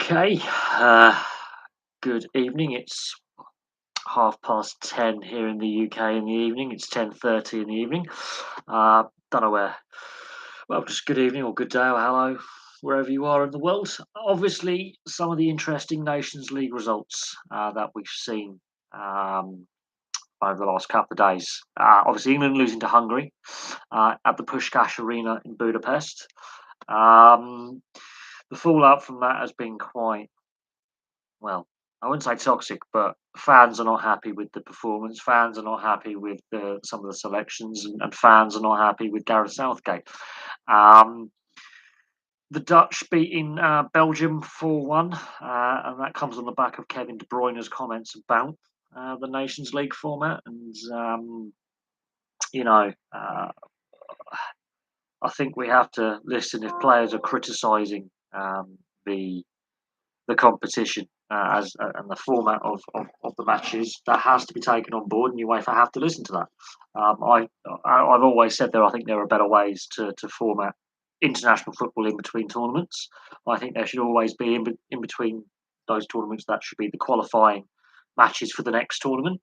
Okay. Uh, Good evening. It's 10:30 here in the UK in the evening. It's 10:30 in the evening. Don't know where. Well, just good evening or good day or hello, wherever you are in the world. Obviously, some of the interesting Nations League results that we've seen um, over the last couple of days. Obviously, England losing to Hungary at the Puskás Arena in Budapest. Um, the fallout from that has been quite well, I wouldn't say toxic, but fans are not happy with the performance. Fans are not happy with some of the selections, and fans are not happy with Gareth Southgate. Um, the Dutch beating Belgium 4-1, and that comes on the back of Kevin De Bruyne's comments about the Nations League format. And, you know, uh, I think we have to listen if players are criticising the the competition and the format of the matches that has to be taken on board, and UEFA have to listen to that. I've always said I think there are better ways to format international football in between tournaments. I think there should always be in between those tournaments that should be the qualifying matches for the next tournament,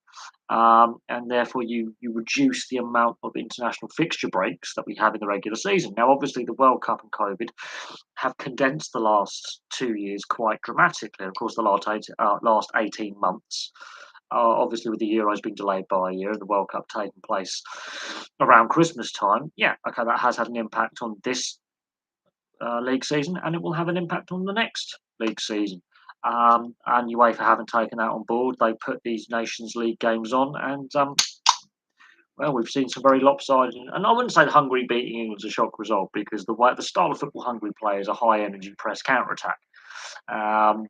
and therefore you reduce the amount of international fixture breaks that we have in the regular season. Now, obviously, the World Cup and COVID have condensed the last 2 years quite dramatically. Of course, the last 18 months, obviously with the Euros being delayed by a year and the World Cup taking place around Christmas time, yeah, okay, that has had an impact on this league season, and it will have an impact on the next league season. And UEFA haven't taken that on board. They put these Nations League games on, and well, we've seen some very lopsided, and I wouldn't say Hungary beating England's a shock result because the style of football Hungary play is a high energy press counter attack. Um,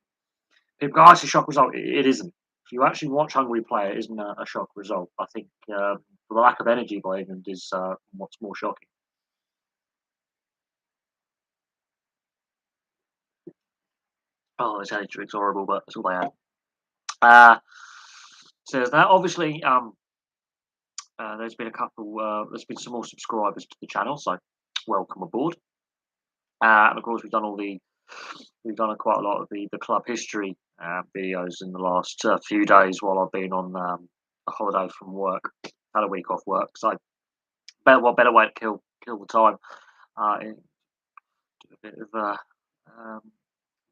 People go, "Oh, it's a shock result." It isn't. If you actually watch Hungary play, it isn't a shock result. I think the lack of energy by England is what's more shocking. Oh, this energy drink's horrible, but that's all they have. Uh, so there's that. Obviously, there's been a couple. There's been some more subscribers to the channel, so welcome aboard. And of course, we've done quite a lot of the club history videos in the last few days while I've been on a holiday from work. Had a week off work, so better way to kill the time. Do a um,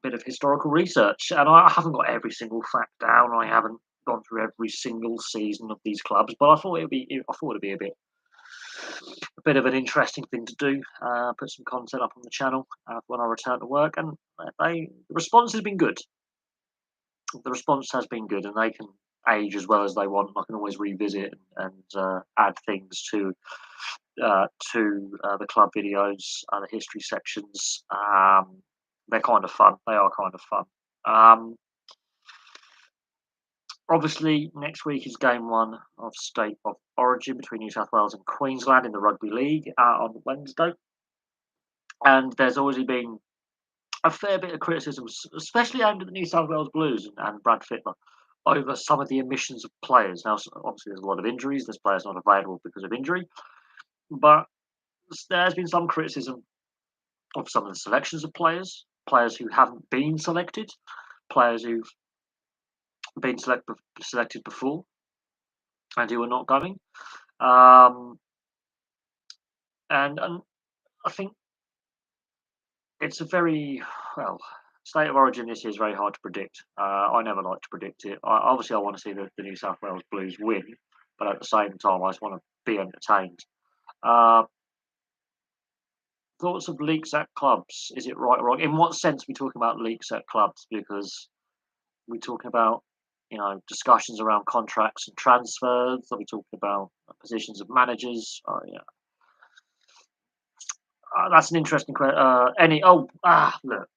bit of historical research, and I haven't got every single fact down. I haven't gone through every single season of these clubs, but I thought it'd be a bit of an interesting thing to do. Put some content up on the channel when I return to work, and the response has been good. The response has been good, and they can age as well as they want. I can always revisit and add things to the club videos, the history sections. They're kind of fun. They are kind of fun. Um, Obviously, next week is game one of State of Origin between New South Wales and Queensland in the Rugby League on Wednesday. And there's already been a fair bit of criticism, especially aimed at the New South Wales Blues and Brad Fittler, over some of the omissions of players. Now, obviously, there's a lot of injuries. There's players not available because of injury, but there's been some criticism of some of the selections of players who haven't been selected, players who've been selected before and who are not going. Um, and I think it's a very well state of origin this year is very hard to predict. I never like to predict it. Obviously, I want to see the New South Wales Blues win, but at the same time, I just want to be entertained. Uh, Thoughts of leaks at clubs? Is it right or wrong? In what sense are we talking about leaks at clubs? Because we're talking about discussions around contracts and transfers. Are we talking about positions of managers? Yeah, that's an interesting question. Look,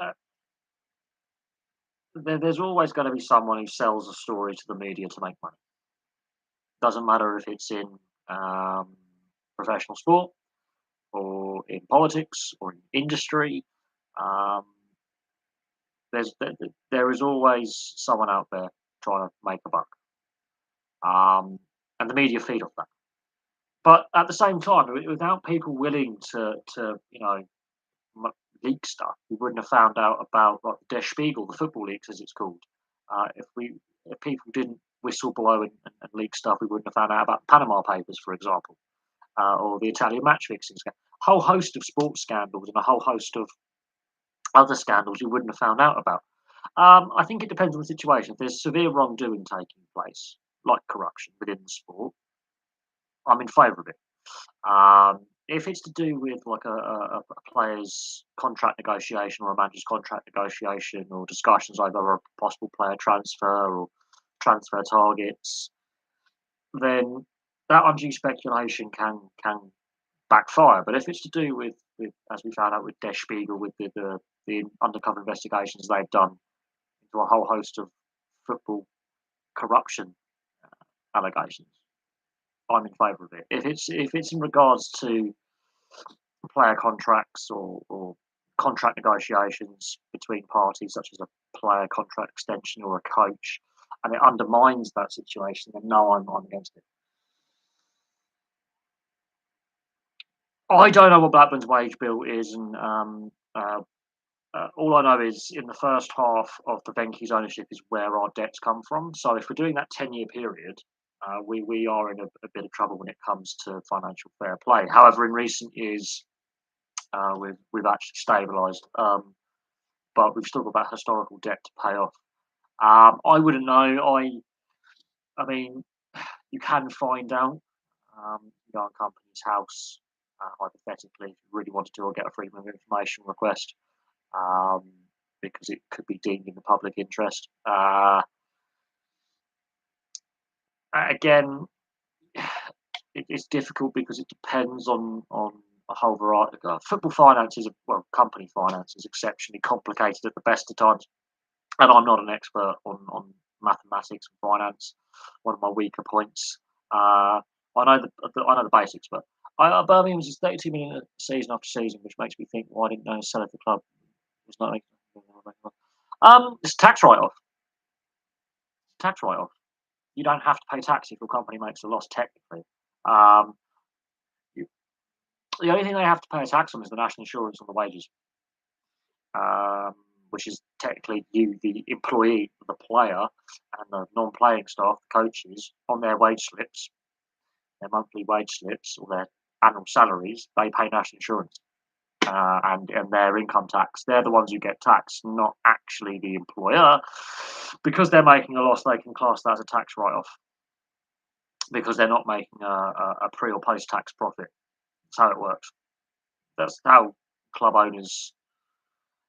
uh, there's always going to be someone who sells a story to the media to make money. Doesn't matter if it's in um, professional sport or in politics or in industry. Um, there is always someone out there trying to make a buck, and the media feed off that. But at the same time, without people willing to league stuff. We wouldn't have found out about like the Der Spiegel, the football leagues as it's called. If people didn't whistleblow and leak stuff, we wouldn't have found out about the Panama Papers, for example, or the Italian match fixing scandal. A whole host of sports scandals and a whole host of other scandals you wouldn't have found out about. I think it depends on the situation. If there's severe wrongdoing taking place, like corruption within the sport, I'm in favour of it. If it's to do with like a player's contract negotiation or a manager's contract negotiation or discussions over a possible player transfer or transfer targets, then that undue speculation can backfire. But if it's to do with as we found out with Der Spiegel, with the undercover investigations they've done into a whole host of football corruption allegations, I'm in favour of it. If it's in regards to player contracts or contract negotiations between parties, such as a player contract extension or a coach, and it undermines that situation, then no, I'm against it. I don't know what Blackburn's wage bill is, and all I know is in the first half of the Venky's ownership is where our debts come from. So if we're doing that 10-year period, we are in a bit of trouble when it comes to financial fair play. However, in recent years, we've actually stabilised, but we've still got that historical debt to pay off. I wouldn't know. I mean, you can find out. You go on company's house, hypothetically, if you really wanted to, or get a freedom of information request, um, because it could be deemed in the public interest. Again, it's difficult because it depends on a whole variety. Football finances, well, company finance is exceptionally complicated at the best of times, and I'm not an expert on mathematics and finance. One of my weaker points. I know the basics, but Birmingham's is 32 million season after season, which makes me think, why didn't they sell it the club? Was not making. It's a tax write-off. Tax write-off. You don't have to pay tax if your company makes a loss technically. Um, you, the only thing they have to pay a tax on is the national insurance on the wages, um, which is technically you, the employee, the player, and the non-playing staff, the coaches, on their wage slips, their monthly wage slips, or their annual salaries. They pay national insurance. And their income tax. They're the ones who get taxed, not actually the employer. Because they're making a loss, they can class that as a tax write-off because they're not making a pre or post tax profit. That's how it works. That's how club owners.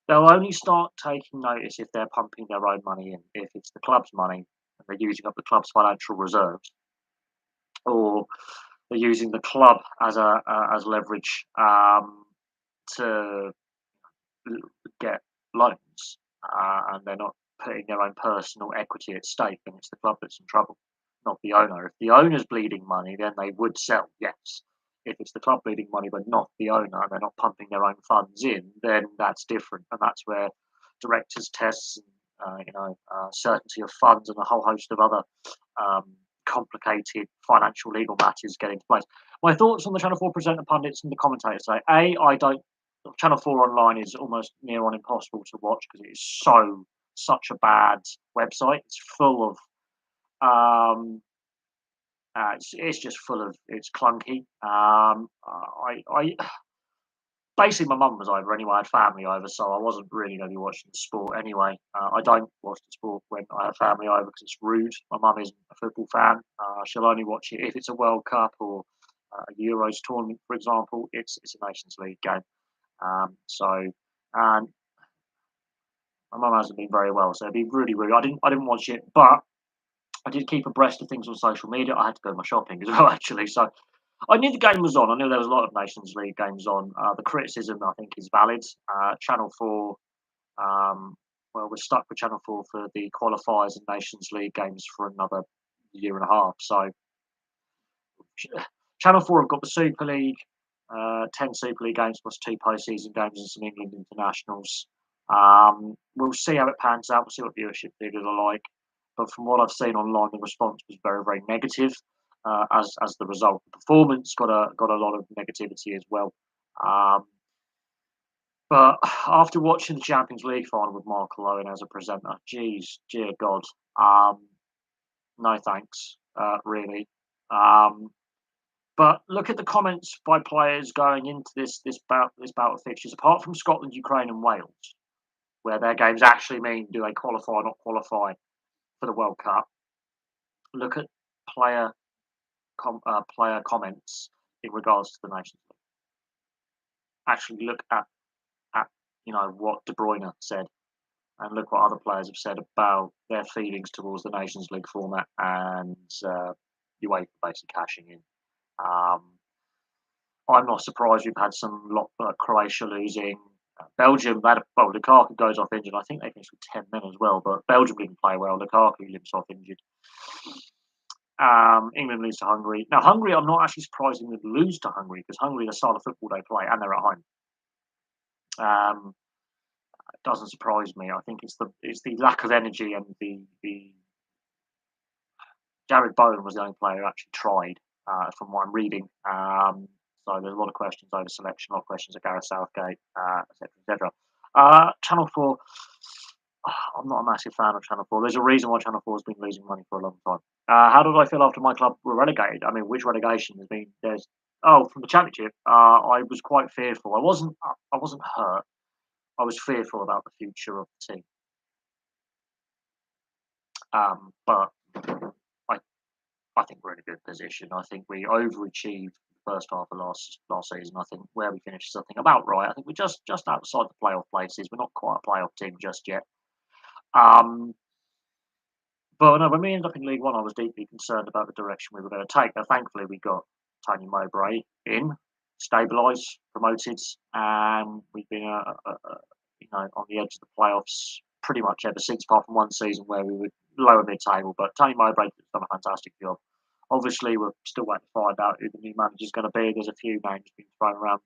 They'll only start taking notice if they're pumping their own money in. If it's the club's money and they're using up the club's financial reserves, or they're using the club as leverage to get loans, and they're not putting their own personal equity at stake, then it's the club that's in trouble, not the owner. If the owner's bleeding money, then they would sell, yes. If it's the club bleeding money but not the owner, and they're not pumping their own funds in, then that's different, and that's where directors' tests and certainty of funds and a whole host of other um, complicated financial legal matters get into place. My thoughts on the Channel 4 presenter pundits and the commentators say: A, I don't. Channel 4 online is almost near on impossible to watch because it is such a bad website. It's full of it's just full of it's clunky. I basically my mum was over anyway. I had family over, so I wasn't really going to be watching the sport anyway. I don't watch the sport when I have family over because it's rude. My mum isn't a football fan. She'll only watch it if it's a World Cup or a Euros tournament, for example. It's a Nations League game. And my mum hasn't been very well, so it'd be really, really. I didn't watch it, but I did keep abreast of things on social media. I had to go my shopping as well, actually. So I knew the game was on. I knew there was a lot of Nations League games on. The criticism, I think, is valid. Channel 4, well, we're stuck with Channel 4 for the qualifiers and Nations League games for another year and a half. So Channel 4 have got the Super League, 10 Super League games plus 2 postseason games and some England internationals. We'll see how it pans out. We'll see what viewership figures are like. But from what I've seen online, the response was very, very negative. As the result, the performance got a lot of negativity as well. Um, But after watching the Champions League final with Michael Owen as a presenter, geez, dear God, no thanks, really. Um, but look at the comments by players going into this bout of fixtures. Apart from Scotland, Ukraine, and Wales, where their games actually mean do they qualify or not qualify for the World Cup. Look at player player comments in regards to the Nations League. Actually, look at what De Bruyne said, and look what other players have said about their feelings towards the Nations League format and UEFA basically cashing in. Um, I'm not surprised we've had some lot Croatia losing. Belgium, well, Lukaku goes off injured. I think they finished with 10 men as well, but Belgium didn't play well. Lukaku limps off injured. England lose to Hungary. Now, Hungary, I'm not actually surprised England lose to Hungary because Hungary, the style of football they play, and they're at home. It doesn't surprise me. I think it's the lack of energy and the Jared Bowen was the only player who actually tried, from what I'm reading. So there's a lot of questions over selection, a lot of questions of Gareth Southgate, etc., etc. Channel 4, I'm not a massive fan of Channel 4. There's a reason why Channel 4 has been losing money for a long time. How did I feel after my club were relegated? I mean, which relegation has been? From the Championship. I was quite fearful. I wasn't hurt. I was fearful about the future of the team. But I I think we're in a good position. I think we overachieved the first half of last season. I think where we finished is I think about right. I think we're just outside the playoff places. We're not quite a playoff team just yet. Um, but no, when we ended up in League One, I was deeply concerned about the direction we were going to take. Now, thankfully, we got Tony Mowbray in, stabilised, promoted, and we've been on the edge of the playoffs pretty much ever since, apart from one season where we were lower mid-table. But Tony Mowbray has done a fantastic job. Obviously, we're still waiting to find out who the new manager is going to be. There's a few names being thrown around,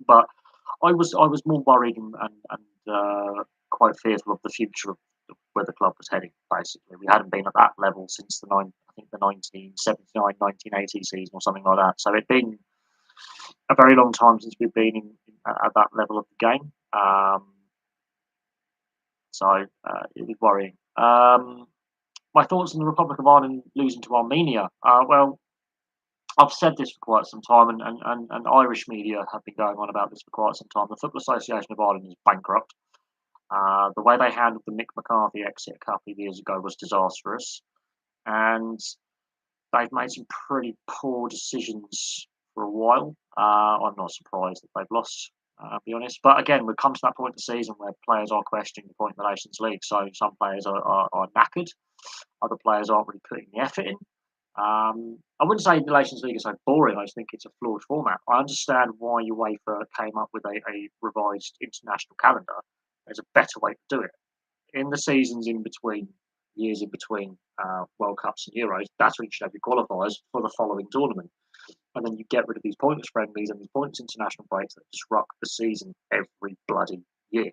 but I was more worried and quite fearful of the future of where the club was heading. Basically, we hadn't been at that level since I think the 1979-1980 season or something like that. So it'd been a very long time since we've been at that level of the game. So it was worrying. My thoughts on the Republic of Ireland losing to Armenia. Well, I've said this for quite some time, and Irish media have been going on about this for quite some time. The Football Association of Ireland is bankrupt. The way they handled the Mick McCarthy exit a couple of years ago was disastrous, and they've made some pretty poor decisions for a while. I'm not surprised that they've lost, I'll be honest. But again, we've come to that point in the season where players are questioning the point in the Nations League. So some players are knackered, other players aren't really putting the effort in. I wouldn't say the Nations League is so boring. I just think it's a flawed format. I understand why UEFA came up with a revised international calendar. There's a better way to do it. In the seasons in between, years in between World Cups and Euros, that's when you should have your qualifiers for the following tournament. And then you get rid of these pointless friendlies and these pointless international breaks that disrupt the season every bloody year.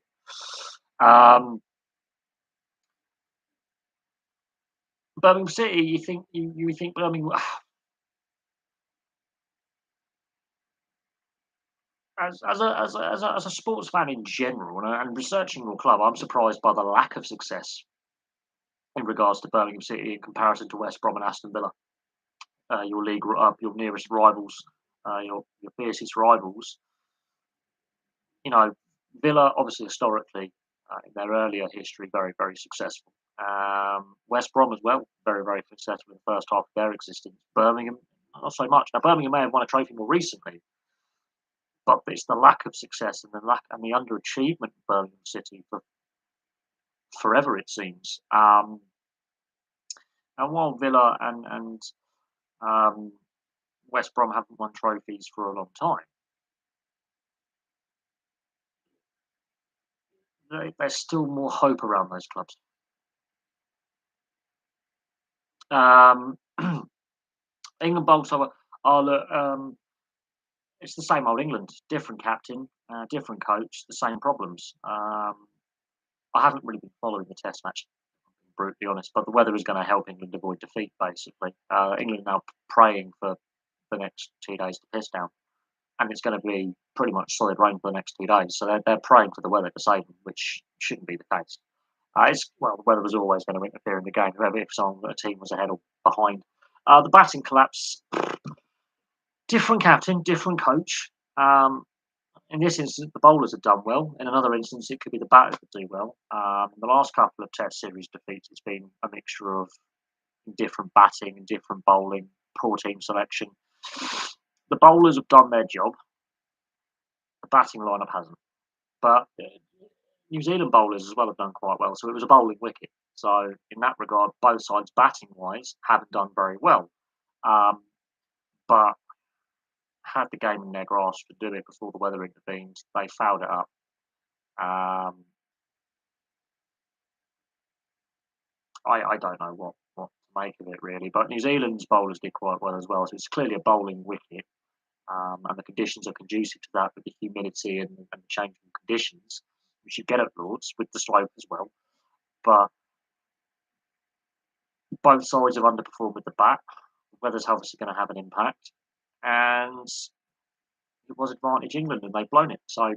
Birmingham City, you think Birmingham as a sports fan in general and researching your club, I'm surprised by the lack of success in regards to Birmingham City in comparison to West Brom and Aston Villa, your league your nearest rivals, your fiercest rivals. You know, Villa obviously historically in their earlier history very successful. West Brom as well, very successful in the first half of their existence. Birmingham, not so much. Now Birmingham may have won a trophy more recently, but it's the lack of success and the underachievement of Birmingham City for forever it seems. And while Villa and um, West Brom haven't won trophies for a long time, there's still more hope around those clubs. Um, England Bolton it's the same old England, different captain, different coach, the same problems. I haven't really been following the Test match, brutally honest, but the weather is going to help England avoid defeat. Basically, England now praying for the next 2 days to piss down. and it's going to be pretty much solid rain for the next 2 days. So they're praying for the weather to save them, which shouldn't be the case. The weather was always going to interfere in the game, whoever if someone a team was ahead or behind. The batting collapse, different captain, different coach. In this instance, the bowlers have done well. In another instance, it could be the batters that do well. The last couple of Test series defeats, it's been a mixture of different batting and different bowling, poor team selection. The bowlers have done their job. The batting lineup hasn't. But New Zealand bowlers as well have done quite well. So it was a bowling wicket. So in that regard, both sides batting wise haven't done very well. Um, but had the game in their grasp to do it before the weather intervened. They fouled it up. Um, I don't know what to make of it really, but New Zealand's bowlers did quite well as well. So it's clearly a bowling wicket, and the conditions are conducive to that with the humidity and the changing conditions. We should get at Lords with the slope as well, but both sides have underperformed with the bat. The weather's obviously going to have an impact, and it was advantage England, and they've blown it. So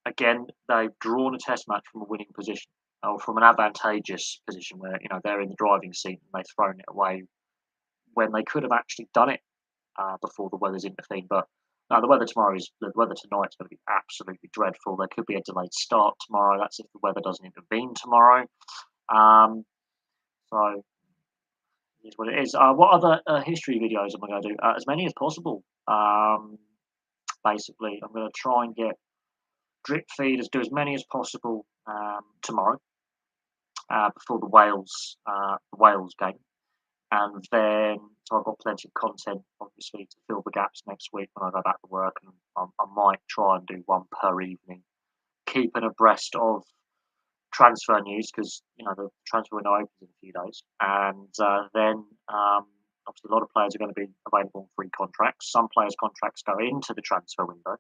again, they've drawn a Test match from a winning position or from an advantageous position where they're in the driving seat and they've thrown it away when they could have actually done it before the weather's intervened. But no, the weather tonight is going to be absolutely dreadful. There could be a delayed start tomorrow. That's if the weather doesn't intervene tomorrow. So it is what it is. What other history videos am I going to do? As many as possible. Basically, I'm going to try and get drip feeders, do as many as possible tomorrow before the Wales game. And then, so I've got plenty of content, obviously, to fill the gaps next week when I go back to work. And I might try and do one per evening, keeping abreast of transfer news because the transfer window opens in a few days. And then, obviously, a lot of players are going to be available on free contracts. Some players' contracts go into the transfer window.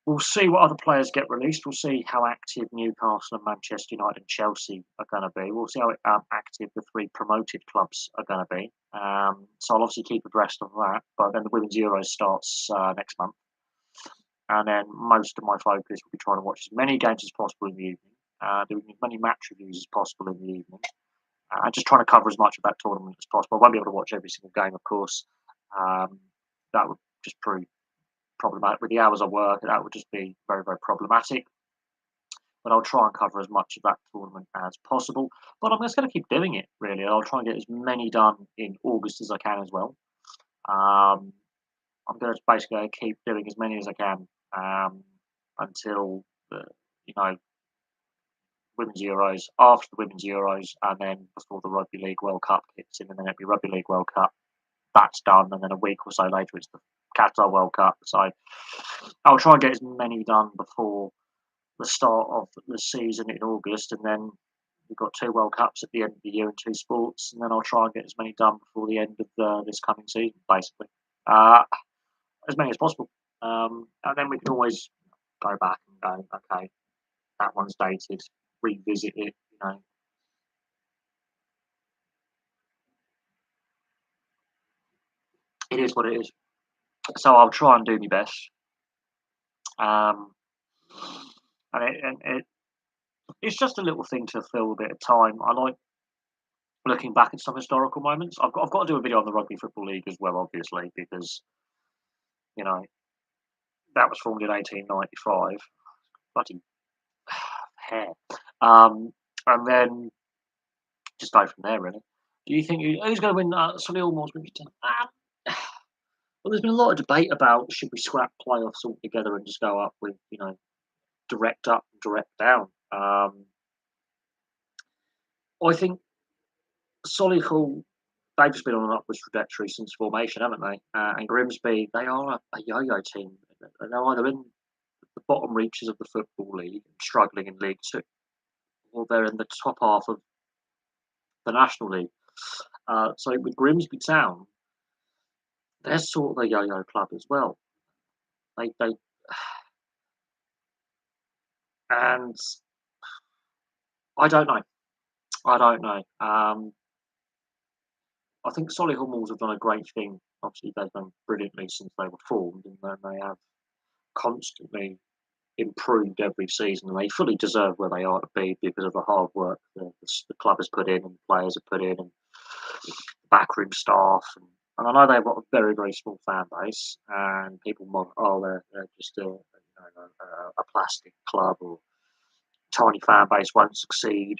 We'll see what other players get released. We'll see how active Newcastle and Manchester United and Chelsea are going to be. We'll see how active the three promoted clubs are going to be. So I'll obviously keep abreast of that. But then the Women's Euros starts next month. And then most of my focus will be trying to watch as many games as possible in the evening, doing as many match reviews as possible in the evening, and just trying to cover as much of that tournament as possible. I won't be able to watch every single game, of course. That would just prove problematic with the hours I work. That would just be very, very problematic. But I'll try and cover as much of that tournament as possible. But I'm just going to keep doing it, really. I'll try and get as many done in August as I can as well. I'm going to basically keep doing as many as I can until the Women's Euros, after the Women's Euros, and then before the Rugby League World Cup kicks in, and then it'll be Rugby League World Cup. That's done, and then a week or so later it's the Qatar World Cup. So I'll try and get as many done before the start of the season in August, and then we've got 2 World Cups at the end of the year and 2 sports, and then I'll try and get as many done before the end of this coming season, basically. As many as possible. And then we can always go back and go, okay, that one's dated, revisit it. It is what it is. So I'll try and do my best. Um, and it's just a little thing to fill a bit of time. I like looking back at some historical moments. I've got to do a video on the Rugby Football League as well, obviously, because you know that was formed in 1895. Bloody hair. And then just go from there, really. Do you think who's going to win? Sonny Allmore's going to be well, there's been a lot of debate about should we scrap playoffs altogether and just go up with direct up, direct down. I think Solihull, they've just been on an upwards trajectory since formation, haven't they? And Grimsby, they are a yo-yo team. They're either in the bottom reaches of the Football League, struggling in League Two, or they're in the top half of the National League. So with Grimsby Town, they're sort of a yo-yo club as well. They and I don't know. I don't know. I think Solihull Moors have done a great thing. Obviously, they've done brilliantly since they were formed, and then they have constantly improved every season, and they fully deserve where they are to be because of the hard work the club has put in and the players have put in, and backroom staff. And I know they've got a very, very small fan base, and people mock, oh, they're just a plastic club or tiny fan base won't succeed.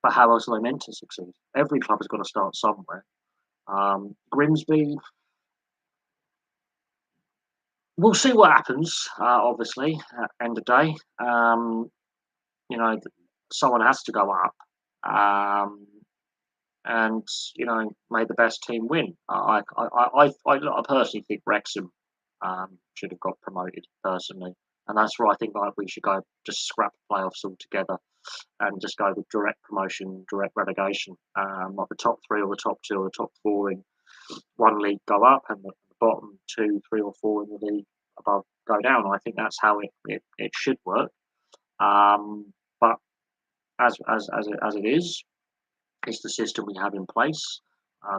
But how else are they meant to succeed? Every club has got to start somewhere. Grimsby, we'll see what happens. Obviously, at the end of the day, you know, someone has to go up, and may the best team win. I personally think Wrexham should have got promoted personally, and that's where I think like we should go just scrap the playoffs altogether and just go with direct promotion, direct relegation. Like the top three or the top two or the top four in one league go up, and the bottom two, three, or four in the league above go down. I think that's how it should work. But as it is, it's the system we have in place.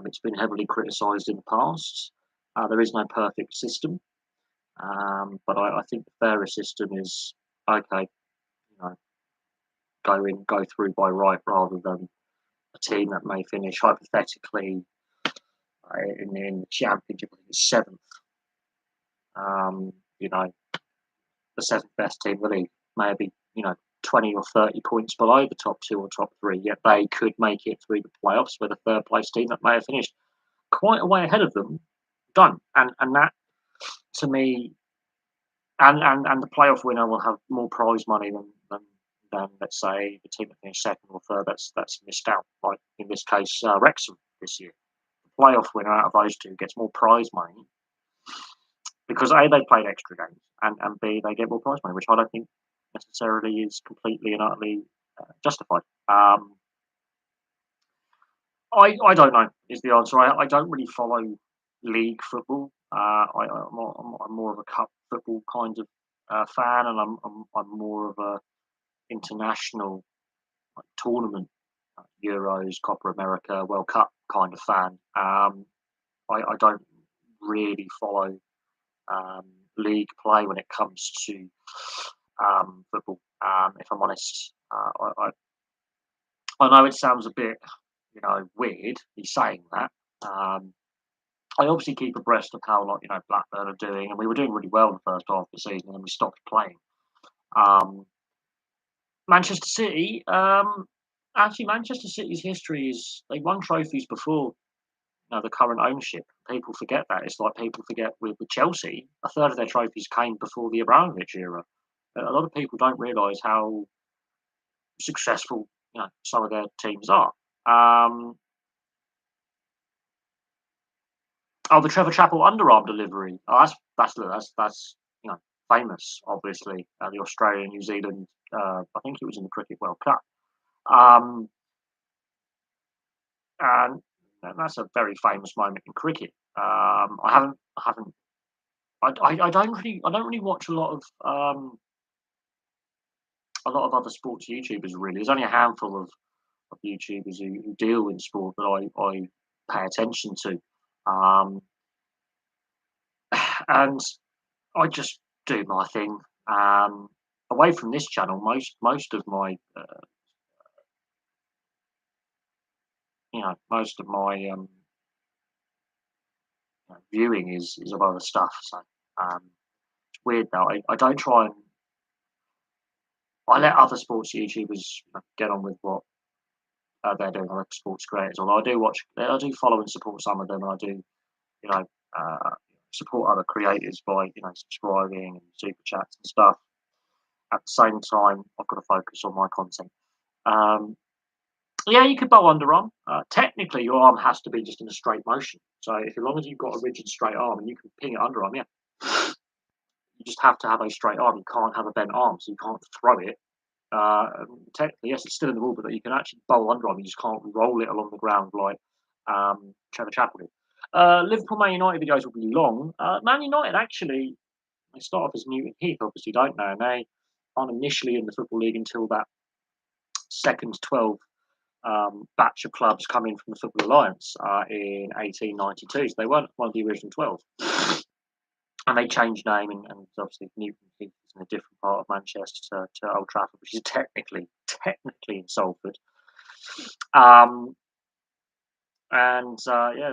It's been heavily criticised in the past. There is no perfect system, but I think the fairer system is okay. You know, go through by right rather than a team that may finish hypothetically in the championship seventh. You know, the seventh best team in the league, maybe 20 or 30 points below the top two or top three, yet they could make it through the playoffs with a third place team that may have finished quite a way ahead of them done. And that to me, and the playoff winner will have more prize money than let's say the team that finished second or third that's missed out. Like in this case, Wrexham this year, the playoff winner out of those two gets more prize money because A, they played extra games, and B, they get more prize money, which I don't think necessarily is completely and utterly justified. I don't know is the answer. I don't really follow league football. I'm more of a cup football kind of fan, and I'm more of a international like, tournament, Euros, Copa America, World Cup kind of fan. I don't really follow um, league play when it comes to football. If I'm honest, I know it sounds a bit, weird me saying that. Um, I obviously keep abreast of how Blackburn are doing, and we were doing really well in the first half of the season, and then we stopped playing. Um, Manchester City, actually, Manchester City's history is they won trophies before the current ownership. People forget that. It's like people forget with Chelsea, a third of their trophies came before the Abramovich era. A lot of people don't realise how successful some of their teams are. Um, oh, the Trevor Chappell underarm delivery. Oh, that's famous. Obviously, the Australia New Zealand. I think it was in the Cricket World Cup. Um, and that's a very famous moment in cricket. I don't really watch a lot of other sports YouTubers. Really, there's only a handful of YouTubers who deal in sport that I pay attention to, um, and I just do my thing. Away from this channel, most of my most of my viewing is of other stuff. So it's weird though. I don't try and I let other sports YouTubers get on with what they're doing, other sports creators. Although I do follow and support some of them, and I do you know uh, support other creators by subscribing and super chats and stuff. At the same time, I've got to focus on my content. Um, yeah, you could bow underarm. Technically, your arm has to be just in a straight motion. So, if as long as you've got a rigid straight arm and you can ping it underarm, yeah, you just have to have a straight arm. You can't have a bent arm, so you can't throw it. Technically, yes, it's still in the rule, but you can actually bowl underarm. You just can't roll it along the ground like Trevor Chappell did. Liverpool Man United videos will be long. Man United actually they start off as Newton Heath, obviously don't they? And they aren't initially in the Football League until that second 12 batch of clubs coming from the Football Alliance in 1892. So they weren't one of the original 12. And they changed name, and obviously Newton Heath is in a different part of Manchester to Old Trafford, which is technically in Salford. And yeah,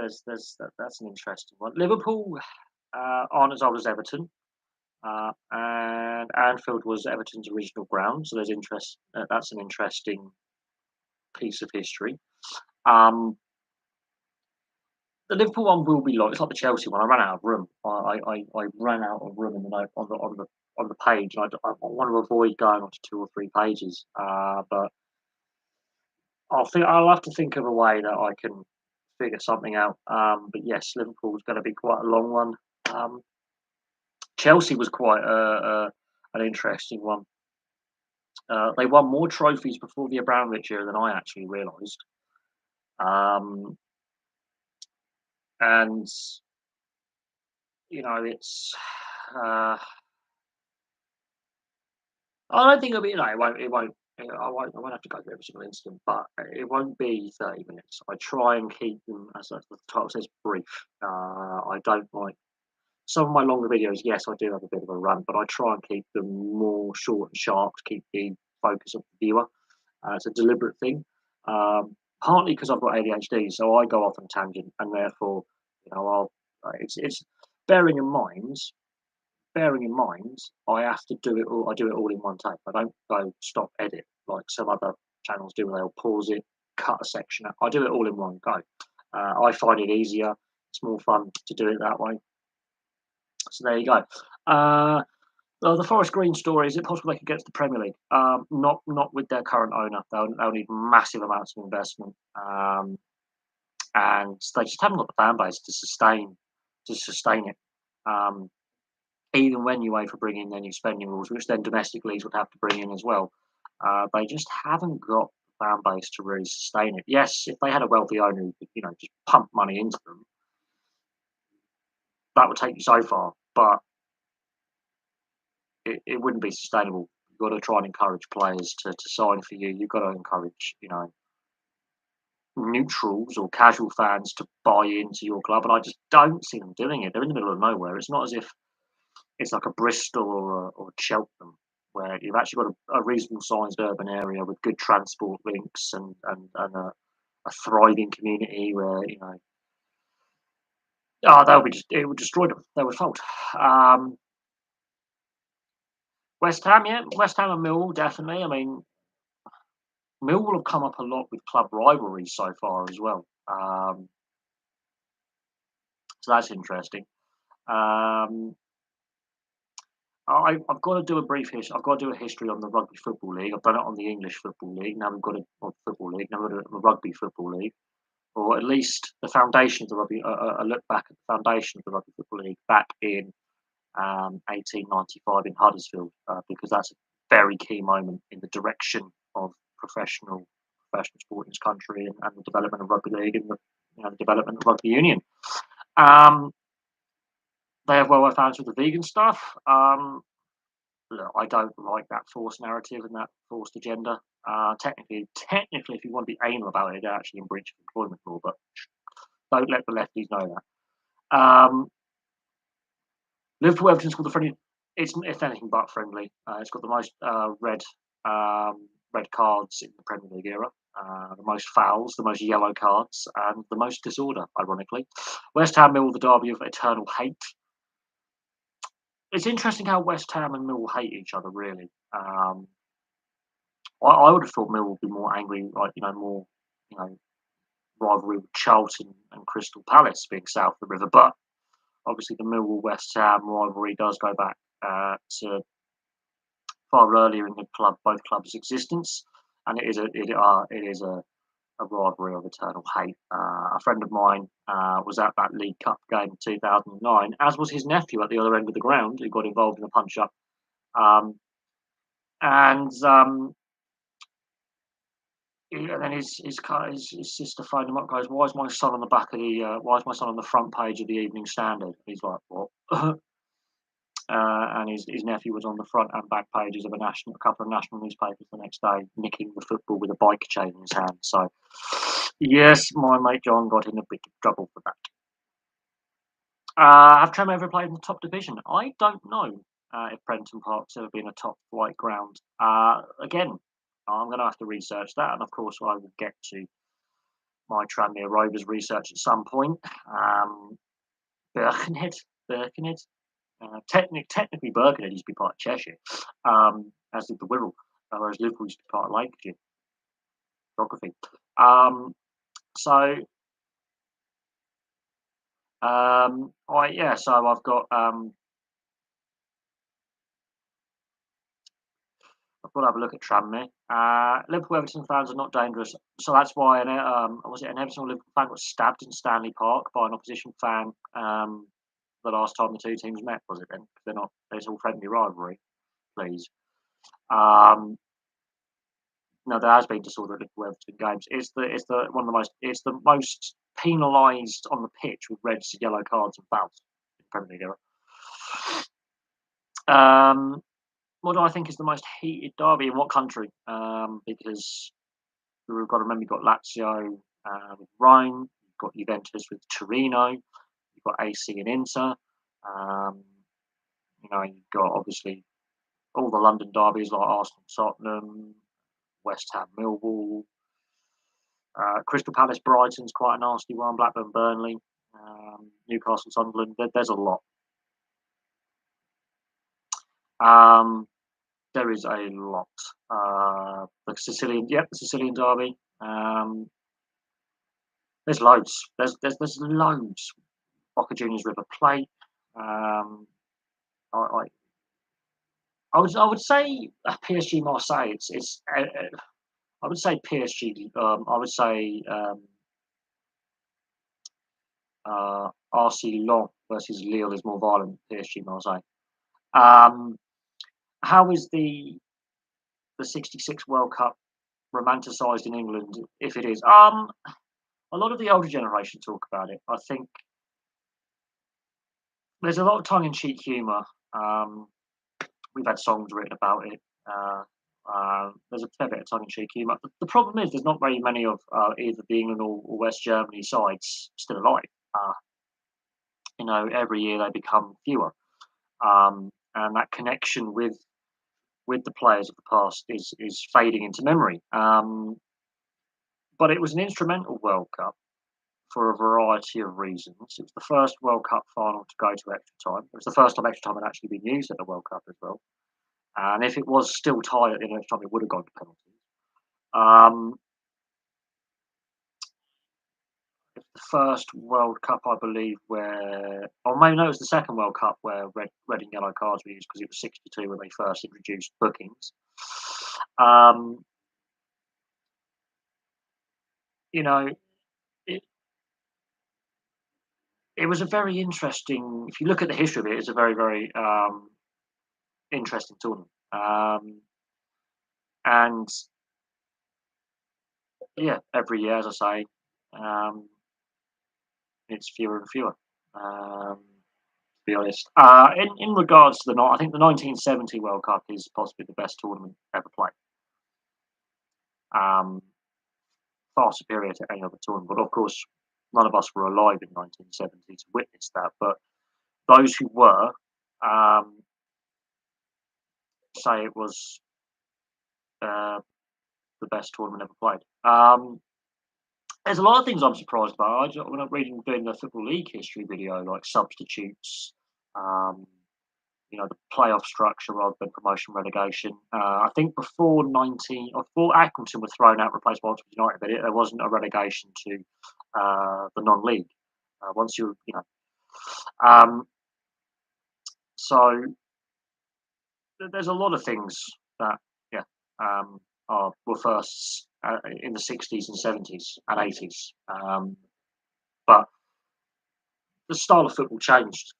that's an interesting one. Liverpool aren't as old as Everton, and Anfield was Everton's original ground, so there's interest. That's an interesting piece of history. Um, the Liverpool one will be like it's like the Chelsea one. I ran out of room. I ran out of room in the note on the page. I want to avoid going on to 2 or 3 pages, but I'll have to think of a way that I can figure something out. But yes, Liverpool's going to be quite a long one. Chelsea was quite an interesting one. They won more trophies before the Abramovich era than I actually realised. Um, and it's. I don't think it'll be. It won't. It won't. I won't have to go through every single incident, but it won't be 30 minutes. I try and keep them, as the title says, brief. I don't like some of my longer videos. Yes, I do have a bit of a rant, but I try and keep them more short and sharp to keep the focus of the viewer. It's a deliberate thing, partly because I've got ADHD, so I go off on a tangent, and therefore, it's bearing in mind I have to do it all. I do it all in one take. I don't go stop edit like some other channels do, where they'll pause it, cut a section out. I do it all in one go. I find it easier. It's more fun to do it that way. So there you go. The Forest Green story, is it possible they could get to the Premier League? Not with their current owner. They'll need massive amounts of investment, and they just haven't got the fan base to sustain it. Even when UEFA bring in their new spending rules, which then domestic leagues would have to bring in as well, they just haven't got the fan base to really sustain it. Yes, if they had a wealthy owner who could, just pump money into them, that would take you so far, but it wouldn't be sustainable. You've got to try and encourage players to sign for you. You've got to encourage, neutrals or casual fans to buy into your club, and I just don't see them doing it. They're in the middle of nowhere. It's not as if it's like a Bristol or a Cheltenham, where you've actually got a reasonable sized urban area with good transport links and a thriving community where it would destroy them. They would fold. West Ham, yeah, West Ham and Millwall definitely. I mean, Millwall have come up a lot with club rivalries so far as well, so that's interesting. I've got to do a brief history. I've got to do a history on the Rugby Football League. I've done it on the English Football League. Now we've got it on Football League. Now we've got it on the Rugby Football League, or at least the foundation of the rugby. A look back at the foundation of the Rugby Football League back in 1895 in Huddersfield, because that's a very key moment in the direction of professional sport in this country, and the development of rugby league, and the development of rugby union. They have well fans with the vegan stuff. Look, I don't like that forced narrative and that forced agenda. Technically, if you want to be anal about it, they're actually in breach of employment law. But don't let the lefties know that. Liverpool Everton's called the friendly. It's anything but friendly. It's got the most red cards in the Premier League era, the most fouls, the most yellow cards, and the most disorder. Ironically, West Ham Mill, the derby of eternal hate. It's interesting how West Ham and Millwall hate each other. Really, I would have thought Millwall would be more angry, like more, rivalry with Charlton and Crystal Palace being south of the river. But obviously, the Millwall West Ham rivalry does go back to far earlier in both clubs' existence, and it is a rivalry of eternal hate. A friend of mine was at that League Cup game in 2009, as was his nephew at the other end of the ground, who got involved in a punch-up. And then his sister phoned him up, goes, "Why is my son on the front page of the Evening Standard?" He's like, "What?" and his nephew was on the front and back pages of a couple of national newspapers the next day, nicking the football with a bike chain in his hand. So, yes, my mate John got in a bit of trouble for that. Have Trem ever played in the top division? I don't know if Prenton Park's ever been a top flight ground. Again, I'm going to have to research that, and of course, I will get to my Tranmere Rovers research at some point. Birkenhead, Birkenhead. Technically, Birkenhead used to be part of Cheshire, as did the Wirral, whereas Liverpool used to be part of Lancashire. Geography. So, so I've got to have a look at Tranmere. Liverpool Everton fans are not dangerous, so that's why an Everton or Liverpool fan got stabbed in Stanley Park by an opposition fan the last time the two teams met, was it then? 'Cause they're not. There's all friendly rivalry, please. Um, no, there has been disorder at Liverpool Everton games. It's the most penalised on the pitch with reds, yellow cards, and fouls in Premier League era. What do I think is the most heated derby in what country? Because we've got to remember you've got Lazio with Rome, you've got Juventus with Torino, you've got AC and Inter. You've got obviously all the London derbies like Arsenal, Tottenham, West Ham, Millwall, Crystal Palace, Brighton's quite a nasty one. Blackburn, Burnley, Newcastle, Sunderland. There's a lot. There is a lot. The Sicilian derby. There's loads. There's loads. Boca Juniors, River Plate. I, I would say PSG Marseille. I would say PSG. I would say RC Lens versus Lille is more violent than PSG Marseille. How is the '66 World Cup romanticised in England? If it is, a lot of the older generation talk about it. I think there's a lot of tongue-in-cheek humour. We've had songs written about it. There's a fair bit of tongue-in-cheek humour. The problem is there's not very many of either the England or West Germany sides still alive. Every year they become fewer, and that connection with the players of the past is fading into memory. But it was an instrumental World Cup for a variety of reasons. It was the first World Cup final to go to extra time. It was the first time extra time had actually been used at the World Cup as well. And if it was still tied at the end of extra time, it would have gone to penalties. It's the first World Cup, I believe, or maybe no, it was the second World Cup where red and yellow cards were used because it was '62 when they first introduced bookings. It, it was a very interesting. If you look at the history of it, it's a very, very interesting tournament. And yeah, every year, as I say, it's fewer and fewer. To be honest, in regards to I think the 1970 World Cup is possibly the best tournament ever played. Far superior to any other tournament, but of course, none of us were alive in 1970 to witness that. But those who were say it was the best tournament ever played. There's a lot of things I'm surprised about. When I'm doing the Football League history video, like substitutes, the playoff structure rather than promotion relegation. I think before Accrington were thrown out, replaced by Oxford United, but there wasn't a relegation to the non-league. Once so there's a lot of things that were firsts in the '60s and '70s and '80s, but the style of football changed.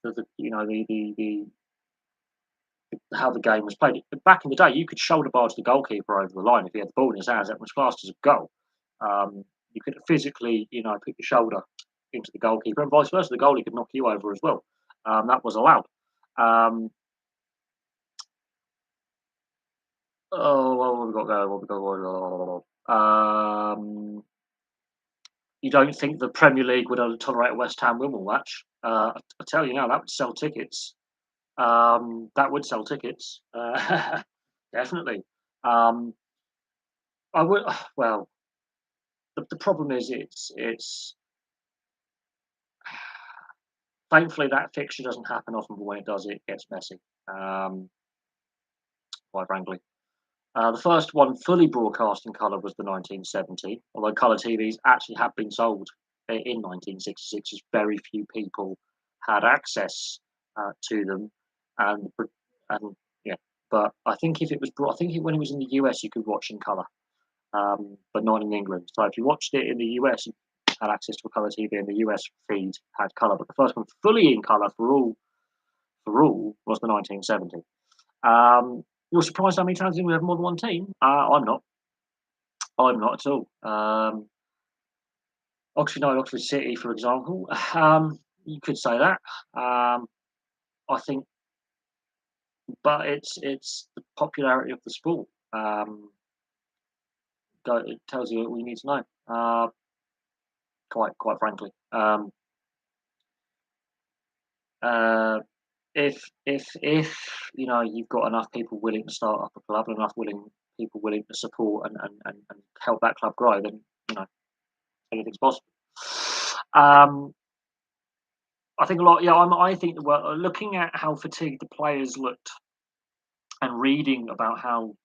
How the game was played. Back in the day, you could shoulder barge the goalkeeper over the line if he had the ball in his hands. That was classed as a goal. You could physically, put your shoulder into the goalkeeper, and vice versa. The goalie could knock you over as well. That was allowed. Oh, what have we got going? What have we got going? You don't think the Premier League would tolerate a West Ham Wimbledon match? I tell you now, that would sell tickets. That would sell tickets. Definitely. Um, I would. Well, the problem is it's thankfully that fixture doesn't happen often, but when it does, it gets messy. Um, quite frankly. The first one fully broadcast in colour was the 1970, although colour TVs actually have been sold in 1966, as very few people had access to them, and and yeah. But I think if it was brought, I think when it was in the US, you could watch in colour, but not in England. So if you watched it in the US, you had access to a colour TV, and the US feed had colour. But the first one fully in colour for all was the 1970. You're surprised how many times we have more than one team? I'm not. I'm not at all. Oxford United, Oxford City, for example. You could say that. I think, but it's the popularity of the sport. It tells you all you need to know. Quite frankly. Uh, if you've got enough people willing to start up a club, and enough willing people willing to support and help that club grow, then you know anything's possible. Um, I think a lot. Yeah, I think that we're looking at how fatigued the players looked, and reading about how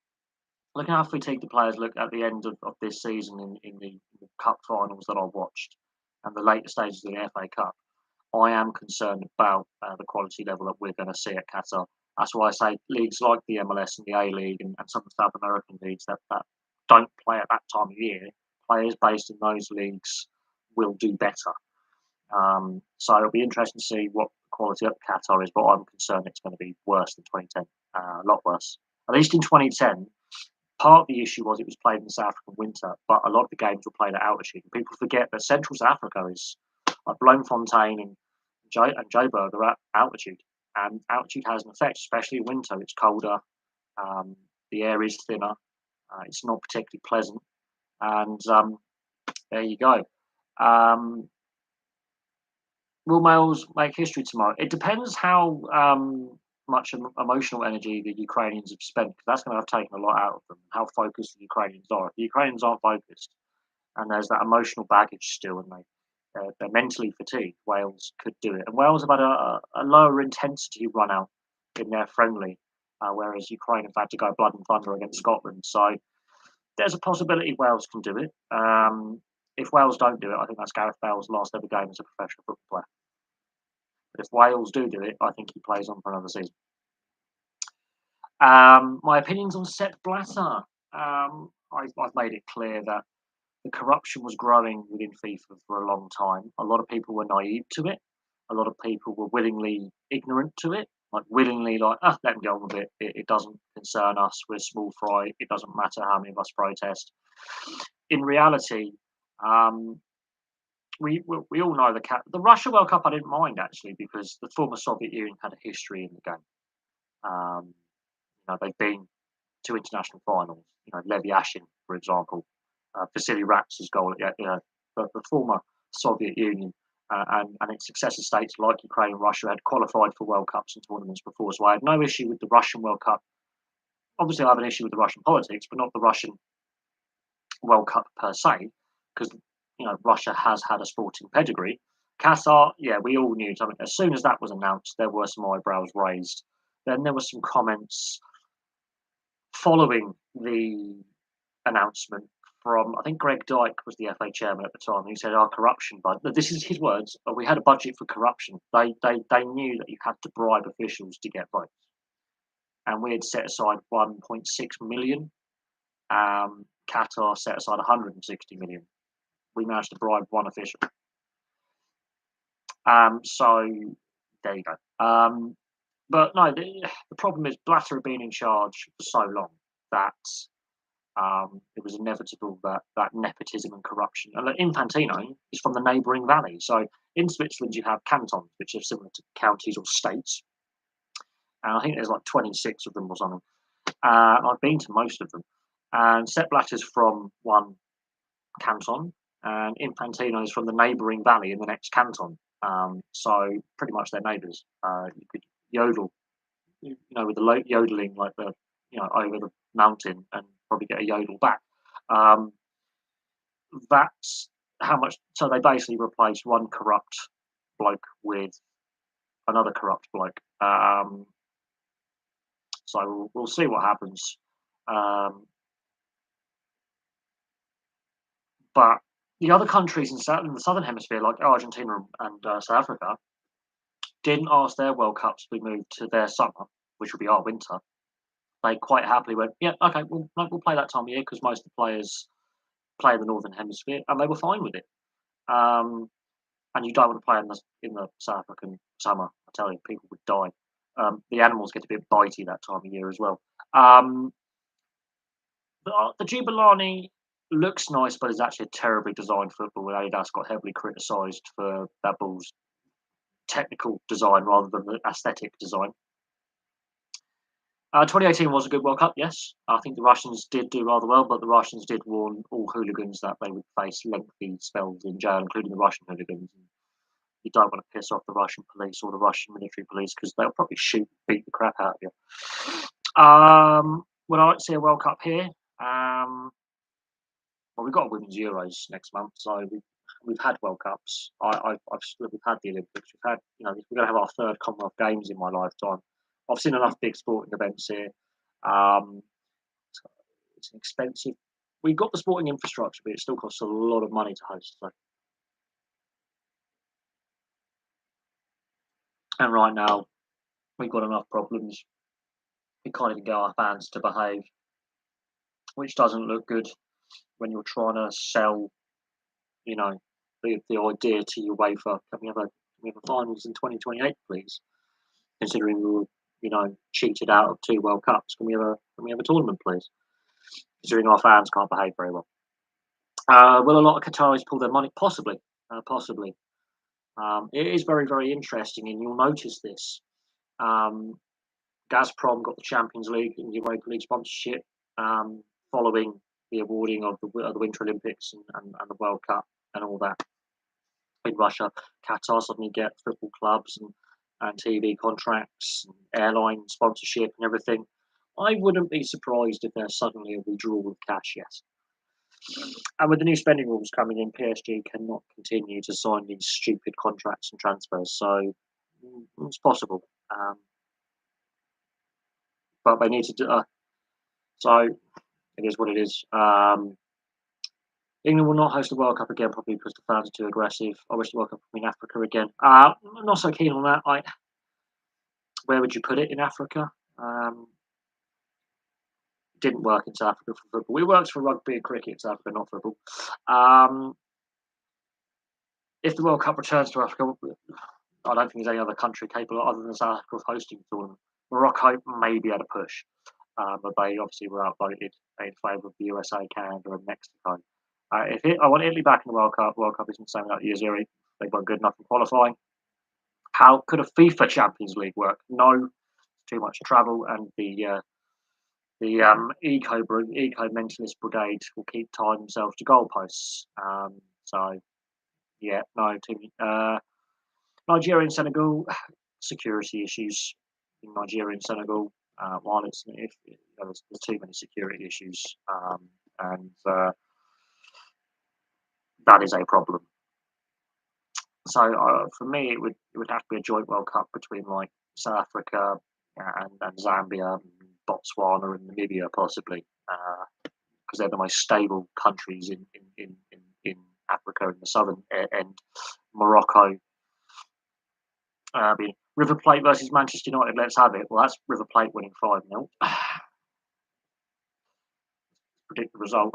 looking how fatigued the players looked at the end of this season in the cup finals that I watched, and the later stages of the FA Cup. I am concerned about the quality level that we're going to see at Qatar. That's why I say leagues like the MLS and the A League and some of the South American leagues that don't play at that time of year, players based in those leagues will do better. So it'll be interesting to see what the quality of Qatar is, but I'm concerned it's going to be worse than 2010, a lot worse. At least in 2010, part of the issue was it was played in the South African winter, but a lot of the games were played at altitude. And people forget that Central South Africa is like Bloemfontein and Joburg are at altitude, and altitude has an effect, especially in winter. It's colder, um, the air is thinner, it's not particularly pleasant, and there you go. Um, Will Wales make history tomorrow? It depends how much emotional energy the Ukrainians have spent, because that's going to have taken a lot out of them. How focused the Ukrainians are. If the Ukrainians aren't focused, and there's that emotional baggage still, and they're mentally fatigued, Wales could do it. And Wales have had a lower intensity run out in their friendly, whereas Ukraine have had to go blood and thunder against Scotland. So there's a possibility Wales can do it. If Wales don't do it, I think that's Gareth Bale's last ever game as a professional football player. But if Wales do it, I think he plays on for another season. My opinions on Sepp Blatter. I've made it clear that the corruption was growing within FIFA for a long time. A lot of people were naive to it. A lot of people were willingly ignorant to it, like willingly, like, let them go on with it. It doesn't concern us. We're small fry. It doesn't matter how many of us protest. In reality, um, we all know the Russia World Cup. I didn't mind actually because the former Soviet Union had a history in the game. They've been to international finals. Lev Yashin, for example, Vasily Ratz's goal. The former Soviet Union and its successor states like Ukraine and Russia had qualified for World Cups and tournaments before. So I had no issue with the Russian World Cup. Obviously, I have an issue with the Russian politics, but not the Russian World Cup per se, because Russia has had a sporting pedigree. Qatar, yeah, we all knew. Something. As soon as that was announced, there were some eyebrows raised. Then there were some comments following the announcement from, I think Greg Dyke was the FA chairman at the time. He said, "Our corruption, but this is his words. We had a budget for corruption. They knew that you had to bribe officials to get votes, and we had set aside 1.6 million. Qatar set aside 160 million. We managed to bribe one official. So there you go. But no, the problem is Blatter had been in charge for so long that it was inevitable that nepotism and corruption. And Infantino is from the neighbouring valley. So in Switzerland, you have cantons, which are similar to counties or states. And I think there's like 26 of them or something. I've been to most of them. And Sepp Blatter's from one canton, and Infantino is from the neighbouring valley in the next canton. So pretty much they're neighbours. You could yodel, with the yodeling, like over the mountain, and probably get a yodel back. Um, that's how much. So they basically replaced one corrupt bloke with another corrupt bloke. So we'll see what happens. Um, but the other countries in the southern hemisphere, like Argentina and South Africa, didn't ask their World Cups to be moved to their summer, which would be our winter. They quite happily went, yeah, okay, we'll play that time of year because most of the players play in the northern hemisphere, and they were fine with it. Um, and you don't want to play in the South African summer. I tell you, people would die. The animals get a bit bitey that time of year as well. The Jubilee looks nice, but it's actually a terribly designed football. And Adidas got heavily criticised for that ball's technical design rather than the aesthetic design. 2018 was a good World Cup, yes. I think the Russians did do rather well, but the Russians did warn all hooligans that they would face lengthy spells in jail, including the Russian hooligans. You don't want to piss off the Russian police or the Russian military police because they'll probably beat the crap out of you. Would I like to see a World Cup here? Well, we've got Women's Euros next month, so we've had World Cups. We've had the Olympics. We've had, we're going to have our third Commonwealth Games in my lifetime. I've seen enough big sporting events here. Um, it's expensive. We've got the sporting infrastructure, but it still costs a lot of money to host. So. And right now, we've got enough problems. We can't even get our fans to behave, which doesn't look good when you're trying to sell, the idea to your UEFA. Can we have a finals in 2028, please? Considering we were, cheated out of 2 World Cups, can we have a tournament, please? Considering our fans can't behave very well. Will a lot of Qataris pull their money? Possibly, possibly. It is very, very interesting, and you'll notice this. Gazprom got the Champions League and Europa League sponsorship following the awarding of the Winter Olympics and the World Cup and all that. In Russia, Qatar suddenly get football clubs and TV contracts and airline sponsorship and everything. I wouldn't be surprised if there's suddenly a withdrawal of cash, yes. And with the new spending rules coming in, PSG cannot continue to sign these stupid contracts and transfers. So it's possible. But they need to do. So it is what it is. England will not host the World Cup again, probably because the fans are too aggressive. I wish the World Cup would be in Africa again. I'm not so keen on that. Where would you put it in Africa? Didn't work in South Africa for football. It works for rugby and cricket in South Africa, not football. If the World Cup returns to Africa, I don't think there's any other country capable other than South Africa of hosting the tournament. Morocco may be able to push, but they obviously were outvoted in favour of the USA, Canada, and Mexico. I want Italy back in the World Cup. World Cup isn't the same without the Azeri. They weren't good enough in qualifying. How could a FIFA Champions League work? No, too much travel, and the eco mentalist brigade will keep tying themselves to goalposts. So yeah, no. Nigeria and Senegal, security issues in Nigeria and Senegal. While there's too many security issues, and that is a problem. So for me, it would have to be a joint World Cup between like South Africa and Zambia, and Botswana, and Namibia, possibly, because they're the most stable countries in Africa in the southern end. Morocco. River Plate versus Manchester United. Let's have it. Well, that's River Plate winning 5-0. Predict the result.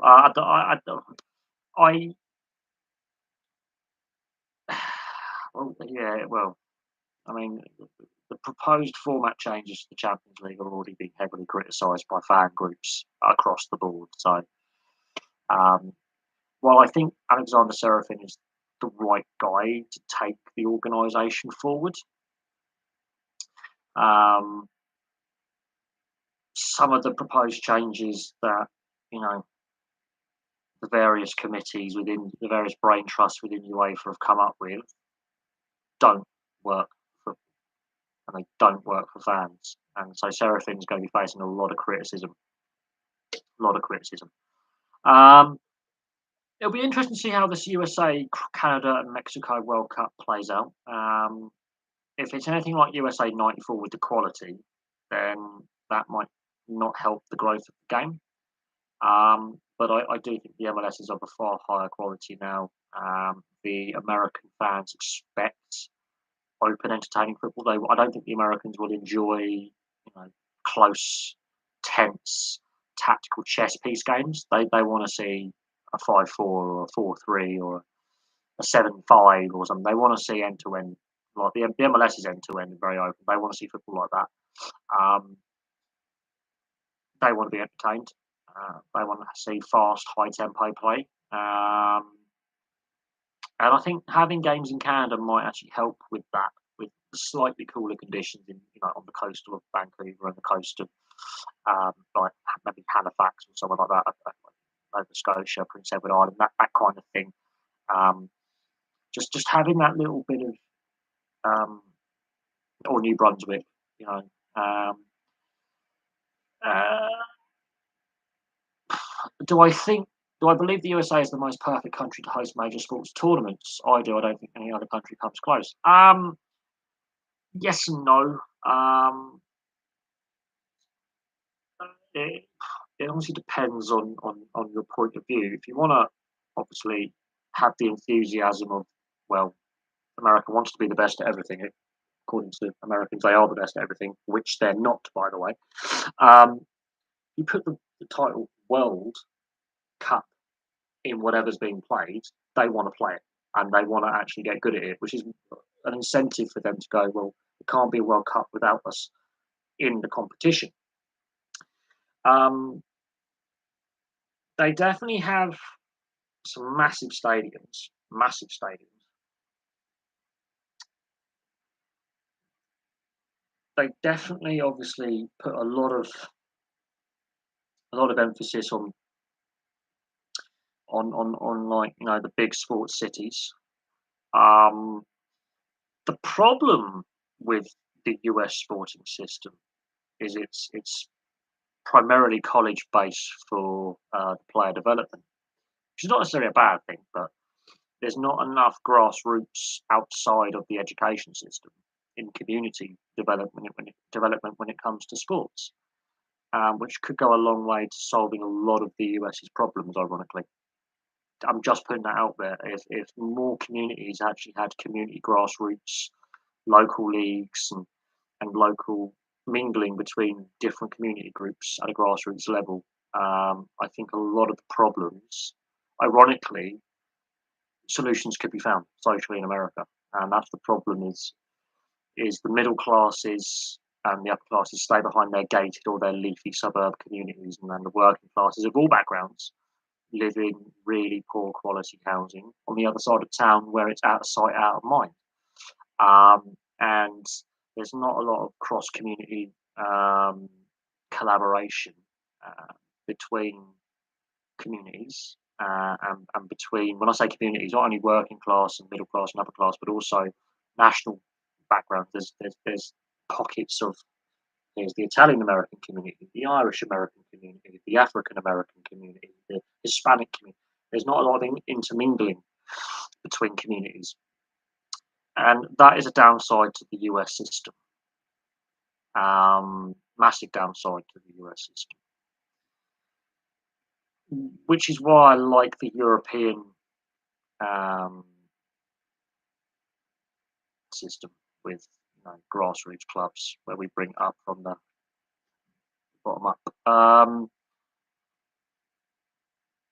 Well, I mean, the proposed format changes to the Champions League are already being heavily criticised by fan groups across the board. So, while I think Alexander Serafin is the right guy to take the organisation forward, some of the proposed changes that, you know, the various committees within the various brain trusts within UEFA have come up with don't work for, and they don't work for fans. And so Serafin's going to be facing a lot of criticism. A lot of criticism. Um, it'll be interesting to see how this USA, Canada, and Mexico World Cup plays out. If it's anything like USA '94 with the quality, then that might not help the growth of the game. But I do think the MLS is of a far higher quality now. The American fans expect open, entertaining football. I don't think the Americans will enjoy, close, tense, tactical chess piece games. They want to see a 5-4 or a 4-3 or a 7-5 or something. They want to see end to end. Like the MLS is end to end and very open. They want to see football like that. Um, they want to be entertained. They want to see fast, high tempo play. And I think having games in Canada might actually help with that, with the slightly cooler conditions on the coast of Vancouver and the coast of like maybe Halifax or somewhere like that, Nova Scotia, Prince Edward Island, that kind of thing. Um, just having that little bit of or New Brunswick, you know. Um, uh, do I think? Do I believe the USA is the most perfect country to host major sports tournaments? I do. I don't think any other country comes close. Yes and no. It, it obviously depends on your point of view. If you want to obviously have the enthusiasm of, well, America wants to be the best at everything. According to Americans, they are the best at everything, which they're not, by the way. Um, you put the title World Cup in whatever's being played, they want to play it and they want to actually get good at it, which is an incentive for them to go, well, it can't be a World Cup without us in the competition. Um, they definitely have some massive stadiums, massive stadiums. They definitely, obviously, put a lot of emphasis on like the big sports cities. Um, the problem with the US sporting system is it's primarily college based for player development, which is not necessarily a bad thing, but there's not enough grassroots outside of the education system in community development when it comes to sports, which could go a long way to solving a lot of the US's problems. Ironically, I'm just putting that out there. If more communities actually had community grassroots, local leagues, and local mingling between different community groups at a grassroots level, I think a lot of the problems, ironically, solutions could be found socially in America. And that's the problem is the middle classes and the upper classes stay behind their gated or their leafy suburb communities, and then the working classes of all backgrounds live in really poor quality housing on the other side of town where it's out of sight, out of mind. And there's not a lot of cross community collaboration between communities and between, when I say communities, not only working class and middle class and upper class, but also national background. There's pockets of, there's the Italian American community, the Irish American community, the African American community, the Hispanic community. There's not a lot of intermingling between communities, and that is a downside to the US system. Massive downside to the US system, which is why I like the European um, system with grassroots clubs where we bring up from the bottom up.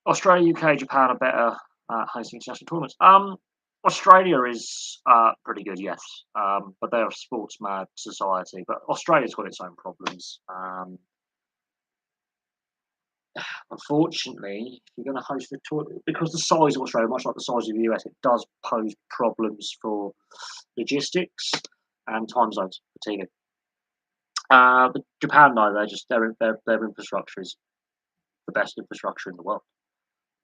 Australia, UK, Japan are better at hosting international tournaments. Australia is pretty good, yes, but they're a sports mad society. But Australia's got its own problems. Unfortunately, if you're going to host a tournament, because the size of Australia, much like the size of the US, it does pose problems for logistics and time zones for TV. But Japan, no, their infrastructure is the best infrastructure in the world.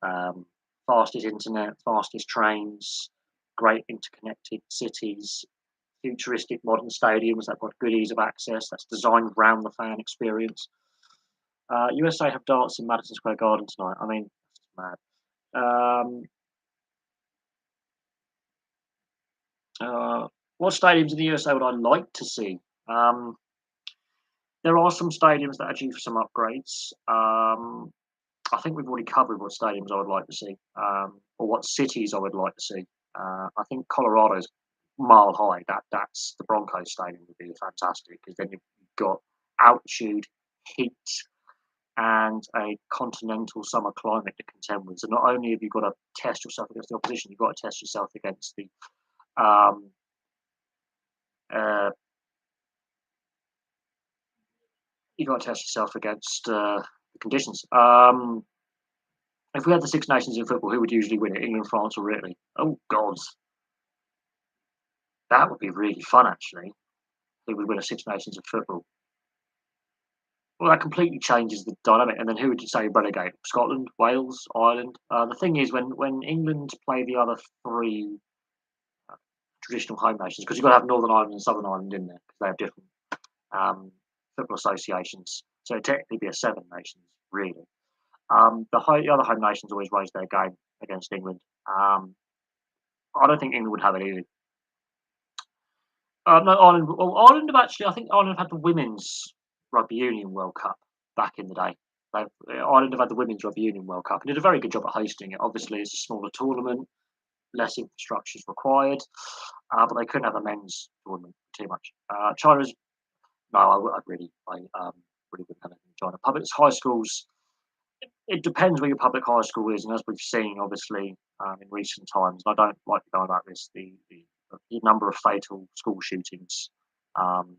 Um, Fastest internet, fastest trains, great interconnected cities, futuristic modern stadiums that've got good ease of access. That's designed around the fan experience. USA have darts in Madison Square Garden tonight. I mean, it's mad. Um, uh, what stadiums in the USA would I like to see? Um, there are some stadiums that are due for some upgrades. I think we've already covered what stadiums I would like to see, or what cities I would like to see. I think Colorado's mile high. That's the Broncos Stadium would be fantastic because then you've got altitude, heat, and a continental summer climate to contend with. So not only have you got to test yourself against the opposition, you've got to test yourself against the um, uh, you've got to test yourself against the conditions. If we had the Six Nations in football, who would usually win it? England, France, or Italy? Oh God, that would be really fun actually. Who would win a Six Nations of football? Well, that completely changes the dynamic. And then who would you say relegate? Scotland, Wales, Ireland. The thing is, when England play the other three traditional home nations, because you've got to have Northern Ireland and Southern Ireland in there because they have different um, football associations. So it'd technically be a seven nations, really. The other home nations always raise their game against England. I don't think England would have it either. No, Ireland. Well, Ireland have actually. I think Ireland have had the women's rugby union World Cup back in the day. Ireland have had the women's rugby union World Cup and did a very good job at hosting it. Obviously, it's a smaller tournament, less infrastructure is required, but they couldn't have a men's tournament too much. China's no, I really wouldn't have anything in China. Public high schools. It depends where your public high school is, and as we've seen, obviously, in recent times, and I don't like to go about this, the number of fatal school shootings. Um,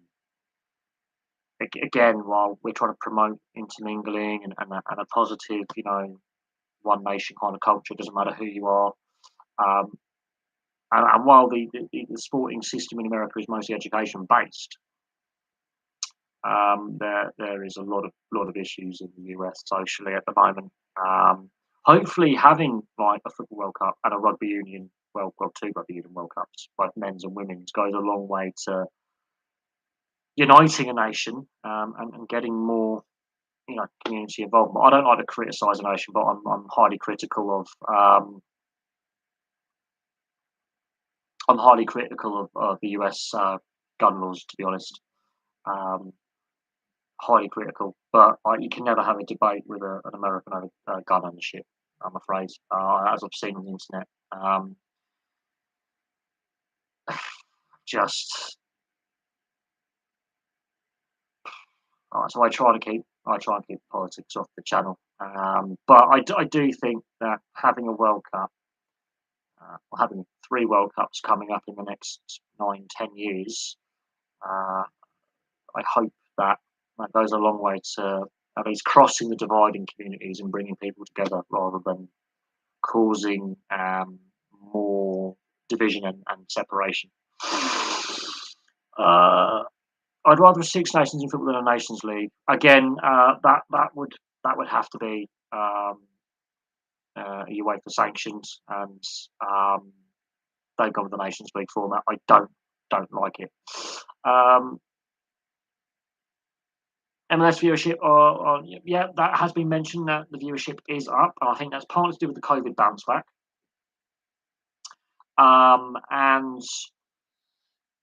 Again, while we're trying to promote intermingling and a positive, one nation kind of culture, doesn't matter who you are. Um, and while the sporting system in America is mostly education based, there is a lot of issues in the US socially at the moment. Hopefully, having like a football World Cup and a rugby union, two rugby union World Cups, both men's and women's, goes a long way to uniting a nation and getting more community involvement. I don't like to criticise a nation, but I'm highly critical of the US gun laws, to be honest. Um, Highly critical, but you can never have a debate with an American over gun ownership. I'm afraid, as I've seen on the internet, just so I try and keep politics off the channel. But I do think that having a World Cup, or having three World Cups coming up in the next 9, 10 years, uh, I hope that goes a long way to at least crossing the divide in communities and bringing people together rather than causing more division and separation. Uh, I'd rather a Six Nations in football than a Nations League. Again, that would have to be UEFA sanctions, and they've gone with the Nations League format. I don't like it. Um, MLS viewership, yeah, that has been mentioned that the viewership is up. I think that's partly to do with the COVID bounce back, and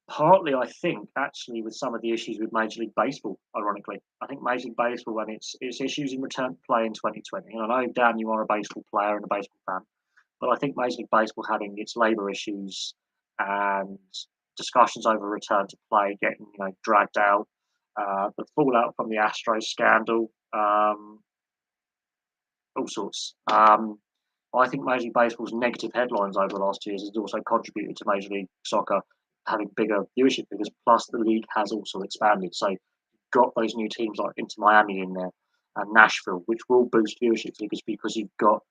partly, I think, actually, with some of the issues with Major League Baseball. Ironically, I think Major League Baseball and its issues in return to play in 2020. And I know Dan, you are a baseball player and a baseball fan, but I think Major League Baseball having its labour issues and discussions over return to play getting dragged out, the fallout from the Astros scandal, all sorts. I think Major League Baseball's negative headlines over the last 2 years has also contributed to Major League Soccer having bigger viewership figures. Plus, the league has also expanded. So, you've got those new teams like Inter Miami in there and Nashville, which will boost viewership figures because you've got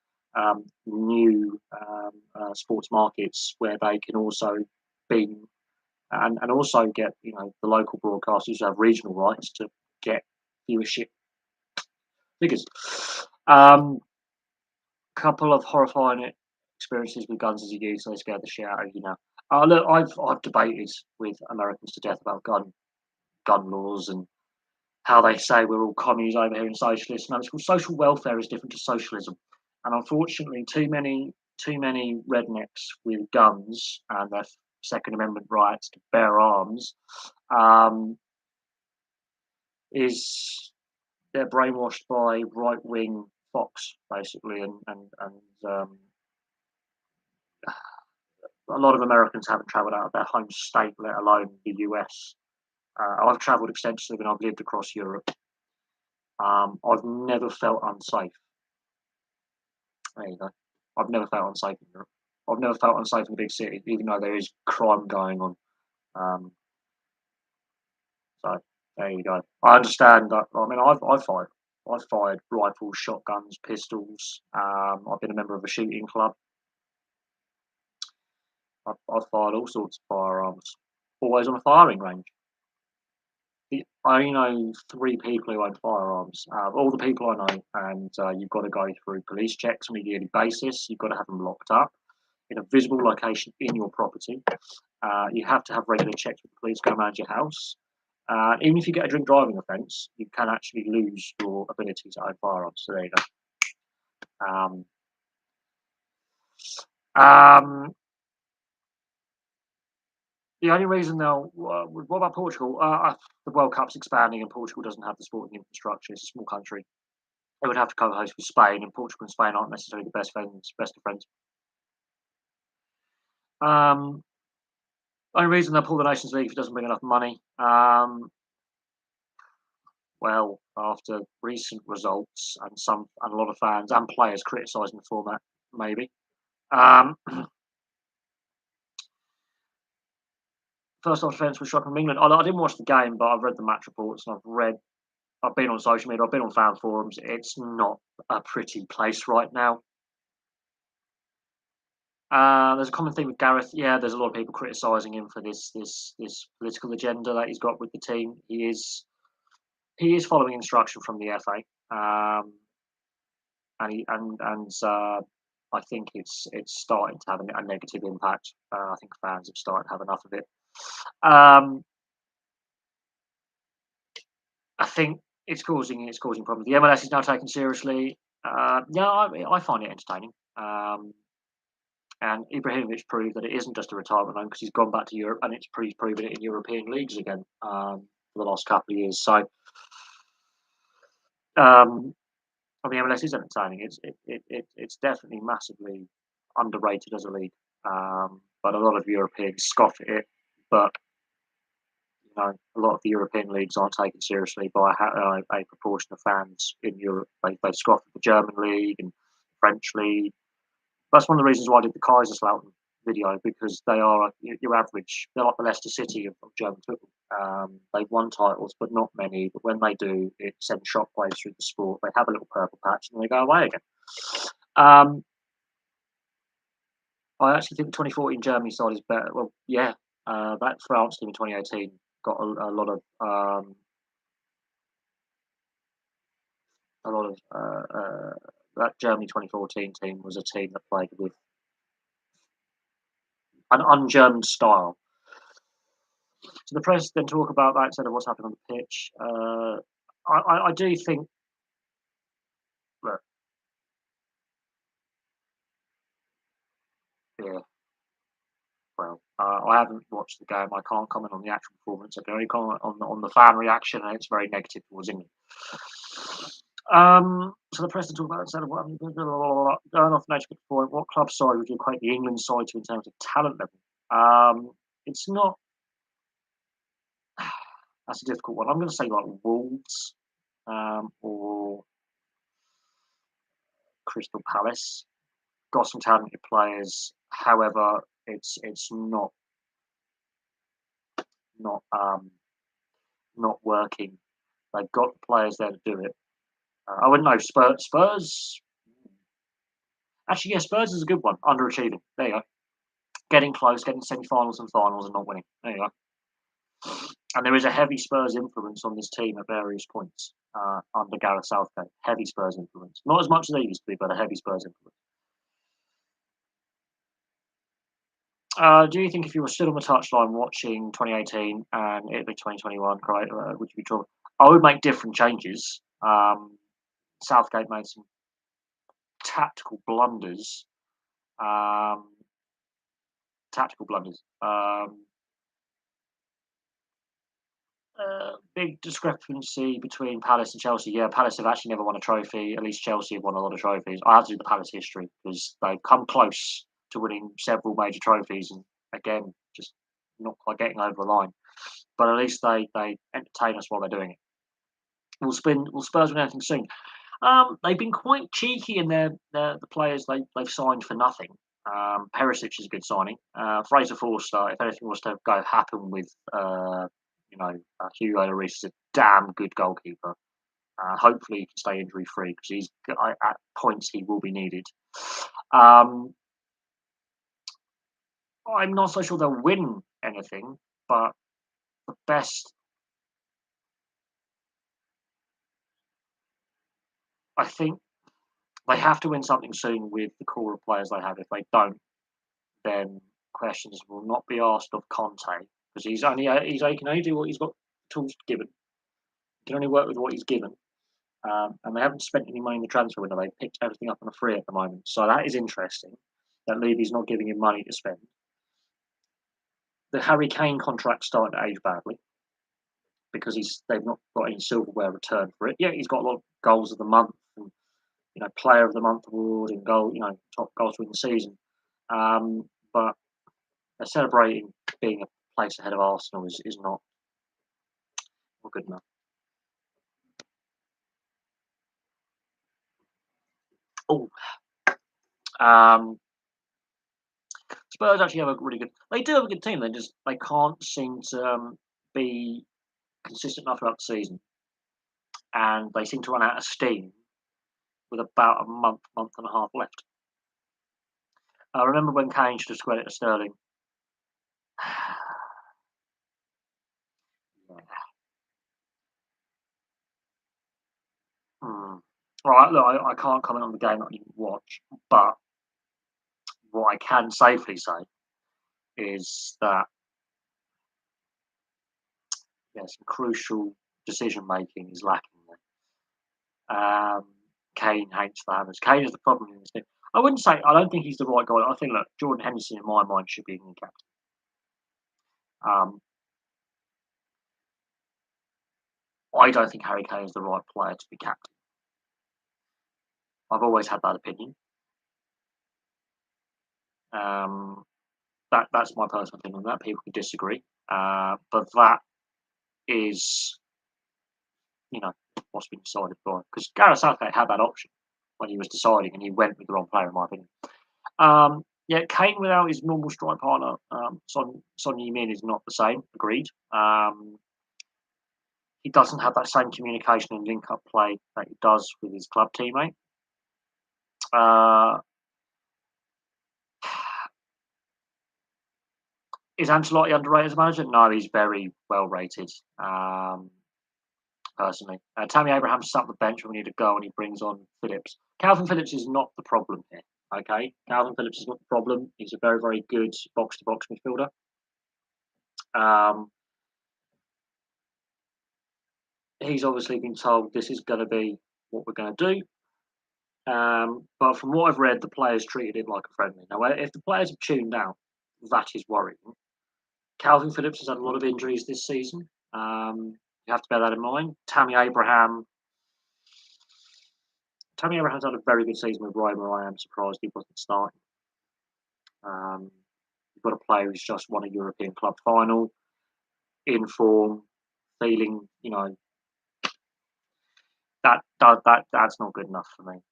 new sports markets where they can also be and also get the local broadcasters who have regional rights to get viewership figures. Um, Couple of horrifying experiences with guns as a youth, so they scared the shit out of you now. Look, I've debated with Americans to death about gun laws and how they say we're all commies over here and socialists. No, it's called social welfare is different to socialism, and unfortunately, too many rednecks with guns and their Second Amendment rights to bear arms um, is they're brainwashed by right wing Fox basically, and a lot of Americans haven't travelled out of their home state, let alone the US. I've travelled extensively and I've lived across Europe. I've never felt unsafe. There you go. I've never felt unsafe in Europe. I've never felt unsafe in a big city, even though there is crime going on. Um, so there you go. I understand that. I mean, I've fired rifles, shotguns, pistols. I've been a member of a shooting club. I've fired all sorts of firearms. Always on a firing range. I only know three people who own firearms. All the people I know, and you've got to go through police checks on a yearly basis. You've got to have them locked up in a visible location in your property. You have to have regular checks with the police going around your house. Even if you get a drink driving offence, you can actually lose your ability to own firearms. So there you go. Um, the only reason they'll what about Portugal? The World Cup's expanding, and Portugal doesn't have the sporting infrastructure. It's a small country. They would have to co-host with Spain, and Portugal and Spain aren't necessarily the best of friends. Um, Only reason they'll pull the Nations League if it doesn't bring enough money. Well, after recent results and a lot of fans and players criticising the format, maybe. Um, First off defence was shocking from England. I didn't watch the game, but I've read the match reports and I've been on social media, I've been on fan forums. It's not a pretty place right now. There's a common theme with Gareth. Yeah, there's a lot of people criticising him for this political agenda that he's got with the team. He is following instruction from the FA, and I think it's starting to have a negative impact. I think fans have started to have enough of it. I think it's causing problems. The MLS is now taken seriously. Yeah, I find it entertaining. And Ibrahimovic proved that it isn't just a retirement home because he's gone back to Europe and he's proven it in European leagues again for the last couple of years. So, I mean, MLS is entertaining. It's definitely massively underrated as a league. But a lot of Europeans scoff at it. But a lot of the European leagues aren't taken seriously by a proportion of fans in Europe. They scoff at the German league and French league. That's one of the reasons why I did the Kaiserslautern video, because they are your average. They're like the Leicester City of German football. They've won titles, but not many. But when they do, it sends shockwaves through the sport. They have a little purple patch and they go away again. I actually think the 2014 Germany side is better. Well, yeah, that France team in 2018 got a lot of that Germany 2014 team was a team that played with an un-German style. So the press then talk about that instead of what's happening on the pitch. I do think, look, yeah, well, I haven't watched the game. I can't comment on the actual performance. I can only comment on the fan reaction, and it's very negative towards England. So the press then talk about instead of what going off an educated point, what club side would you equate the England side to in terms of talent level? It's not. That's a difficult one. I'm going to say like Wolves or Crystal Palace. Got some talented players. However, it's not not working. They've got the players there to do it. I wouldn't know. Spurs. Actually, yeah, Spurs is a good one. Underachieving. There you go. getting close, getting semi-finals and finals, and not winning. There you go. And there is a heavy Spurs influence on this team at various points under Gareth Southgate. Heavy Spurs influence, not as much as they used to be, but a heavy Spurs influence. Do you think if you were still on the touchline watching 2018 and it'd be 2021, right, would you be troubled? I would make different changes. Southgate made some tactical blunders. Um, tactical blunders. Big discrepancy between Palace and Chelsea. Yeah, Palace have actually never won a trophy. At least Chelsea have won a lot of trophies. I had to do the Palace history because they've come close to winning several major trophies, and again, just not quite getting over the line. But at least they entertain us while they're doing it. Will Spurs win anything soon? They've been quite cheeky in the players they've signed for nothing. Perisic is a good signing. Fraser Forster, if anything was to go happen with Hugo Lloris is a damn good goalkeeper. Hopefully, he can stay injury free because at points he will be needed. I'm not so sure they'll win anything, but the best. I think they have to win something soon with the core of players they have. If they don't, then questions will not be asked of Conte because he can only do what he's got tools given. He can only work with what he's given. And they haven't spent any money in the transfer window. They've picked everything up on a free at the moment. So that is interesting that Levy's not giving him money to spend. The Harry Kane contract started to age badly because they've not got any silverware return for it. Yeah, he's got a lot of goals of the month and player of the month award and top goals win the season. But they're celebrating being a place ahead of Arsenal is not good enough. Oh, Spurs actually have a really good. They do have a good team. They can't seem to be consistent enough throughout the season, and they seem to run out of steam with about a month and a half left. I remember when Kane should have squared it to Sterling. Yeah. Right, look, I can't comment on the game that I didn't watch, but what I can safely say is that some crucial decision making is lacking there. Kane hates the hammers. Kane is the problem in this team. I wouldn't say I don't think he's the right guy. I think Jordan Henderson in my mind should be the captain. I don't think Harry Kane is the right player to be captain. I've always had that opinion. That's my personal opinion on that. People can disagree, but that is, what's been decided by. Because Gareth Southgate had that option when he was deciding, and he went with the wrong player, in my opinion. Kane without his normal strike partner, Son Heung-min is not the same. Agreed. He doesn't have that same communication and link-up play that he does with his club teammate. Is Ancelotti underrated as a manager? No, he's very well rated. Personally, Tammy Abraham sat on the bench when we need a goal, and he brings on Phillips. Calvin Phillips is not the problem here. Okay, Calvin Phillips is not the problem. He's a very, very good box-to-box midfielder. He's obviously been told this is going to be what we're going to do. But from what I've read, the players treated it like a friendly. Now, if the players have tuned out, that is worrying. Calvin Phillips has had a lot of injuries this season. You have to bear that in mind. Tammy Abraham's had a very good season with Roma. I am surprised he wasn't starting. You've got a player who's just won a European club final, in form, feeling, that's not good enough for me.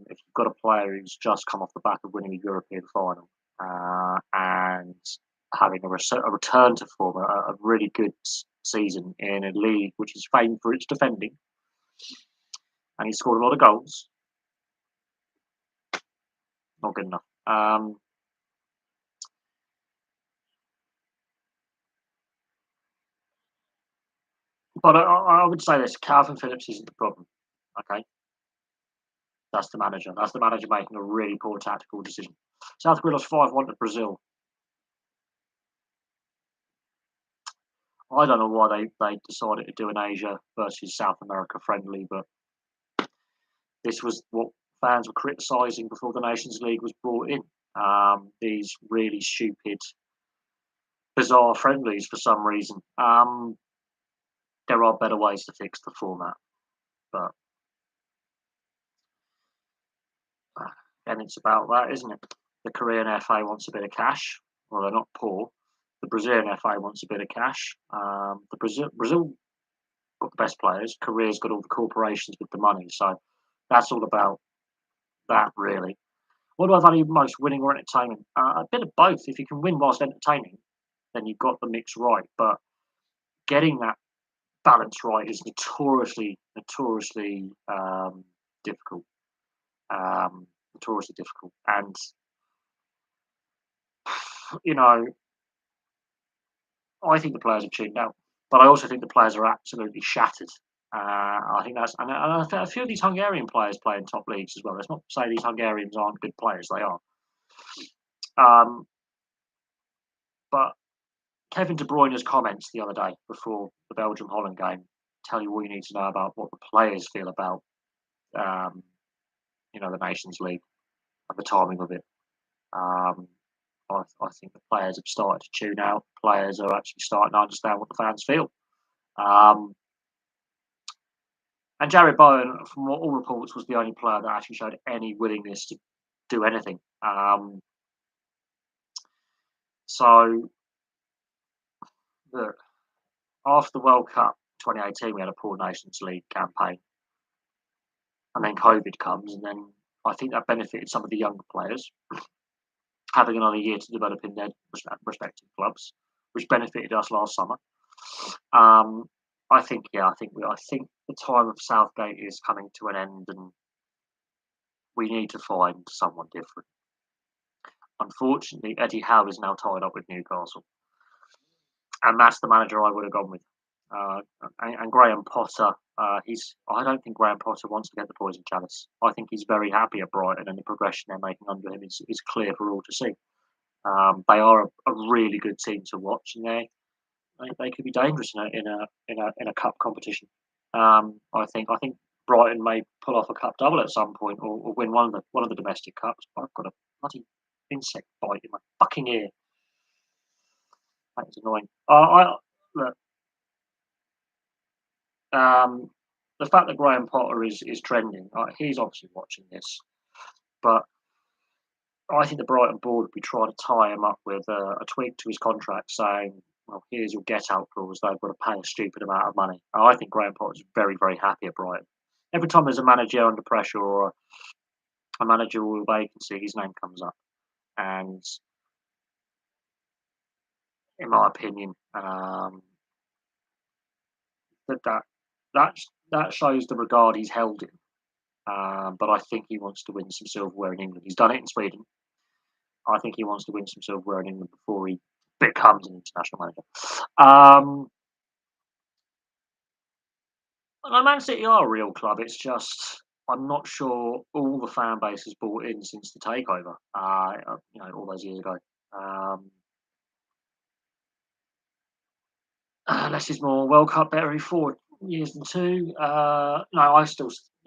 If you've got a player who's just come off the back of winning a European final and having a return to form, a really good season in a league which is famed for its defending, and he scored a lot of goals, not good enough. But I would say this: Calvin Phillips isn't the problem. Okay, that's the manager. That's the manager making a really poor tactical decision. South Korea lost 5-1 to Brazil. I don't know why they decided to do an Asia versus South America friendly, but this was what fans were criticising before the Nations League was brought in. These really stupid, bizarre friendlies for some reason. There are better ways to fix the format, but and it's about that, isn't it? The Korean FA wants a bit of cash. Well, they're not poor. The Brazilian FA wants a bit of cash. The Brazil got the best players. Korea's got all the corporations with the money. So that's all about that, really. What do I value most, winning or entertaining? A bit of both. If you can win whilst entertaining, then you've got the mix right. But getting that balance right is notoriously difficult. Notoriously difficult. And you know, I think the players are tuned out, but I also think the players are absolutely shattered. I think that's and a few of these Hungarian players play in top leagues as well. Let's not say these Hungarians aren't good players; they are. Um, but Kevin De Bruyne's comments the other day before the Belgium Holland game tell you all you need to know about what the players feel about, um, the Nations League and the timing of it. Um, I think the players have started to tune out. Players are actually starting to understand what the fans feel. Um, and Jared Bowen, from all reports, was the only player that actually showed any willingness to do anything. So, look, after the World Cup 2018, we had a poor Nations League campaign, and then COVID comes, and then I think that benefited some of the younger players having another year to develop in their respective clubs, which benefited us last summer. Um, I think the time of Southgate is coming to an end, and we need to find someone different. Unfortunately, Eddie Howe is now tied up with Newcastle, and that's the manager I would have gone with. Uh, and Graham Potter, I don't think Graham Potter wants to get the poison chalice. I think he's very happy at Brighton, and the progression they're making under him is clear for all to see. They are a really good team to watch, and they could be dangerous in a cup competition. I think Brighton may pull off a cup double at some point, or win one of the domestic cups. I've got a bloody insect bite in my fucking ear. That is annoying. Look, um, the fact that Graham Potter is trending, he's obviously watching this, but I think the Brighton board would be trying to tie him up with a tweak to his contract, saying, "Well, here's your get out clause. They've got to pay a stupid amount of money." I think Graham Potter's very, very happy at Brighton. Every time there's a manager under pressure or a managerial vacancy, his name comes up, and in my opinion, that that that that shows the regard he's held in. But I think he wants to win some silverware in England. He's done it in Sweden. I think he wants to win some silverware in England before he becomes an international manager. Um, Man City are a real club. It's just I'm not sure all the fan base has bought in since the takeover. All those years ago. Um, Less is more. World Cup better every 4 years than two. No,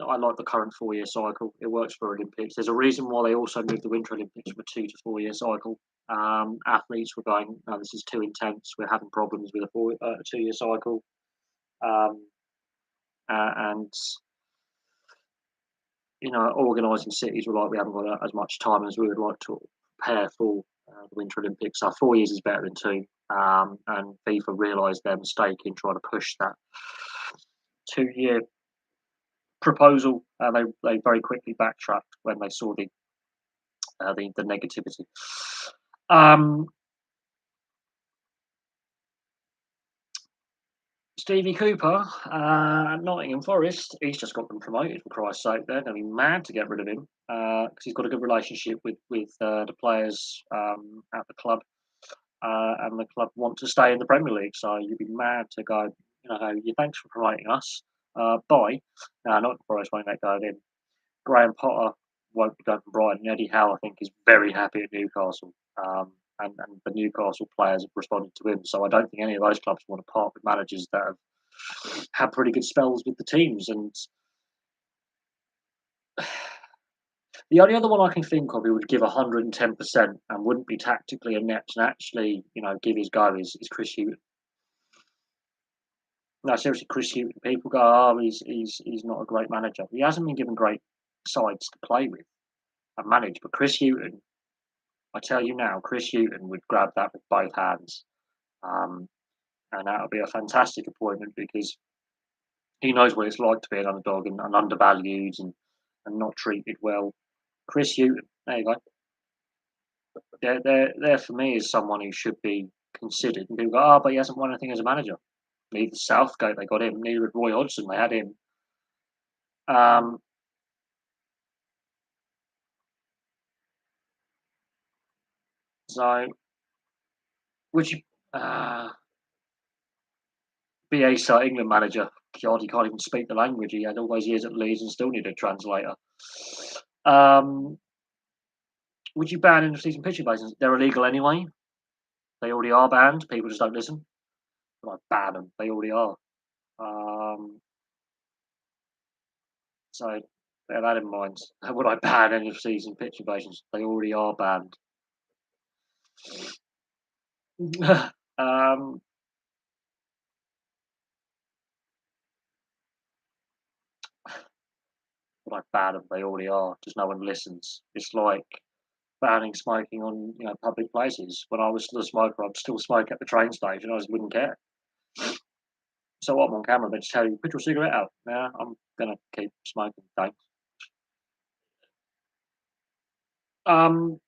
I like the current 4 year cycle. It works for Olympics. There's a reason why they also moved the Winter Olympics from a 2 to 4 year cycle. Athletes were going, no, this is too intense. We're having problems with a 2 year cycle. Um, and organising cities were like, we haven't got as much time as we would like to prepare for the Winter Olympics. So 4 years is better than two. And FIFA realised their mistake in trying to push that 2 year proposal. They very quickly backtracked when they saw the negativity. Um, Stevie Cooper, Nottingham Forest, he's just got them promoted, for Christ's sake. They're going to be mad to get rid of him because he's got a good relationship with the players at the club, and the club want to stay in the Premier League. So you'd be mad to go. Thanks for promoting us. Bye. No, not Forest won't let go of him. Graham Potter won't be going from Brighton. Eddie Howe, I think, is very happy at Newcastle. And the Newcastle players have responded to him. So I don't think any of those clubs want to part with managers that have had pretty good spells with the teams. And the only other one I can think of who would give 110% and wouldn't be tactically inept and actually, give his go is Chris Hughton. No, seriously, Chris Hughton. People go, "Oh, he's not a great manager." He hasn't been given great sides to play with and manage. But Chris Hughton, I tell you now, Chris Hughton would grab that with both hands, um, and that would be a fantastic appointment because he knows what it's like to be an underdog and undervalued and not treated well. Chris Hughton, there you go. There for me is someone who should be considered. And people go, "Oh, but he hasn't won anything as a manager." Neither Southgate, they got him. Neither Roy Hodgson, they had him. Um, so would you Bielsa, England manager? God, he can't even speak the language. He had all those years at Leeds and still needed a translator. Um, would you ban in-season pitch invasions? They're illegal anyway. They already are banned. People just don't listen. But I ban them. They already are. Um, so bear that in mind. Would I ban end-of-season pitch invasions? They already are banned. um, would I ban them? They already are. Just no one listens. It's like banning smoking on public places. When I was still a smoker, I'd still smoke at the train station. I just wouldn't care. So I'm on camera. They just tell you, put your cigarette out. Yeah, I'm gonna keep smoking. Thanks. Um.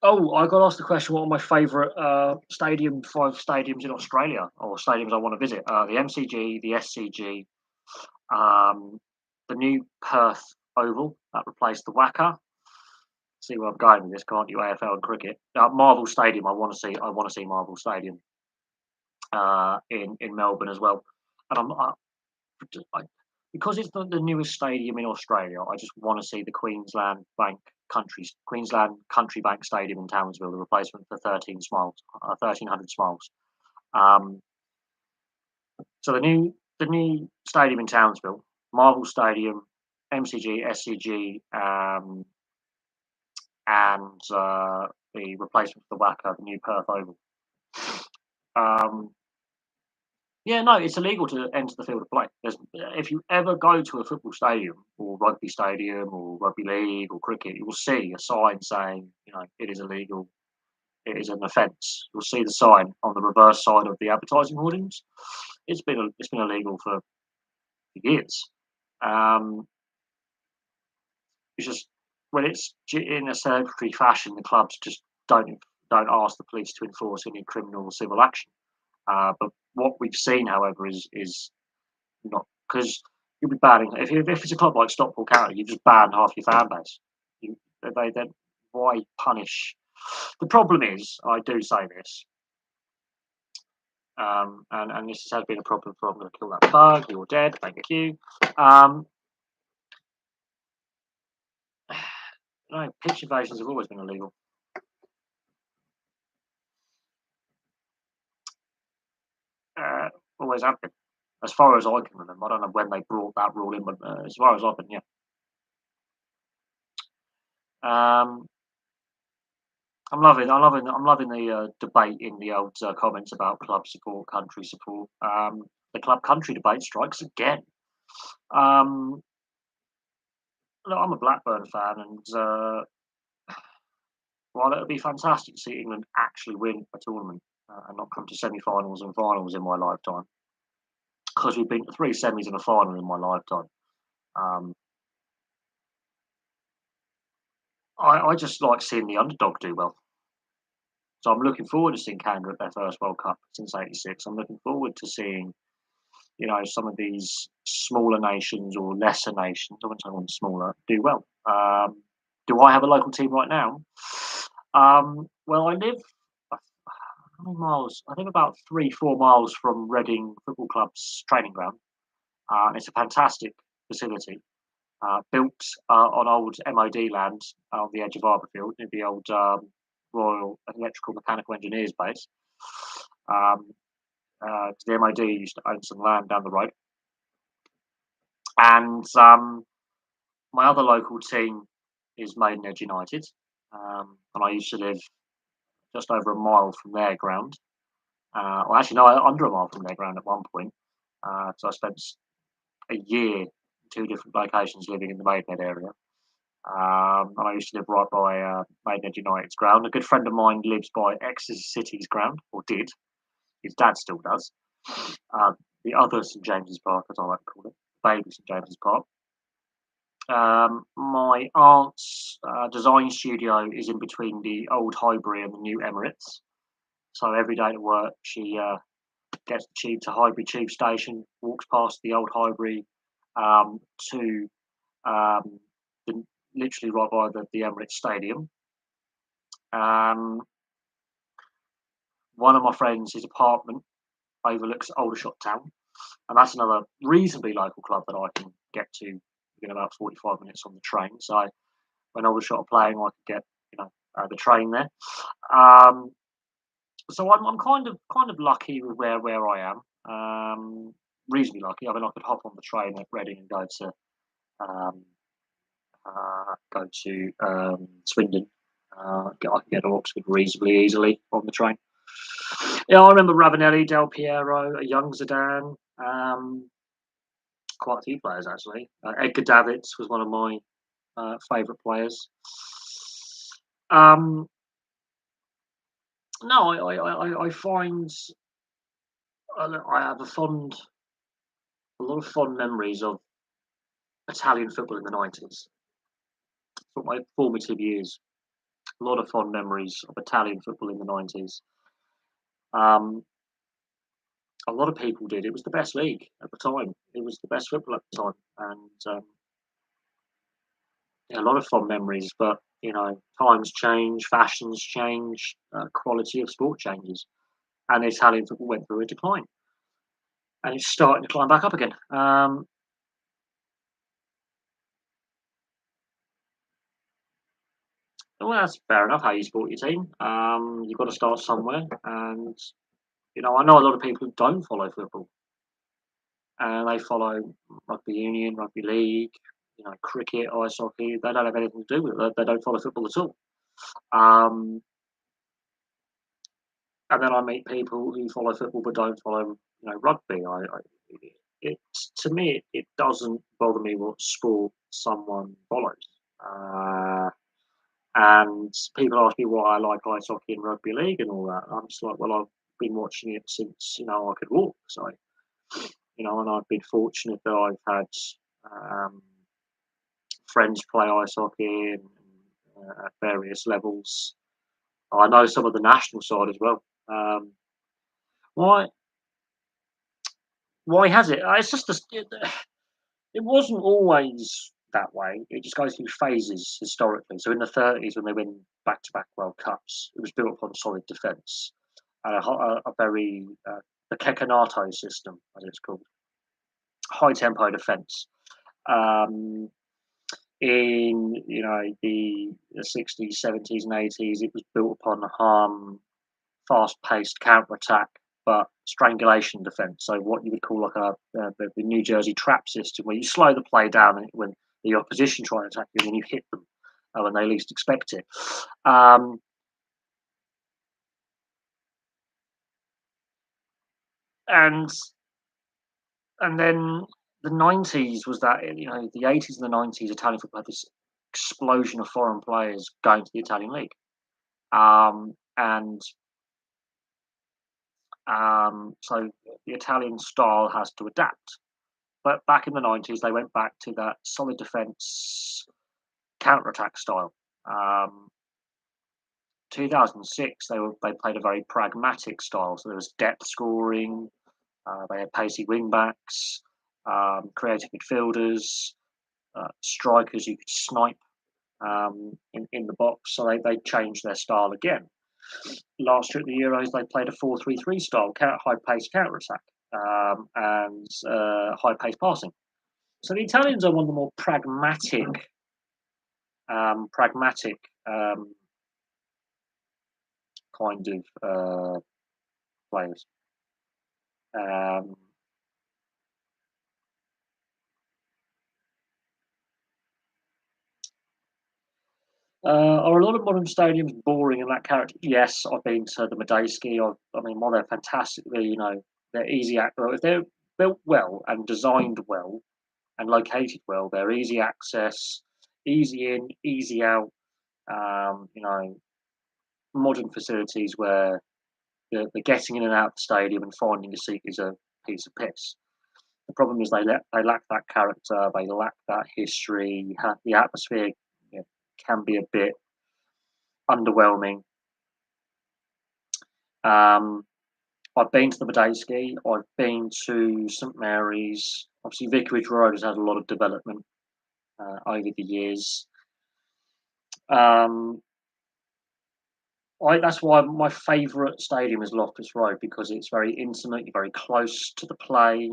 Oh, I got asked the question. What are my favourite five stadiums in Australia, or stadiums I want to visit? The MCG, the SCG, um, the new Perth Oval that replaced the WACA. See where I'm going with this, can't you? AFL and cricket. Marvel Stadium. I want to see. I want to see Marvel Stadium in Melbourne as well. And I because it's the newest stadium in Australia. I just want to see the Queensland Country Bank Stadium in Townsville, the replacement for 1300 Smiles. Um, so the new stadium in Townsville, Marvel Stadium, MCG, SCG, and the replacement for the WACA, the new Perth Oval. Um, Yeah, no, it's illegal to enter the field of play. If you ever go to a football stadium or rugby stadium or rugby league or cricket, you will see a sign saying, it is illegal. It is an offence. You'll see the sign on the reverse side of the advertising hoardings. It's been illegal for years. Um, it's just when it's in a celebratory fashion, the clubs just don't ask the police to enforce any criminal or civil action. But what we've seen, however, is not because you'll be banning if it's a club like Stockport County, you just ban half your fan base. They then why punish? The problem is, I do say this, and this has been a problem for. I'm going to kill that bug. You're dead. Thank you. Um, no, pitch invasions have always been illegal. Uh, Always have been, as far as I can remember. I don't know when they brought that rule in, but as far as I've been, yeah. Um, I'm loving the debate in the old comments about club support, country support. The club country debate strikes again. Um, Look, I'm a Blackburn fan, and while it would be fantastic to see England actually win a tournament and not come to semi-finals and finals in my lifetime, because we've been to three semis and a final in my lifetime. Um, I just like seeing the underdog do well. So I'm looking forward to seeing Canada at their first World Cup since '86. I'm looking forward to seeing some of these smaller nations or lesser nations, I wouldn't say one smaller, do well. Do I have a local team right now? Well, I live how many miles? I think about 3, 4 miles from Reading Football Club's training ground. It's a fantastic facility, built on old MOD land on the edge of Arborfield, near the old Royal Electrical Mechanical Engineers base. Um, the MOD used to own some land down the road, and my other local team is Maidenhead United, and I used to live just over a mile from their ground. Well, actually, no, under a mile from their ground at one point. So I spent a year in two different locations living in the Maidenhead area. And I used to live right by Maidenhead United's ground. A good friend of mine lives by Exeter City's ground, or did. His dad still does. Uh, the other St James's Park, as I like to call it, baby St James's Park. My aunt's design studio is in between the old Highbury and the new Emirates. So every day at work, she gets the tube to Highbury Tube Station, walks past the old Highbury to um, the, literally right by the Emirates Stadium. Um, One of my friends, his apartment overlooks Aldershot Town, and that's another reasonably local club that I can get to in about 45 minutes on the train. So when Aldershot are playing, I can get the train there. Um, so I'm kind of lucky with where I am. Reasonably lucky. I mean, I could hop on the train at Reading and um, go to Swindon. I can get to Oxford reasonably easily on the train. Yeah, I remember Ravanelli, Del Piero, a young Zidane, quite a few players actually. Edgar Davids was one of my favourite players. Um, no, I find I have a lot of fond memories of Italian football in the 90s. For my formative years, a lot of fond memories of Italian football in the 90s. Um, a lot of people did. It was the best league at the time. It was the best football at the time, and yeah, a lot of fond memories. But times change, fashions change, quality of sport changes, and Italian football went through a decline, and it's starting to climb back up again. Well, that's fair enough. How you support your team, you've got to start somewhere, and I know a lot of people who don't follow football, and they follow rugby union, rugby league, cricket, ice hockey. They don't have anything to do with it. They don't follow football at all. Um, and then I meet people who follow football but don't follow, rugby. It to me, it doesn't bother me what sport someone follows. Uh, and people ask me why I like ice hockey and rugby league and all that. I'm just like, well, I've been watching it since I could walk. So and I've been fortunate that I've had um, friends play ice hockey at various levels. I know some of the national side as well. Why? Why has it? It's just it wasn't always that way. It just goes through phases historically. So in the 30s, when they win back-to-back World Cups, it was built upon solid defence and a very the Kekanato system, as it's called, high tempo defence. Um, in the 60s, 70s, and 80s, it was built upon fast-paced counter-attack, but strangulation defence. So what you would call like the New Jersey trap system, where you slow the play down when the opposition try and attack you, and then you hit them when they least expect it. Um, and and then the 90s was that the 80s and the 90s Italian football had this explosion of foreign players going to the Italian league, and so the Italian style has to adapt. But back in the 90s, they went back to that solid defence counter attack style. 2006, they played a very pragmatic style. So there was depth scoring. They had pacey wing backs, creative midfielders, strikers you could snipe in the box. So they changed their style again. Last year at the Euros, they played a 4-3-3 style, high-paced counter-attack, and high-paced passing. So the Italians are one of the more pragmatic um, kind of players. Um, are a lot of modern stadiums boring in that character? Yes, I've been to the Medeski. I mean, while they're fantastic, they're easy. If they're built well and designed well and located well, they're easy access, easy in, easy out. You know, modern facilities where the getting in and out of the stadium and finding a seat is a piece of piss. The problem is they lack that character, they lack that history. The atmosphere, can be a bit underwhelming. Um, I've been to the Medeski, I've been to St Mary's. Obviously, Vicarage Road has had a lot of development over the years. Um, that's why my favourite stadium is Loftus Road, because it's very intimate. You're very close to the play.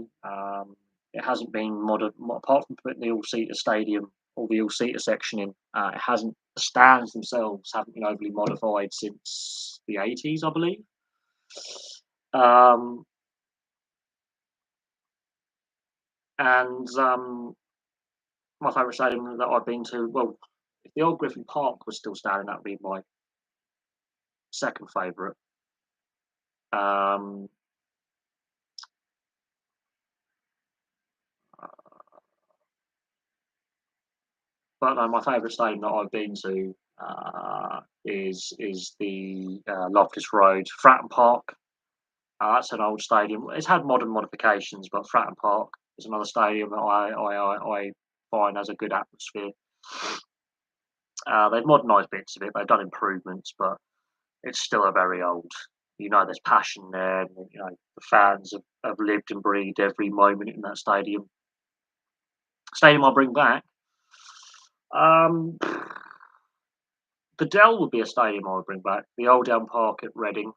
It hasn't been apart from putting the all-seater stadium or the all-seater section in. It hasn't. The stands themselves haven't been overly modified since the 80s, I believe. Um, and my favourite stadium that I've been to, well, if the old Griffin Park was still standing, that would be my second favourite. Um, but no, my favourite stadium that I've been to is the Loftus Road, Fratton Park. That's an old stadium. It's had modern modifications, but Fratton Park is another stadium that I find has a good atmosphere. They've modernised bits of it. They've done improvements, but it's still a very old. There's passion there. And, the fans have lived and breathed every moment in that stadium. Stadium I'll bring back. Um, the Dell would be a stadium I would bring back. The Old Elm Park at Reading.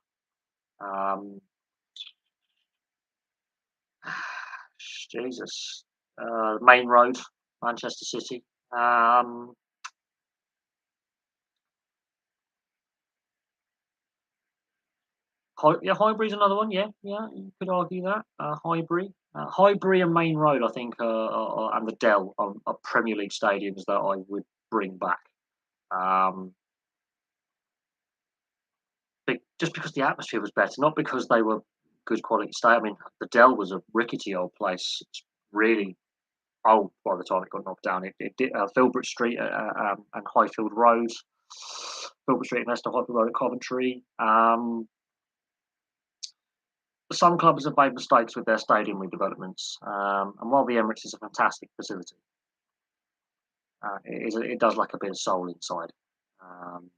Um, Jesus. Main Road, Manchester City. Um, yeah, Highbury's another one. Yeah, yeah, you could argue that. Highbury and Main Road, I think, and the Dell are Premier League stadiums that I would bring back. Um, just because the atmosphere was better, not because they were good quality stay. I mean, the Dell was a rickety old place. It's really old by the time it got knocked down. It did Filbert Street and Highfield Road, Filbert Street and Leicester, Highfield Road at Coventry. Some clubs have made mistakes with their stadium redevelopments, and while the Emirates is a fantastic facility, it does lack a bit of soul inside. Um,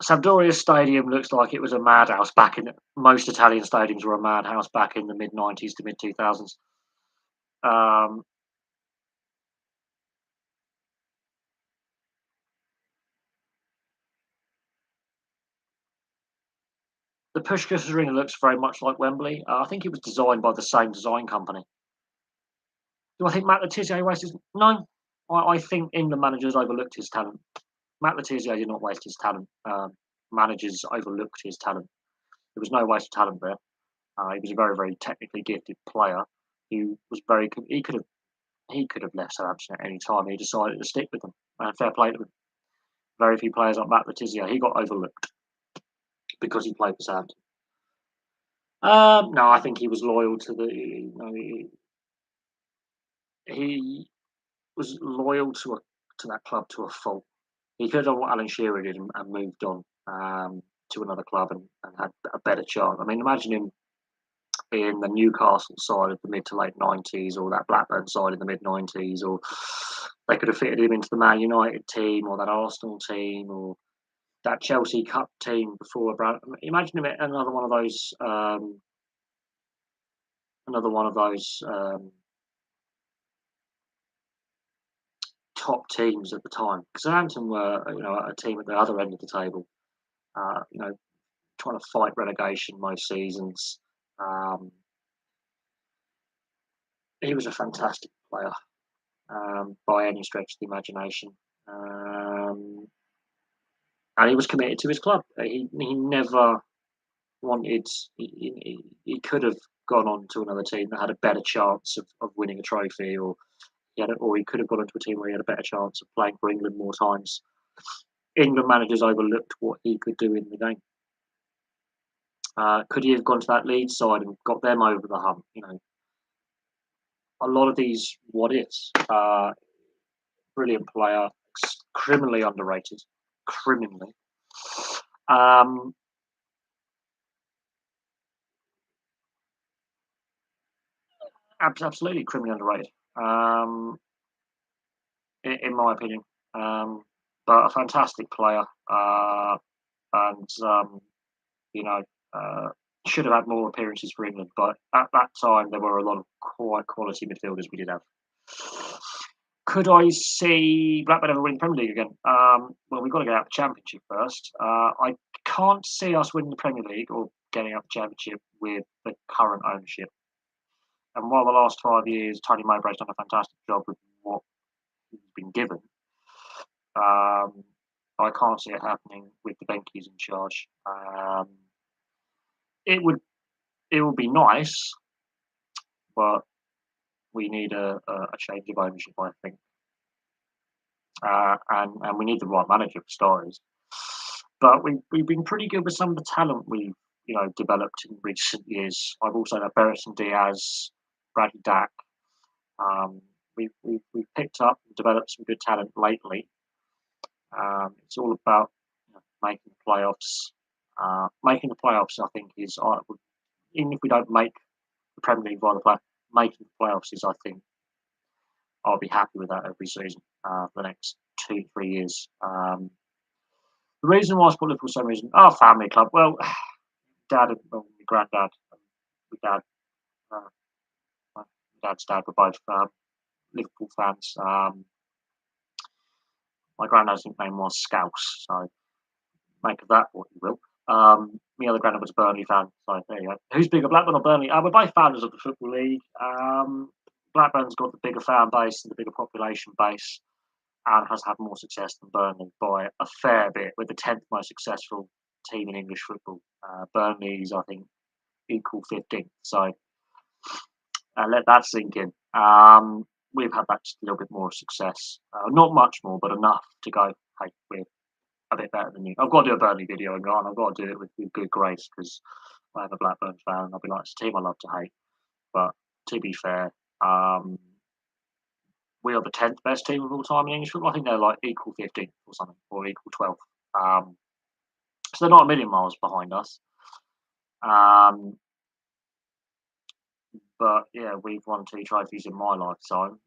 Sampdoria Stadium looks like it was a madhouse back in. Most Italian stadiums were a madhouse back in the mid '90s to mid 2000s. Um, the Puskás Arena looks very much like Wembley. I think it was designed by the same design company. Do I think Matt Le Tissier wasted? No, I think England managers overlooked his talent. Matt Le Tissier did not waste his talent. Managers overlooked his talent. There was no waste of talent there. He was a very, very technically gifted player who was very. He could have left Southampton at any time. He decided to stick with them. Fair play to him. Very few players like Matt Le Tissier. He got overlooked because he played for Southampton. No, I think he was loyal to the. He was loyal to that club to a fault. He could have done what Alan Shearer did and moved on to another club and had a better chance. I mean, imagine him in the Newcastle side of the mid to late '90s, or that Blackburn side in the mid '90s, or they could have fitted him into the Man United team, or that Arsenal team, or that Chelsea Cup team before. Imagine him at another one of those top teams at the time. Southampton were, a team at the other end of the table. You know, trying to fight relegation most seasons. Um, he was a fantastic player by any stretch of the imagination, and he was committed to his club. He never wanted. He could have gone on to another team that had a better chance of winning a trophy, or or he could have gone into a team where he had a better chance of playing for England more times. England managers overlooked what he could do in the game. Could he have gone to that Leeds side and got them over the hump? A lot of these what ifs. Brilliant player, criminally underrated, criminally. Um, Absolutely criminally underrated. In my opinion. Um, but a fantastic player, and you know, uh, should have had more appearances for England. But at that time, there were a lot of quite quality midfielders we did have. Could I see Blackburn ever win the Premier League again? Well, we've got to get out of the Championship first. I can't see us winning the Premier League or getting out the Championship with the current ownership. And while the last 5 years, Tony Mowbray's done a fantastic job with what he's been given, um, I can't see it happening with the Benkeys in charge. It would it would be nice, but we need a change of ownership, I think, and we need the right manager for starters. But we've been pretty good with some of the talent we've developed in recent years. I've also had Berison Diaz, Bradley Dack. Um, we've picked up and developed some good talent lately. It's all about making the playoffs. Making the playoffs, I think, is even if we don't make the Premier League via the play, making the playoffs is, I think, I'll be happy with that every season for the next 2 3 years. The reason why I support Liverpool for some reason, our family club. Well, dad and my granddad, and my dad, uh, my dad's dad were both Liverpool fans. My granddad's nickname was Scouse, so make of that what you will. My other granddad was a Burnley fan, so there you go. Who's bigger, Blackburn or Burnley? We're both founders of the Football League. Blackburn's got the bigger fan base and the bigger population base, and has had more success than Burnley by a fair bit. We're the 10th most successful team in English football. Burnley's, I think, equal 15th. So let that sink in. We've had that just a little bit more success. Not much more, but enough to go, hey, we're a bit better than you. I've got to do a Burnley video and go on. I've got to do it with good grace because I am a Blackburn fan and I'll be like, it's a team I love to hate. But to be fair, we are the 10th best team of all time in English football. I think they're like equal 15th or something, or equal 12th. So they're not a million miles behind us. But yeah, we've won 2 trophies in my lifetime.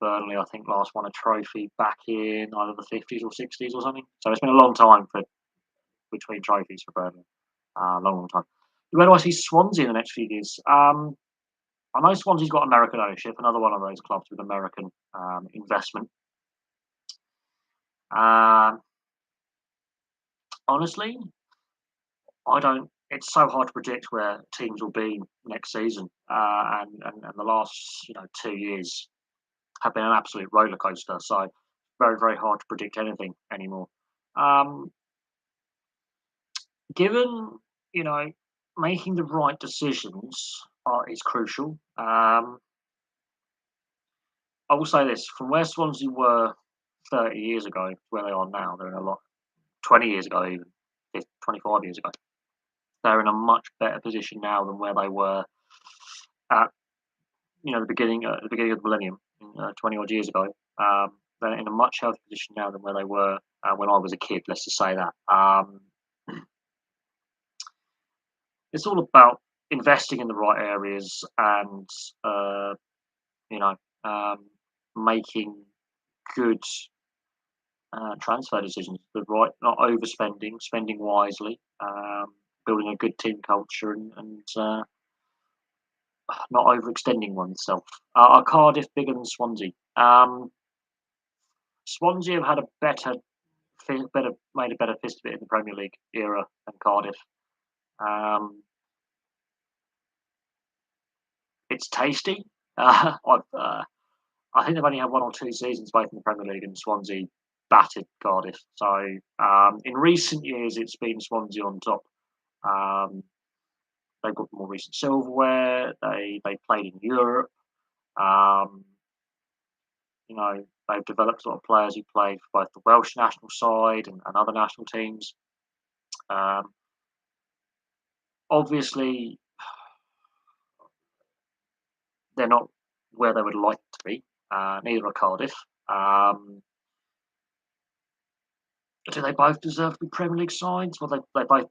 Burnley, I think, last won a trophy back in either the 50s or 60s or something. So it's been a long time for between trophies for Burnley. Long time. Where do I see Swansea in the next few years? I know Swansea's got American ownership, another one of those clubs with American investment. Um, Honestly, I don't. It's so hard to predict where teams will be next season, and the last 2 years have been an absolute roller coaster. So very hard to predict anything anymore. Um, Given you know making the right decisions is crucial. I will say this: from where Swansea were 30 years ago, to where they are now, they're in a lot. 20 years ago, even 25 years ago, they're in a much better position now than where they were at the beginning of the millennium, 20 odd years ago. They're in a much healthier position now than where they were when I was a kid. Let's just say that. It's all about investing in the right areas and you know um, making good transfer decisions. The right, not overspending, spending wisely, building a good team culture, and not overextending oneself. Are Cardiff bigger than Swansea? Swansea have had a made a better fist of it in the Premier League era than Cardiff. Um, it's tasty. I think they've only had 1 or 2 seasons both in the Premier League, and Swansea battered Cardiff. So in recent years, it's been Swansea on top. Um, they've got more recent silverware. They played in Europe. Um, they've developed a lot of players who played for both the Welsh national side and other national teams. Um, Obviously, they're not where they would like to be. Neither are Cardiff. Um, do they both deserve to be Premier League sides? Well, they both,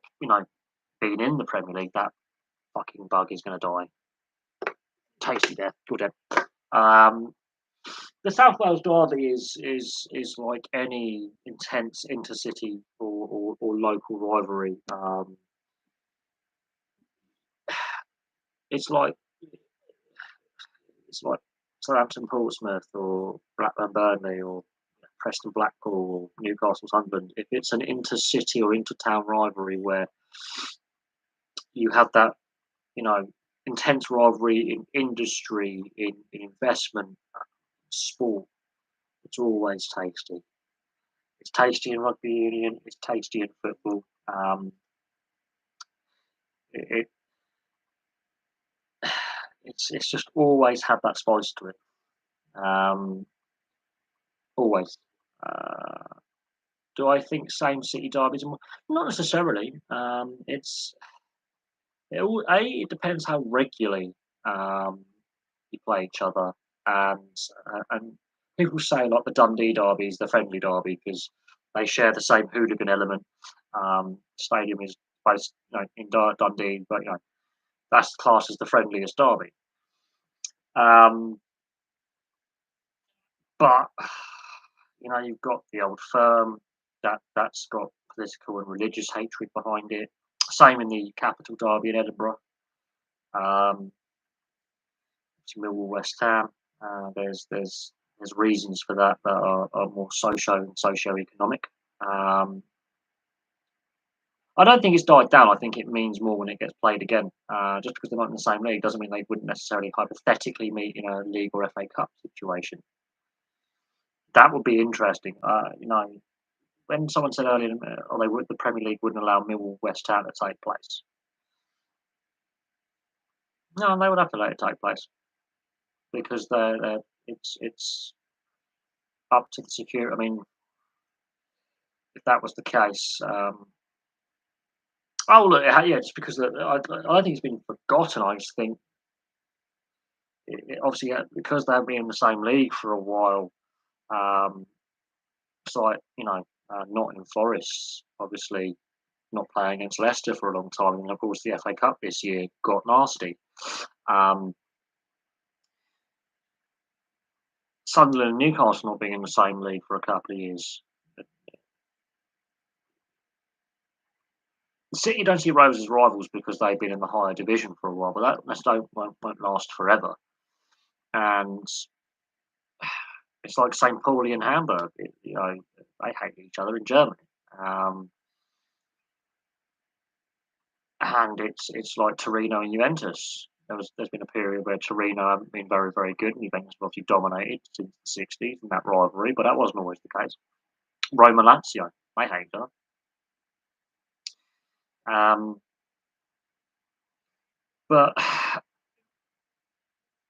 being in the Premier League, that fucking bug is going to die. Tasty death, good death. The South Wales derby is like any intense intercity or local rivalry. It's like it's like Southampton Portsmouth or Blackburn Burnley or Preston Blackpool or Newcastle Sunderland. If it's an intercity or intertown rivalry where you have that, you know, intense rivalry in industry, in investment, sport, it's always tasty. It's tasty in rugby union. It's tasty in football. It, it's just always had that spice to it. Um, Always. Uh, do I think same city derbies? Not necessarily. It depends how regularly um, you play each other, and people say like the Dundee derby is the friendly derby because they share the same hooligan element. Stadium is based in Dundee, but that's classed as the friendliest derby. Um, but you've got the old firm that's got political and religious hatred behind it. Same in the capital derby in Edinburgh. Um, Millwall West Ham. There's reasons for that are more socio-economic. Um, I don't think it's died down. I think it means more when it gets played again. Just because they're not in the same league doesn't mean they wouldn't necessarily hypothetically meet in a league or FA Cup situation. That would be interesting. When someone said earlier, the Premier League wouldn't allow Millwall West Ham to take place. No, they would have to let it take place because it's up to the security. I mean, if that was the case, oh look, yeah, just because I don't think it's been forgotten. I just think obviously because they've been in the same league for a while. Um, it's like Nottingham Forest, obviously not playing against Leicester for a long time, and of course the FA Cup this year got nasty. Um, Sunderland and Newcastle not being in the same league for a couple of years. City don't see Rovers as rivals because they've been in the higher division for a while, but won't last forever. And it's like St. Pauli and Hamburg. They hate each other in Germany, and it's like Torino and Juventus. There's been a period where Torino haven't been very very good, and Juventus have obviously dominated since the '60s in that rivalry, but that wasn't always the case. Roma Lazio, they hate each other. But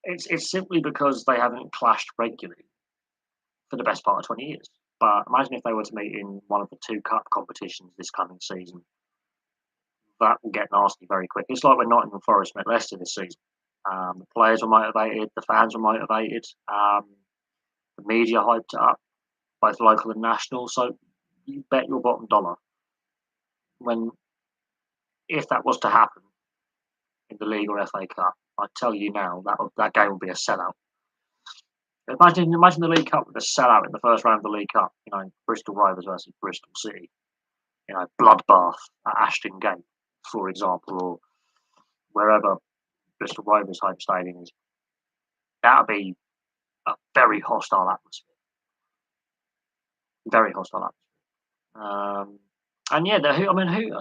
it's simply because they haven't clashed regularly for the best part of 20 years. But imagine if they were to meet in one of the two cup competitions this coming season. That will get nasty very quick. It's like when Nottingham Forest met Leicester this season. The players were motivated, the fans were motivated, the media hyped it up, both local and national. So you bet your bottom dollar when if that was to happen in the league or FA Cup, I tell you now that game will be a sellout. Imagine the League Cup with a sellout in the first round of the League Cup. Bristol Rovers versus Bristol City. Bloodbath at Ashton Gate, for example, or wherever Bristol Rovers home stadium is. That would be a very hostile atmosphere. very hostile atmosphere. And yeah, who I mean, who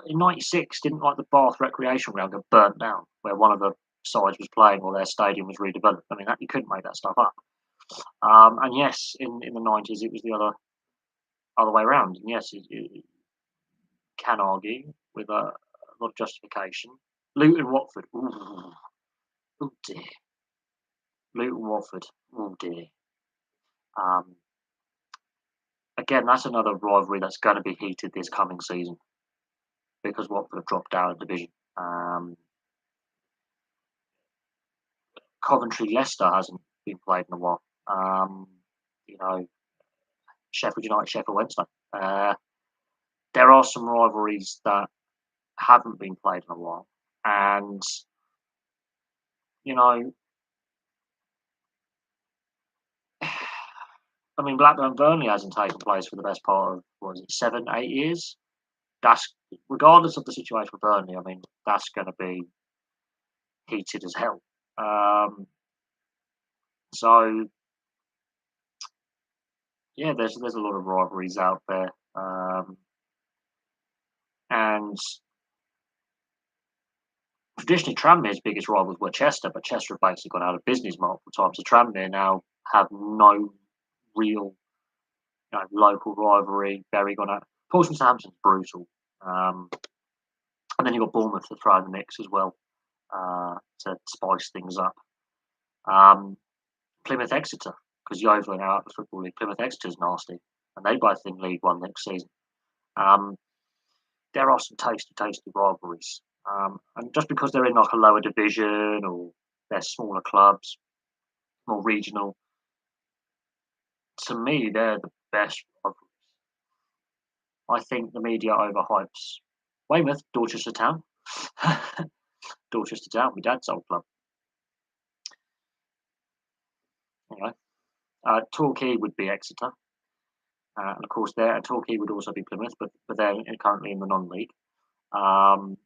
in '96 didn't like the Bath recreation ground get burnt down, where one of the sides was playing or their stadium was redeveloped. I mean, that, you couldn't make that stuff up. And yes, in the '90s it was the other way around. And yes, you can argue with a lot of justification. Luton Watford, ooh, oh dear. Luton Watford, oh dear. Um, Again, that's another rivalry that's going to be heated this coming season because Watford have dropped down a division. Um, Coventry Leicester hasn't been played in a while. Um, you know, Sheffield United, Sheffield Wednesday. Uh, there are some rivalries that haven't been played in a while, and you know, I mean, Blackburn Burnley hasn't taken place for the best part of what is it, 7, 8 years. That's regardless of the situation with Burnley. I mean, that's going to be heated as hell. Um, so yeah, there's a lot of rivalries out there, and traditionally Tranmere's biggest rivals were Chester, but Chester have basically gone out of business multiple times. So Tranmere now have no real local rivalry. Bury gone out. Portsmouth Southampton's brutal, and then you've got Bournemouth to throw in the mix as well to spice things up. Um, Plymouth Exeter, because Yeovil are now out of the Football League. Plymouth Exeter's nasty, and they both in League One next season. Um, there are some tasty rivalries. And just because they're in like a lower division or they're smaller clubs, more regional, to me, they're the best rivalries. I think the media overhypes Weymouth, Dorchester Town. Dorchester Town, my dad's old club. Anyway, Torquay would be Exeter. And of course, there Torquay would also be Plymouth, but they're currently in the non-league. Um,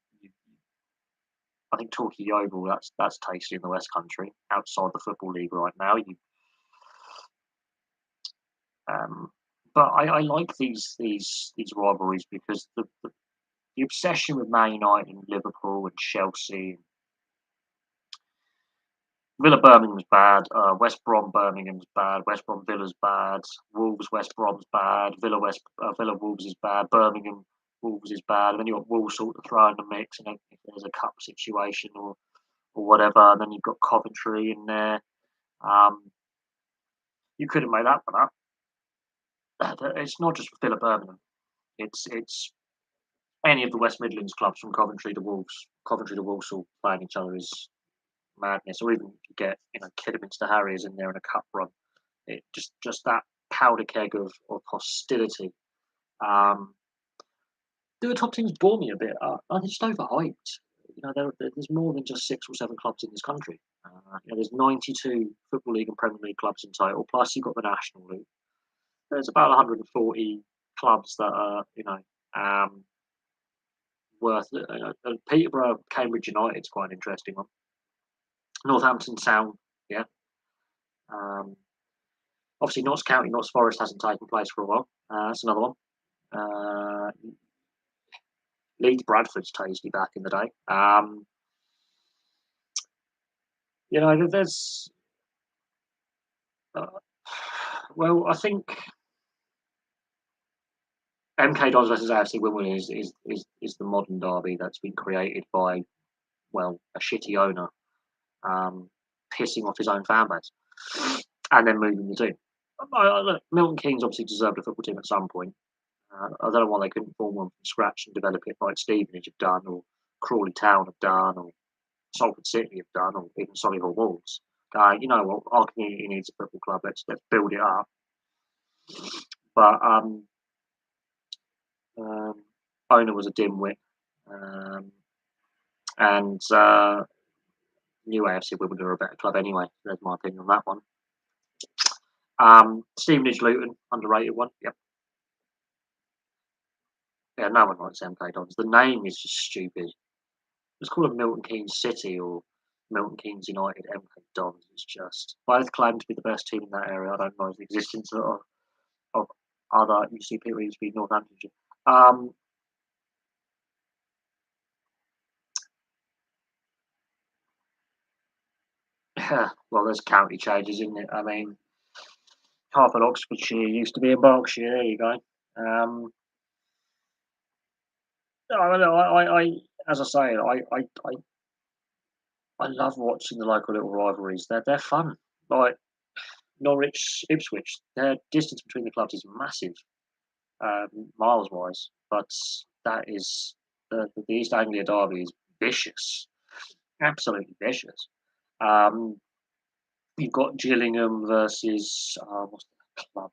I think Torquay Yeovil, that's tasty in the West Country, outside the Football League right now. Um, but I like these rivalries because the obsession with Man United and Liverpool and Chelsea, Villa Birmingham's bad, West Brom Birmingham's bad, West Brom Villa's bad, Wolves West Brom's bad, Villa Wolves is bad, Birmingham Wolves is bad, and then you've got Walsall to throw in the mix, and then if there's a cup situation or whatever, and then you've got Coventry in there. Um, you couldn't make that one up. It's not just Villa Birmingham. It's any of the West Midlands clubs from Coventry to Wolves, Coventry to Walsall playing each other is madness. Or even if you get Kidderminster Harriers in there in a cup run, it just that powder keg of hostility. Um, the top teams bore me a bit. They're just overhyped. There's more than just 6 or 7 clubs in this country. There's 92 Football League and Premier League clubs in total. Plus, you've got the National League. There's about 140 clubs that are, worth. Peterborough, Cambridge United's quite an interesting one. Northampton Town, yeah. Um, Obviously, Notts County, Notts Forest hasn't taken place for a while. That's another one. Uh, Leeds Bradford's tasty back in the day. There's. Uh, well, I think MK Dons versus AFC Wimbledon is the modern derby that's been created by a shitty owner pissing off his own fan base and then moving the team. Look, Milton Keynes obviously deserved a football team at some point. I don't know why they couldn't form one from scratch and develop it like Stevenage have done, or Crawley Town have done, or Salford City have done, or even Solihull Wolves. You know what? Our community needs a football club. Let's build it up. But owner was a dimwit, and new AFC Wimbledon are a better club anyway. There's my opinion on that one. Stevenage Luton, underrated one. Yep. Yeah, no one likes MK Dons. The name is just stupid. Let's call it Milton Keynes City or Milton Keynes United MK Dons. It's just both claim to be the best team in that area. I don't know the existence of other. You see people who used to be Northamptonshire. Um, well, there's county changes, isn't it? I mean, half of Oxfordshire used to be in Berkshire. There you go. No, as I say, I love watching the local little rivalries. They're fun. Like Norwich, Ipswich, their distance between the clubs is massive, miles wise. But that is the East Anglia derby is vicious, absolutely vicious. Um, you've got Gillingham versus what's the club?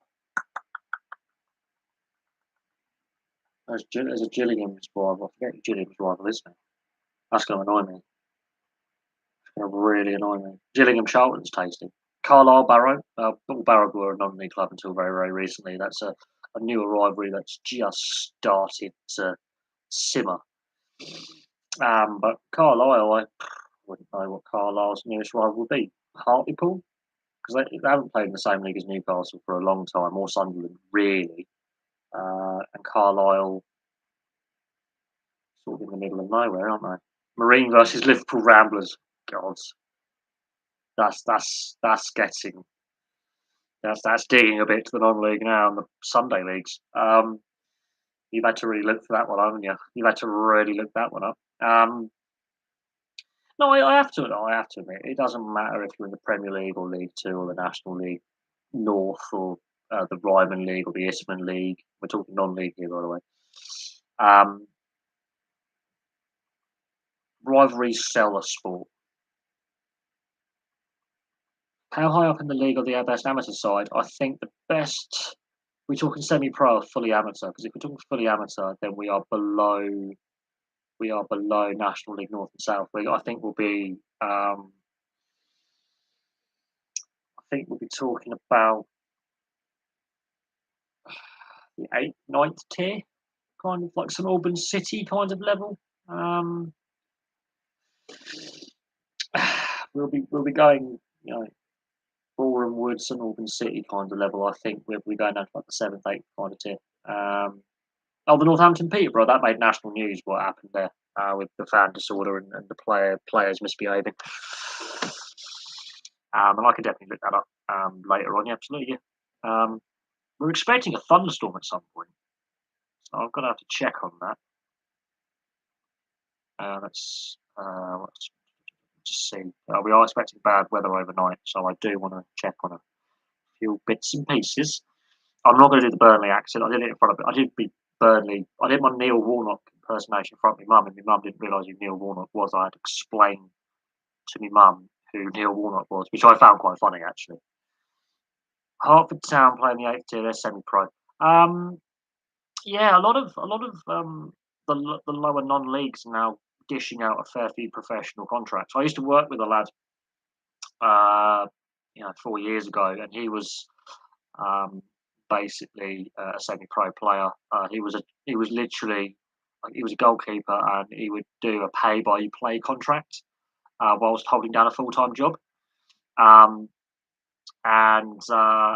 There's a Gillingham's rival. I forget who Gillingham's rival is now. That's going to annoy me. It's going to really annoy me. Gillingham Charlton's tasty. Carlisle Barrow. Well, Barrow were a non-league club until very, very recently. That's a newer rivalry that's just started to simmer. But Carlisle, I wouldn't know what Carlisle's nearest rival would be. Hartlepool? Because they haven't played in the same league as Newcastle for a long time, or Sunderland, really. And Carlisle, sort of in the middle of nowhere, aren't they? Marine versus Liverpool Ramblers. God, that's getting that's digging a bit to the non-league now and the Sunday leagues. You've had to really look for that one, haven't you? You've had to really look that one up. No, I have to. I have to admit, it doesn't matter if you're in the Premier League or League Two or the National League North or the Ryman League or the Isthmian League. We're talking non-league here, by the way. Um, Rivalries sell a sport. How high up in the league are the best amateur side? I think the best. We're talking semi-pro or fully amateur. Because if we're talking fully amateur, then we are below. We are below National League North and South League. I think we'll be. I think we'll be talking about the eighth, ninth tier, kind of like some Auburn City kind of level. Um, we'll be going, Boreham Woods and Auburn City kind of level. I think we'll be going down to like the seventh, eighth kind of tier. The Northampton Peterborough that made national news. What happened there with the fan disorder and the players misbehaving. And I could definitely look that up later on. Yeah, absolutely. Yeah. We're expecting a thunderstorm at some point, so I'm gonna have to check on that. Let's just see. We are expecting bad weather overnight, so I do want to check on a few bits and pieces. I'm not going to do the Burnley accent. I did it in front of. I did be Burnley. I did my Neil Warnock impersonation in front of my mum, and my mum didn't realise who Neil Warnock was. I had to explain to my mum who Neil Warnock was, which I found quite funny actually. Hertford Town playing the eighth tier. They're semi-pro. Um, yeah, a lot of the lower non-leagues are now dishing out a fair few professional contracts. I used to work with a lad, uh, 4 years ago, and he was um, basically a semi-pro player. He was literally he was a goalkeeper, and he would do a pay-by-play contract whilst holding down a full-time job. Um, and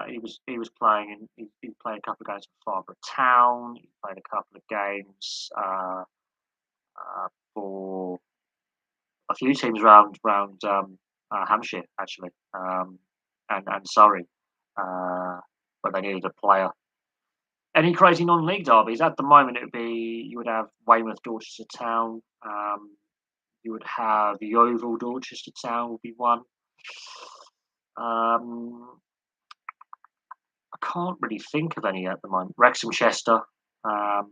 he was playing and he played a couple of games for Farnborough Town. He played a couple of games for a few teams around Hampshire actually, and Surrey, but they needed a player. Any crazy non-league derbies at the moment? It would be you would have Weymouth Dorchester Town. You would have Yeovil Dorchester Town would be one. Um, I can't really think of any at the moment. Wrexham Chester um,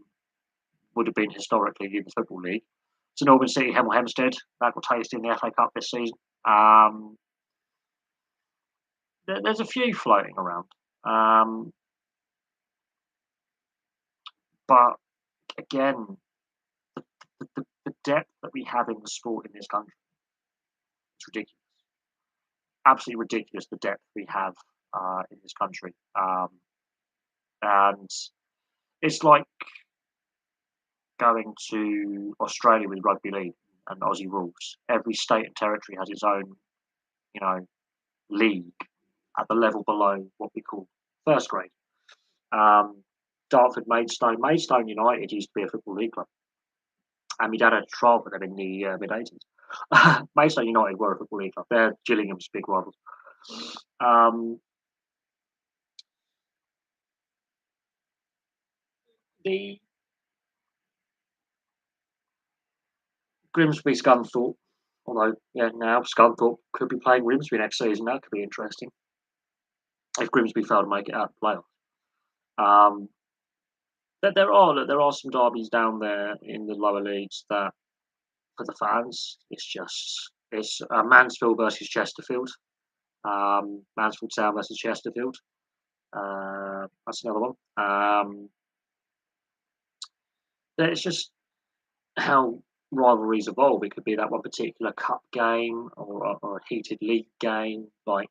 would have been historically in the Football League. St Albans City, Hemel Hempstead, that got tasted in the FA Cup this season. Um, there's a few floating around, um, but again, the depth that we have in the sport in this country is ridiculous. Absolutely ridiculous the depth we have in this country, and it's like going to Australia with rugby league and Aussie rules. Every state and territory has its own, you know, league at the level below what we call first grade. Um, Dartford Maidstone. Maidstone United used to be a football league club, and my dad had a trial for them in the mid '80s. Maidstone United were a football league club. They're Gillingham's big rivals. Um, the Grimsby Scunthorpe, although yeah, now Scunthorpe could be playing Grimsby next season. That could be interesting if Grimsby fail to make it out of the playoffs. There are some derbies down there in the lower leagues that for the fans it's Mansfield versus Chesterfield, Mansfield Town versus Chesterfield. That's another one. It's just how rivalries evolve. It could be that one particular cup game or a heated league game, like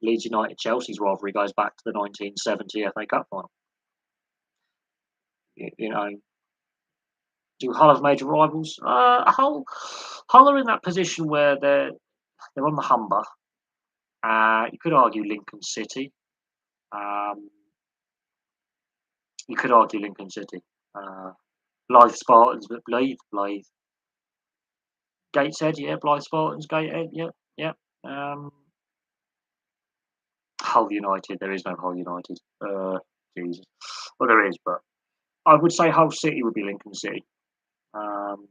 Leeds United Chelsea's rivalry goes back to the 1970 FA Cup final. You know, do Hull have major rivals? Hull are in that position where they're on the Humber. You could argue Lincoln City. Um, you could argue Lincoln City. Uh, Blythe Spartans, but Blythe. Gateshead, yeah. Blythe Spartans, Gateshead, yeah, yeah. Um, Hull United, there is no Hull United. Jesus. Well, there is, but I would say Hull City would be Lincoln City. Um,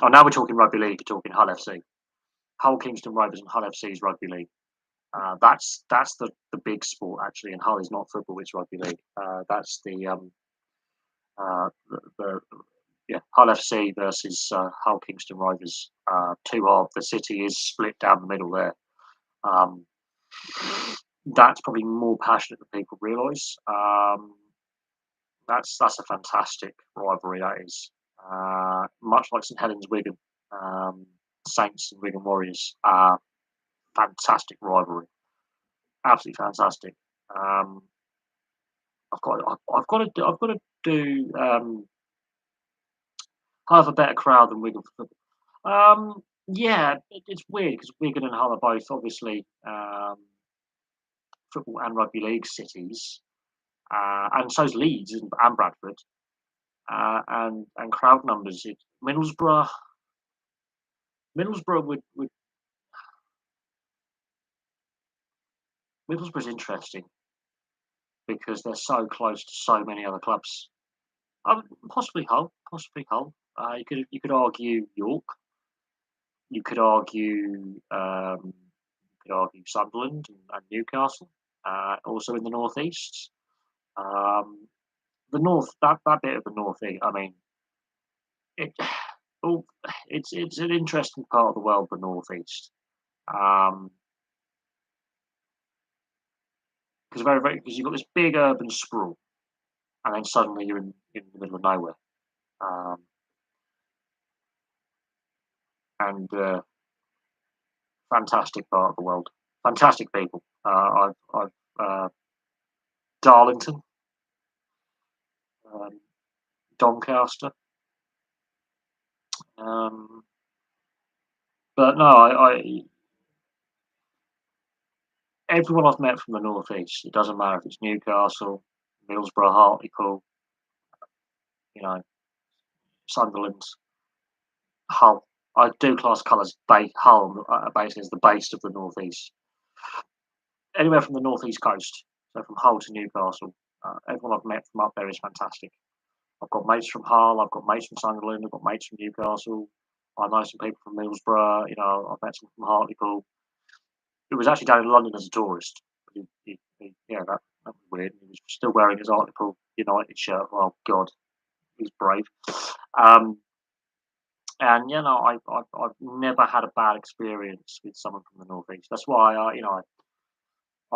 now we're talking rugby league. We're talking Hull FC. Hull Kingston Rovers and Hull FC's rugby league. That's the big sport actually, and Hull is not football; it's rugby league. That's the yeah Hull FC versus Hull Kingston Rovers. Two of the city is split down the middle there. Um, that's probably more passionate than people realise. That's a fantastic rivalry. That is much like St Helens Wigan, Saints and Wigan Warriors. Fantastic rivalry, absolutely fantastic. Um, I've got to do have a better crowd than Wigan for football. Yeah, it's weird because Wigan and Hull are both obviously football and rugby league cities, and so's Leeds and Bradford, and crowd numbers. Middlesbrough would Middlesbrough's interesting because they're so close to so many other clubs. Possibly Hull, possibly Hull. You could argue York. You could argue Sunderland and Newcastle. Also in the northeast. Um, the north that bit of the northeast. I mean, it. Oh, it's an interesting part of the world, the northeast. Um, because because you've got this big urban sprawl, and then suddenly you're in the middle of nowhere. Um, and fantastic part of the world, fantastic people. I've Darlington, um, Doncaster, um, but no, I everyone I've met from the northeast. It doesn't matter if it's Newcastle, Middlesbrough, Hartlepool, you know, Sunderland, Hull. I do class colours Hull basically as the base of the northeast. Anywhere from the northeast coast, so from Hull to Newcastle, everyone I've met from up there is fantastic. I've got mates from Hull, I've got mates from Sunderland, I've got mates from Newcastle. I know some people from Middlesbrough. I've met some from Hartlepool. He was actually down in London as a tourist. Yeah, that was weird. He was still wearing his Hartlepool United shirt. Oh God, he's brave. Um, and I've never had a bad experience with someone from the northeast. That's why I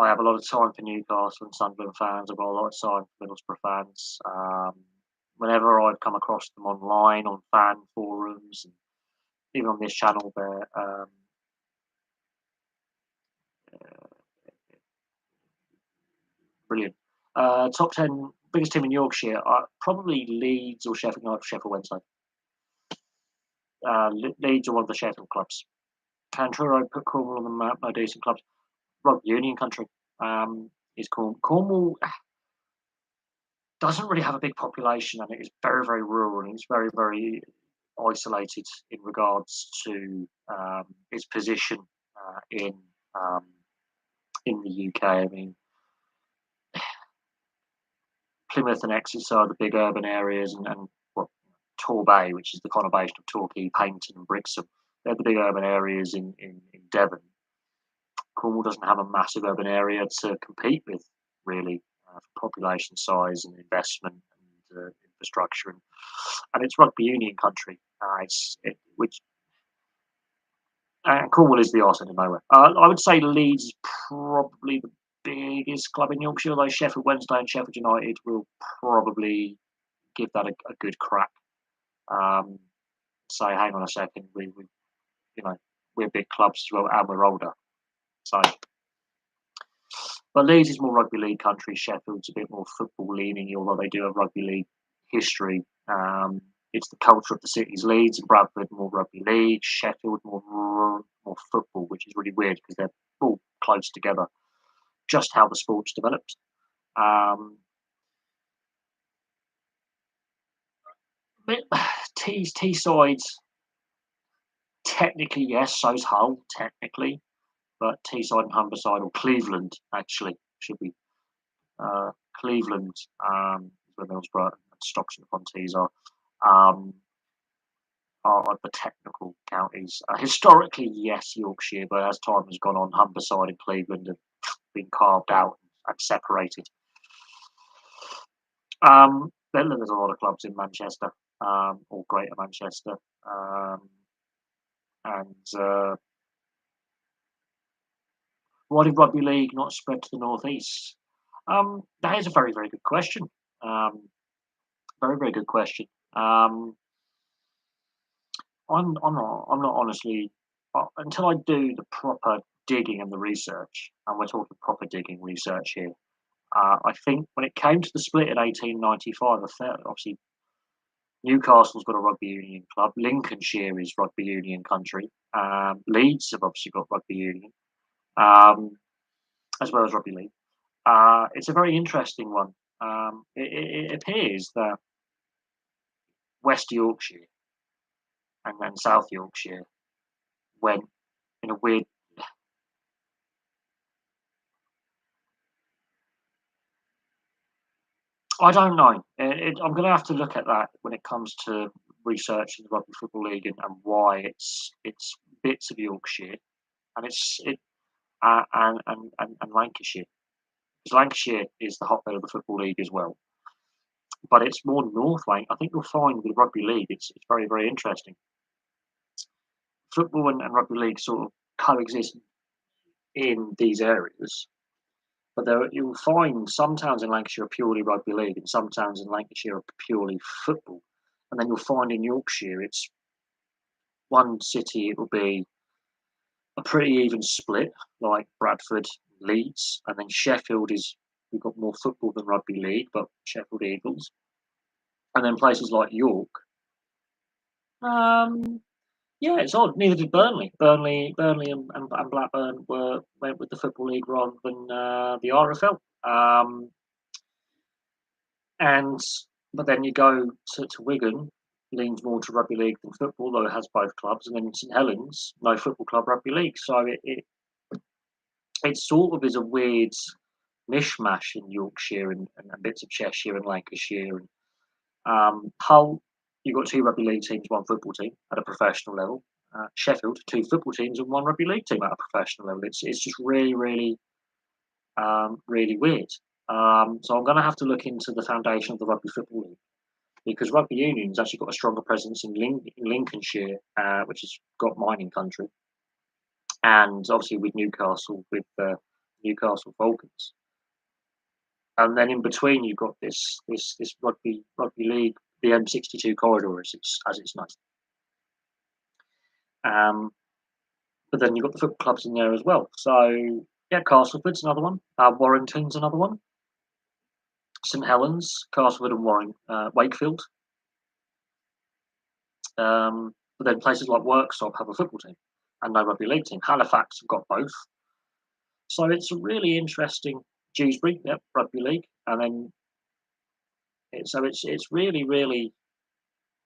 have a lot of time for Newcastle and Sunderland fans. I've got a lot of time for Middlesbrough fans. Whenever I've come across them online on fan forums, and even on this channel, they're brilliant. Top 10 biggest team in Yorkshire are probably Leeds or Sheffield United, Sheffield Wednesday. Leeds are one of the Sheffield clubs. Cantruro put Cornwall on the map. No decent clubs. Rugby Union country is Cornwall. doesn't really have a big population, and it is very, very rural, and it's very, very isolated in regards to its position um, in the UK. I mean, Plymouth and Exeter are the big urban areas, and what Torbay, which is the conurbation of Torquay, Paignton, and Brixham, they're the big urban areas in Devon. Cornwall doesn't have a massive urban area to compete with, really, for population size and investment and infrastructure, and it's rugby union country. Which Cornwall is the arse end of nowhere. I would say Leeds is probably the biggest club in Yorkshire, although Sheffield Wednesday and Sheffield United will probably give that a good crack. Um, Say, hang on a second, we you know we're big clubs as well, and we're older. So, but Leeds is more rugby league country. Sheffield's a bit more football leaning, although they do have rugby league history. It's the culture of the cities. Leeds and Bradford more rugby league. Sheffield more football, which is really weird because they're all close together. Just how the sport's developed. Um, but T sides technically yes, so's Hull technically, but Teesside and Humberside, or Cleveland actually should be uh, Cleveland, where Middlesbrough and Stockton upon Tees are the technical counties. Historically, yes, Yorkshire, but as time has gone on, Humberside and Cleveland have been carved out and separated. Then there's a lot of clubs in Manchester, or Greater Manchester, and why did rugby league not spread to the northeast? That is a very, very good question. Very, very good question. Um, I'm not honestly until I do the proper digging and the research, and we're talking proper digging research here. I think when it came to the split in 1895, obviously Newcastle's got a rugby union club. Lincolnshire is rugby union country. Leeds have obviously got rugby union, um, as well as rugby league. It's a very interesting one. It appears that West Yorkshire and South Yorkshire went in a weird. I don't know. I'm going to have to look at that when it comes to researching the Rugby Football League and why it's bits of Yorkshire and it's it and Lancashire, because Lancashire is the hotbed of the Football League as well. But it's more North Lanc. I think you'll find with Rugby League, it's very, very interesting. Football and Rugby League sort of coexist in these areas, but you'll find some towns in Lancashire are purely rugby league, and some towns in Lancashire are purely football. And then you'll find in Yorkshire, it's one city, it will be a pretty even split, like Bradford, Leeds, and then Sheffield is we've got more football than rugby league, but Sheffield Eagles, and then places like York. Um, yeah, it's odd. Neither did Burnley. Burnley and Blackburn went with the football league rather than the RFL. And but then you go to Wigan, leans more to rugby league than football, though it has both clubs. And then St Helens, no football club, rugby league. So it sort of is a weird mishmash in Yorkshire and bits of Cheshire and Lancashire. And Hull, you've got two rugby league teams, one football team at a professional level. Sheffield, two football teams and one rugby league team at a professional level. It's just really, really, really weird. So I'm going to have to look into the foundation of the Rugby Football League because rugby union's actually got a stronger presence in Lincolnshire, which has got mining country, and obviously with Newcastle with the Newcastle Falcons, and then in between you've got this rugby league, the M62 corridor as it's known. Um, but then you've got the football clubs in there as well. So yeah, Castleford's another one. Warrington's another one. St Helens, Castleford, and Wakefield. But then places like Worksop have a football team and no rugby league team. Halifax have got both. So it's a really interesting Dewsbury, yep, rugby league, and then It's really, really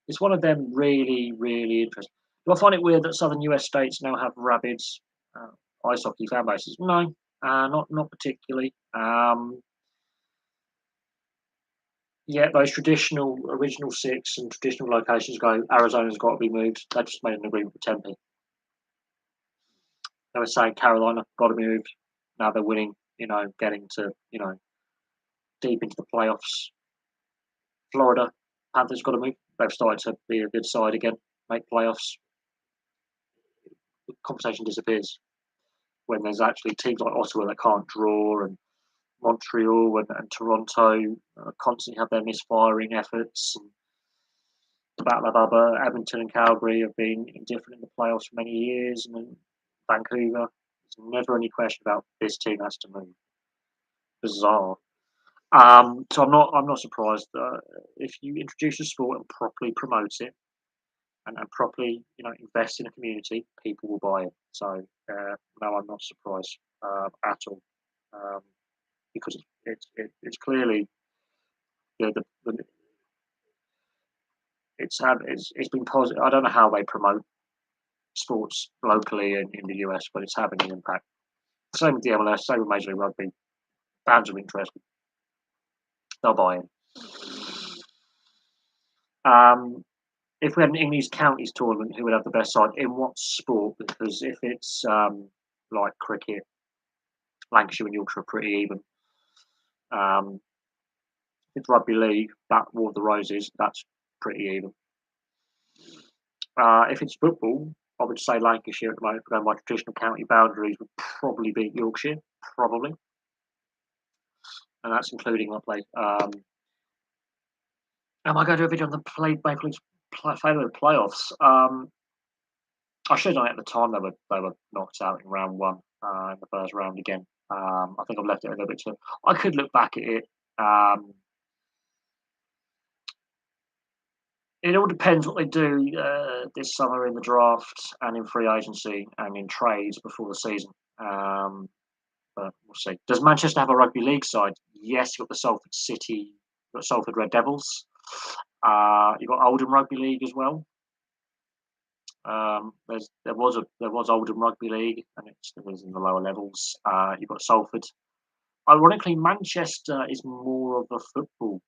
it's one of them really, really interesting. Do I find it weird that southern US states now have rabid ice hockey fan bases? No, not particularly. Yeah, those traditional original six and traditional locations go. Arizona's got to be moved. They just made an agreement with Tempe. They were saying Carolina got to be moved. Now they're winning. Getting to deep into the playoffs. Florida Panthers got to move. They've started to be a good side again. Make playoffs. The conversation disappears when there's actually teams like Ottawa that can't draw, and Montreal and Toronto constantly have their misfiring efforts. And the Battle of Alberta, Edmonton and Calgary have been indifferent in the playoffs for many years, and then Vancouver. There's never any question about this team has to move. Bizarre. So I'm not surprised if you introduce a sport and properly promote it and properly invest in a community, people will buy it. So no, I'm not surprised at all um, because it's clearly the it's been positive. I don't know how they promote sports locally in the US, but it's having an impact. Same with the MLS, same with Major League Rugby. Fans are interested; they'll buy in. Um, if we had an English counties tournament, who would have the best side in what sport? Because if it's like cricket, Lancashire and Yorkshire are pretty even. Um, if it's rugby league, that War of the Roses, that's pretty even. If it's football, I would say Lancashire at the moment, going by traditional county boundaries, would probably beat Yorkshire, probably, and that's including my play. Am I going to do a video on the play Maple Leafs favourite playoffs? I should have done it at the time they were knocked out in round one in the first round again. I think I've left it a little bit too. I could look back at it. It all depends what they do this summer in the draft and in free agency and in trades before the season. But we'll see. Does Manchester have a rugby league side? Yes, you've got the Salford City, you've got Salford Red Devils. You've got Oldham Rugby League as well. There was Oldham Rugby League, and it still is in the lower levels. You've got Salford. Ironically, Manchester is more of a football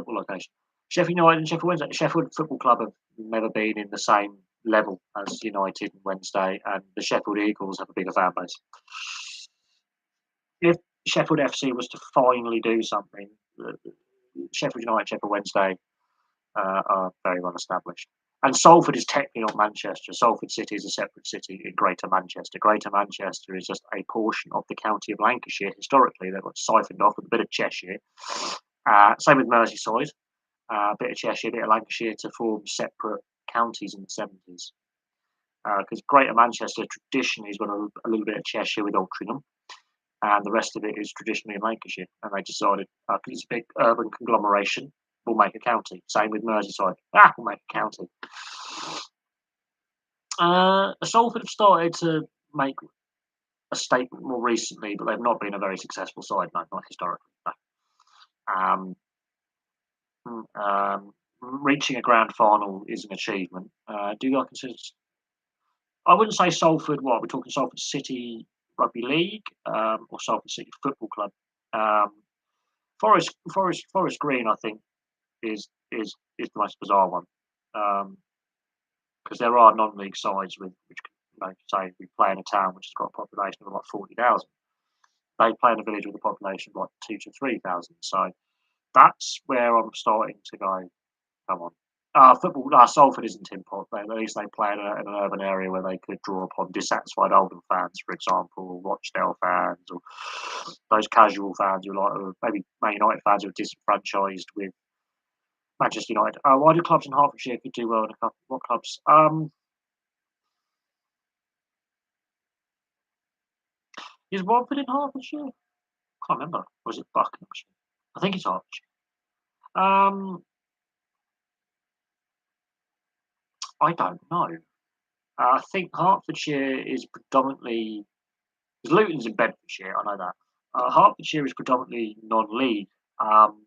location. Sheffield United and Sheffield Wednesday. Sheffield Football Club have never been in the same level as United and Wednesday, and the Sheffield Eagles have a bigger fan base. If Sheffield FC was to finally do something, Sheffield United, Sheffield Wednesday are very well established. And Salford is technically not Manchester. Salford City is a separate city in Greater Manchester. Greater Manchester is just a portion of the county of Lancashire. Historically, they got siphoned off with a bit of Cheshire. Same with Merseyside, a bit of Cheshire, a bit of Lancashire to form separate counties in the 70s. Because Greater Manchester traditionally has got a little bit of Cheshire with Altrincham, and the rest of it is traditionally in Lancashire. And they decided, because it's a big urban conglomeration, we'll make a county. Same with Merseyside. We'll make a county. Salford have started to make a statement more recently, but they've not been a very successful side, no, not historically. No. Reaching a grand final is an achievement. Do I consider? I wouldn't say Salford. What we're talking, Salford City Rugby League or Salford City Football Club. Um, Forest Green, I think, is the most bizarre one because there are non-league sides which say we play in a town which has got a population of like 40,000. They play in a village with a population of like 2 to 3,000. So that's where I'm starting to go. Come on. Football, Salford isn't tin pot. At least they play in an urban area where they could draw upon dissatisfied Oldham fans, for example, or Rochdale fans, or those casual fans who like, or maybe Man United fans who are disenfranchised with Manchester United. Why do clubs in Hertfordshire could do well in a couple? What clubs? Is Watford in Hertfordshire? Can't remember. Or is it Buckinghamshire? I think it's Hertfordshire. I don't know. I think Hertfordshire is predominantly. Luton's in Bedfordshire. I know that. Hertfordshire is predominantly non-league. Um,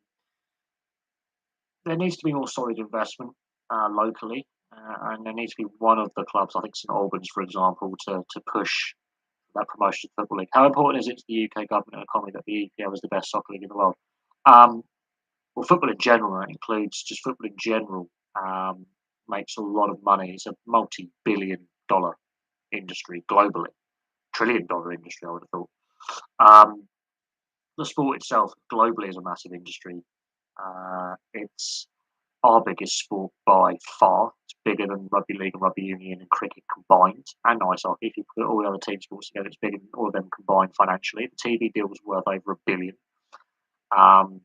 there needs to be more solid investment locally, and there needs to be one of the clubs, I think St Albans, for example, to push that promotion to the Football League. How important is it to the UK government and economy that the EPL is the best soccer league in the world? Um, well, football in general, that includes just football in general, makes a lot of money. It's a multi-billion-dollar industry globally, trillion-dollar industry, I would have thought. Um, the sport itself globally is a massive industry. It's our biggest sport by far. It's bigger than rugby league and rugby union and cricket combined, and ice hockey. If you put all the other team sports together, it's bigger than all of them combined financially. The TV deal was worth over $1 billion. Um,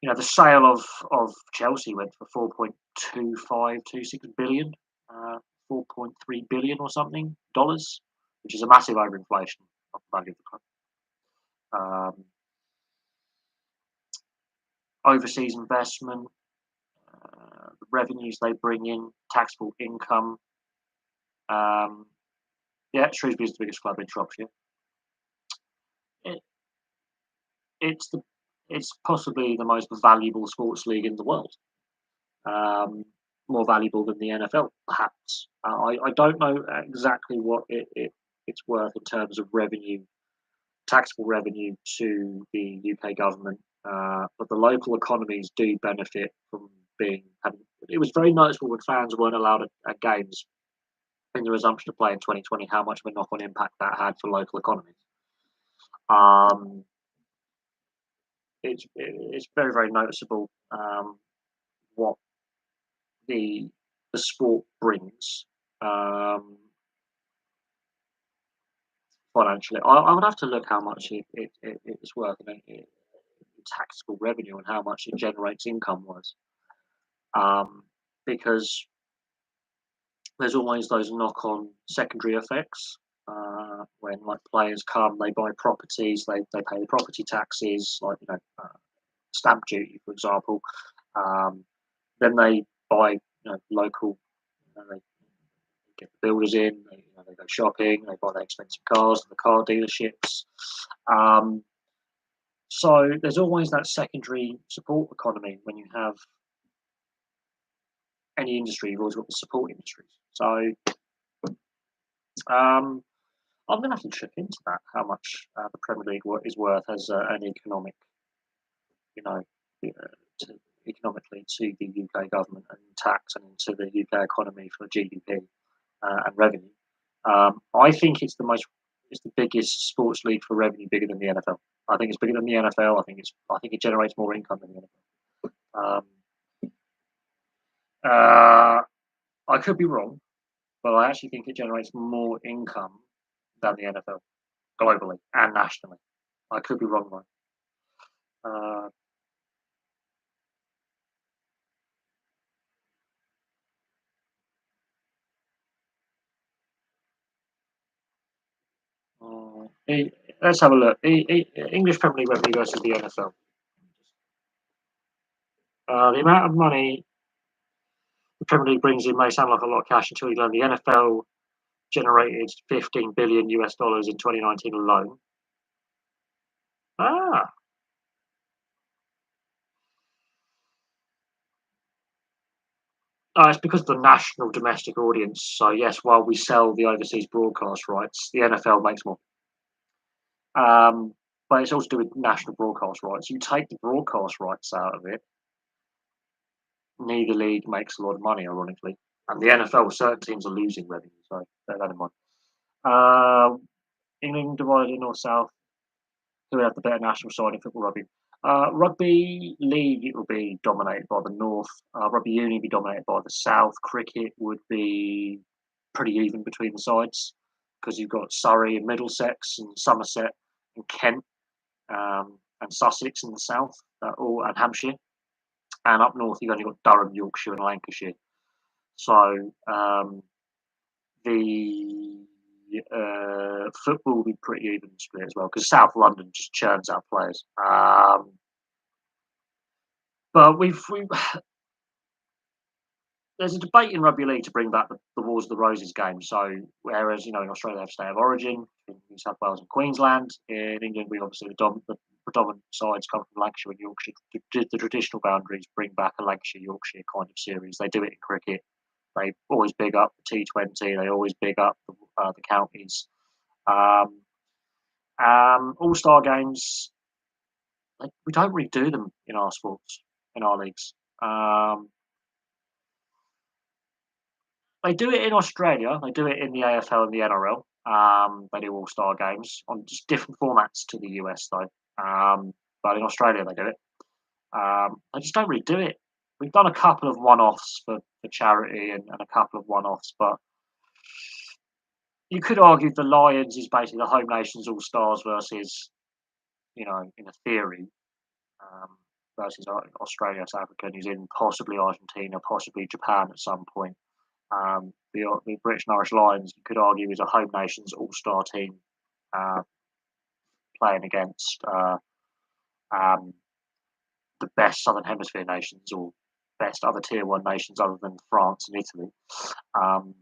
the sale of Chelsea went for 4.2526 billion, 4.3 billion or something dollars, which is a massive overinflation of the value of the club. Overseas investment, the revenues they bring in, taxable income. Um, yeah, Shrewsbury is the biggest club in Shropshire. It, it's the it's possibly the most valuable sports league in the world. Um, More valuable than the NFL, perhaps. I don't know exactly what it's worth in terms of revenue, taxable revenue to the UK government, but the local economies do benefit from being. It was very noticeable when fans weren't allowed at games in the resumption of play in 2020 how much of a knock-on impact that had for local economies. Um, it's very very noticeable what the the sport brings um, financially. I would have to look how much it's worth in taxable revenue and how much it generates income wise, because there's always those knock-on secondary effects. When like players come, they buy properties, they pay property taxes, like stamp duty, for example. Um, then they buy local. They get the builders in. They go shopping. They buy their expensive cars at the car dealerships. Um, so there's always that secondary support economy when you have any industry. You've always got the support industries. So um, I'm going to have to check into that. How much the Premier League is worth as an economic, you know, to, economically to the UK government and tax and to the UK economy for GDP and revenue. I think it's the biggest sports league for revenue, bigger than the NFL. I think it's bigger than the NFL. I think it generates more income than the NFL. I could be wrong, but I actually think it generates more income than the NFL globally and nationally. I could be wrong though. Uh, let's have a look. English Premier League revenue versus the NFL. The amount of money the Premier League brings in may sound like a lot of cash until you learn the NFL generated 15 billion US dollars in 2019 alone. Ah, it's because of the national domestic audience. So yes, while we sell the overseas broadcast rights, the NFL makes more. Um, but it's also to do with national broadcast rights. You take the broadcast rights out of it, neither league makes a lot of money, ironically. And the NFL, certain teams are losing revenue, so bear that in mind. England divided in north south. Who would have the better national side in football rugby? Rugby league, it will be dominated by the north. Rugby union would be dominated by the south. Cricket would be pretty even between the sides because you've got Surrey and Middlesex and Somerset and Kent and Sussex in the south, and Hampshire. And up north, you've only got Durham, Yorkshire, and Lancashire. So the football will be pretty even split as well because South London just churns out players. But we've there's a debate in rugby league to bring back the Wars of the Roses game. So whereas in Australia they have state of origin, in New South Wales and Queensland, in England we obviously the predominant sides come from Lancashire and Yorkshire. The traditional boundaries bring back a Lancashire Yorkshire kind of series. They do it in cricket. They always big up the T20. They always big up the counties. Um, All Star games, we don't really do them in our sports, in our leagues. They do it in Australia. They do it in the AFL and the NRL. They do All Star games on just different formats to the US, though. But in Australia, they do it. They just don't really do it. We've done a couple of one-offs for charity and a couple of one-offs, but you could argue the Lions is basically the home nations All Stars versus, in a theory, um, versus Australia, South Africa, New Zealand, possibly Argentina, possibly Japan at some point. The British and Irish Lions, you could argue, is a home nations all-star team uh, playing against um, the best Southern Hemisphere nations or best other Tier 1 nations other than France and Italy. Um,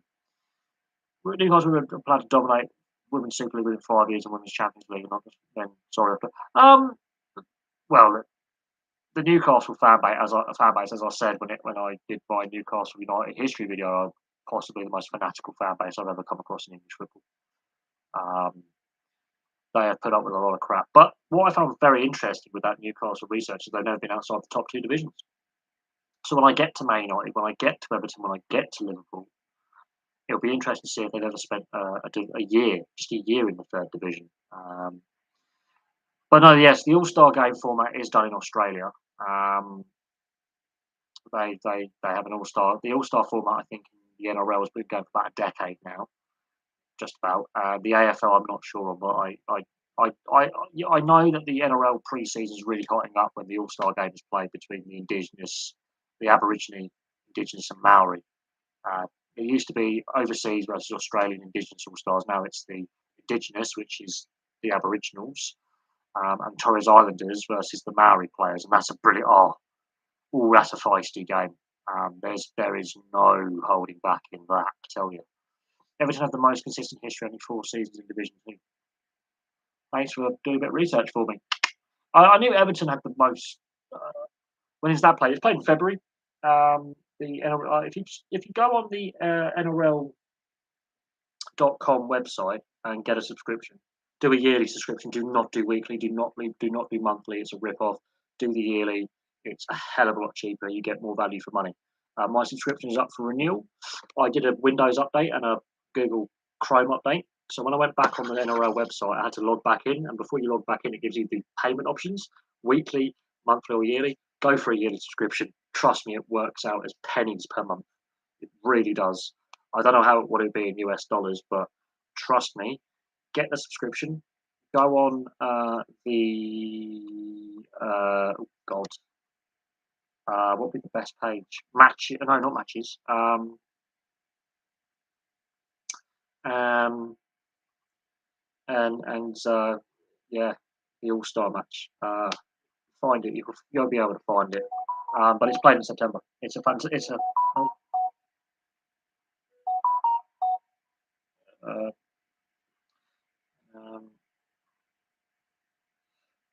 Newcastle were plan to dominate Women's Super League within 5 years and Women's Champions League. And then, sorry, but well, the Newcastle fan base, as I said when I did my Newcastle United history video, are possibly the most fanatical fan base I've ever come across in English football. They have put up with a lot of crap. But what I found very interesting with that Newcastle research is they've never been outside the top two divisions. So when I get to Man United, when I get to Everton, when I get to Liverpool, it'll be interesting to see if they've ever spent a year, just a year in the third division. But no, yes, the All-Star game format is done in Australia. They have an All-Star. The All-Star format, I think, in the NRL has been going for about a decade now, just about. The AFL, I'm not sure on, but I know that the NRL pre-season is really hotting up when the All-Star game is played between the Aborigine, Indigenous, and Maori. It used to be overseas versus Australian Indigenous All-Stars. Now it's the Indigenous, which is the Aboriginals, and Torres Islanders versus the Maori players, and that's a brilliant. That's a feisty game. There is no holding back in that, I tell you. Everton have the most consistent history, only 4 seasons in Division 2. Thanks for doing a bit of research for me. I knew Everton had the most. When is that played? It's played in February. The NRL, if you go on the NRL.com website and get a subscription, do a yearly subscription. Do not do weekly. Do not do monthly. It's a rip off. Do the yearly. It's a hell of a lot cheaper. You get more value for money. My subscription is up for renewal. I did a Windows update and a Google Chrome update. So when I went back on the NRL website, I had to log back in. And before you log back in, it gives you the payment options: weekly, monthly, or yearly. Go for a yearly subscription. Trust me, it works out as pennies per month. It really does. I don't know what it would be in US dollars, but trust me, get the subscription. Go on God, what would be the best page? Match? No, not matches. Yeah, the All Star match. Find it. You'll be able to find it. But it's played in September. It's a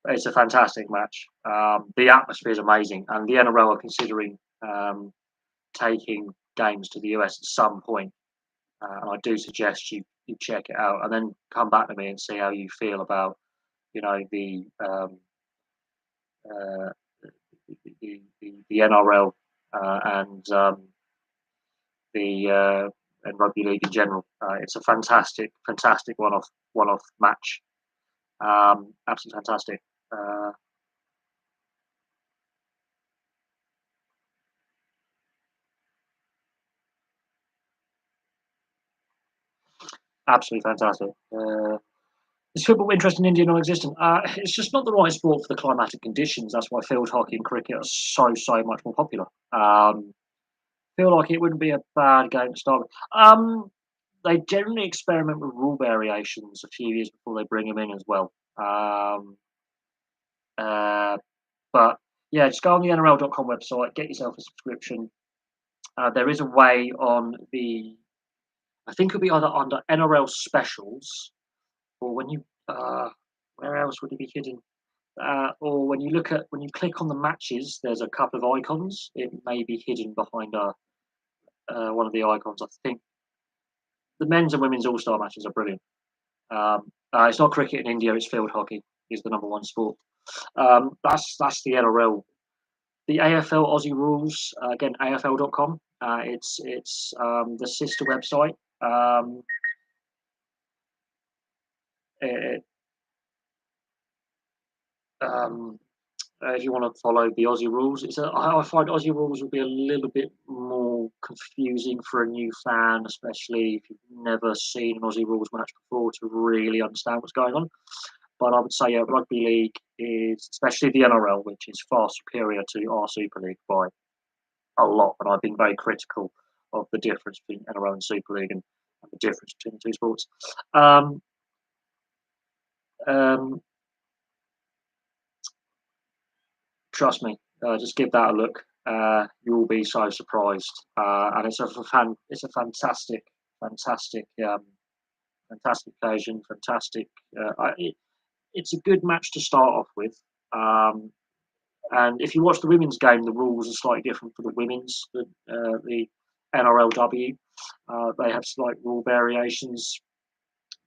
it's a fantastic match. The atmosphere is amazing, and the NRL are considering taking games to the US at some point. And I do suggest you check it out, and then come back to me and see how you feel about the uh, the NRL and and rugby league in general. It's a fantastic one-off match. Absolutely fantastic. Absolutely fantastic. Is football interest in India non-existent? It's just not the right sport for the climatic conditions. That's why field hockey and cricket are so much more popular. Feel like it wouldn't be a bad game to start with. They generally experiment with rule variations a few years before they bring them in as well. But yeah, just go on the NRL.com website, get yourself a subscription. There is a way on I think it'll be either under NRL specials or when you, where else would it be hidden? Or when you click on the matches, there's a couple of icons. It may be hidden behind one of the icons. I think the men's and women's All Star matches are brilliant. It's not cricket in India; it's field hockey. Is the number one sport. That's the NRL. The AFL Aussie rules again, AFL.com. It's the sister website. It, um, if you want to follow the Aussie rules, I find Aussie rules will be a little bit more confusing for a new fan, especially if you've never seen an Aussie rules match before to really understand what's going on. But I would say, yeah, rugby league is, especially the NRL, which is far superior to our Super League by a lot. And I've been very critical of the difference between NRL and Super League and the difference between the two sports. Um, um, Trust me, just give that a look. You will be so surprised, and it's a fantastic, fantastic occasion. Fantastic. It's a good match to start off with. Um, and if you watch the women's game, the rules are slightly different for the women's. The NRLW, they have slight rule variations,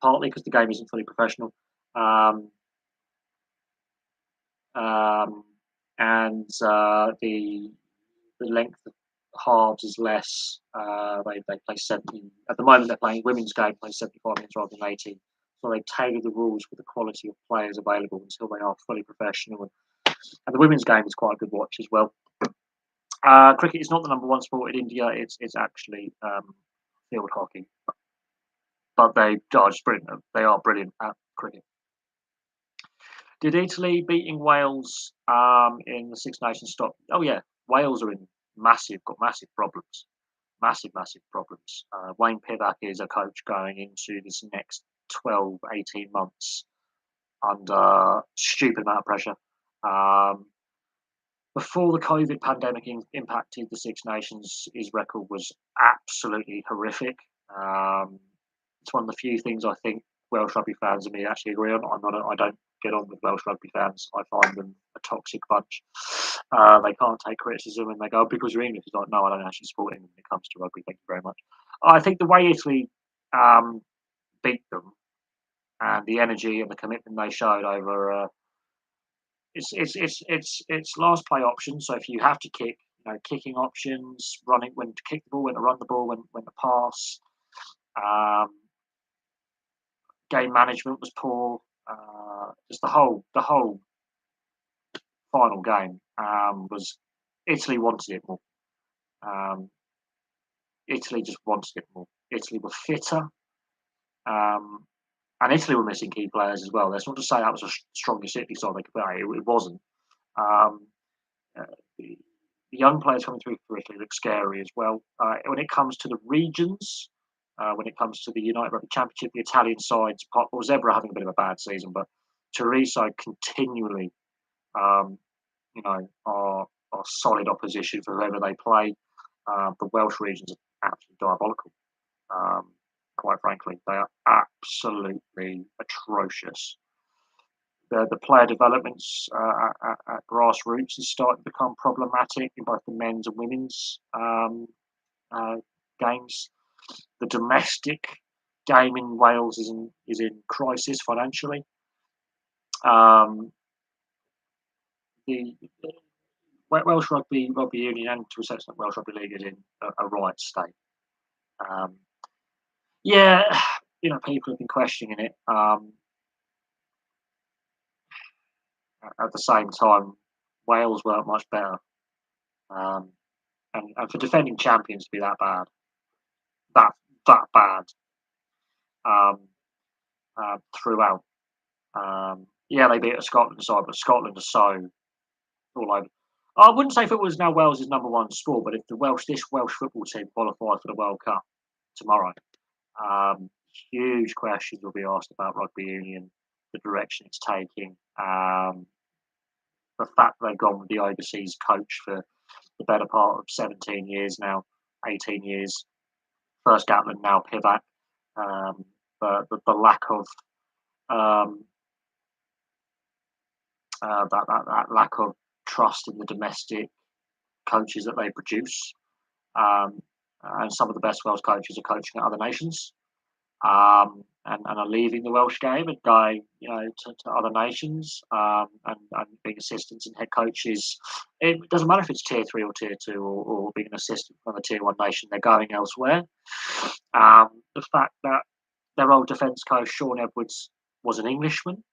partly because the game isn't fully professional. Um, um, and the length of halves is less. They play 70. At the moment, they're playing women's game, play 75 minutes rather than 80. So they tailor the rules for the quality of players available until they are fully professional. And the women's game is quite a good watch as well. Cricket is not the number one sport in India. It's actually field hockey, but they are just brilliant. They are brilliant at cricket. Did Italy beating Wales in the Six Nations stop? Oh yeah, Wales are in got massive problems, massive problems. Wayne Pivak is a coach going into this next 12, 18 months under stupid amount of pressure. Um, Before the COVID pandemic impacted the Six Nations, his record was absolutely horrific. Um, it's one of the few things I think Welsh rugby fans and me actually agree on. I don't get on with Welsh rugby fans. I find them a toxic bunch. They can't take criticism and they go, because you're English. It's like, no, I don't actually support England when it comes to rugby. Thank you very much. I think the way Italy um, beat them and the energy and the commitment they showed over it's last play options. So if you have to kick, kicking options, running when to kick the ball, when to run the ball, when to pass. Um, Game management was poor. Just the whole final game was Italy wanted it more. Um, Italy just wanted it more. Italy were fitter, um, and Italy were missing key players as well. That's not to say that was the strongest Italy side they could play. It wasn't. Um, uh, the, the young players coming through for Italy look scary as well. When it comes to the regions, when it comes to the United Rugby Championship, the Italian sides, well, Zebra having a bit of a bad season, but Treviso continually, um, are solid opposition for whoever they play. The Welsh regions are absolutely diabolical. Um, quite frankly, they are absolutely atrocious. The player developments at grassroots is starting to become problematic in both the men's and women's uh, games. The domestic game in Wales is in crisis financially. Um, the Welsh Rugby Union and to a certain extent Welsh Rugby League is in a right state. Um, yeah, people have been questioning it. At the same time, Wales weren't much better. Um, and for defending champions to be that that bad um, throughout. Yeah, they beat a Scotland side, but Scotland are so all over. I wouldn't say football is now Wales' number one sport, but if this Welsh football team qualified for the World Cup tomorrow, um, huge questions will be asked about rugby union, the direction it's taking, the fact they've gone with the overseas coach for the better part of 17 years now, 18 years. First Gatland, now Pivac. Um, the lack of um, that lack of trust in the domestic coaches that they produce, um, and some of the best Welsh coaches are coaching at other nations, and are leaving the Welsh game and going, to other nations, and being assistants and head coaches. It doesn't matter if it's tier three or tier two, or being an assistant from a tier one nation. They're going elsewhere. The fact that their old defence coach Sean Edwards was an Englishman,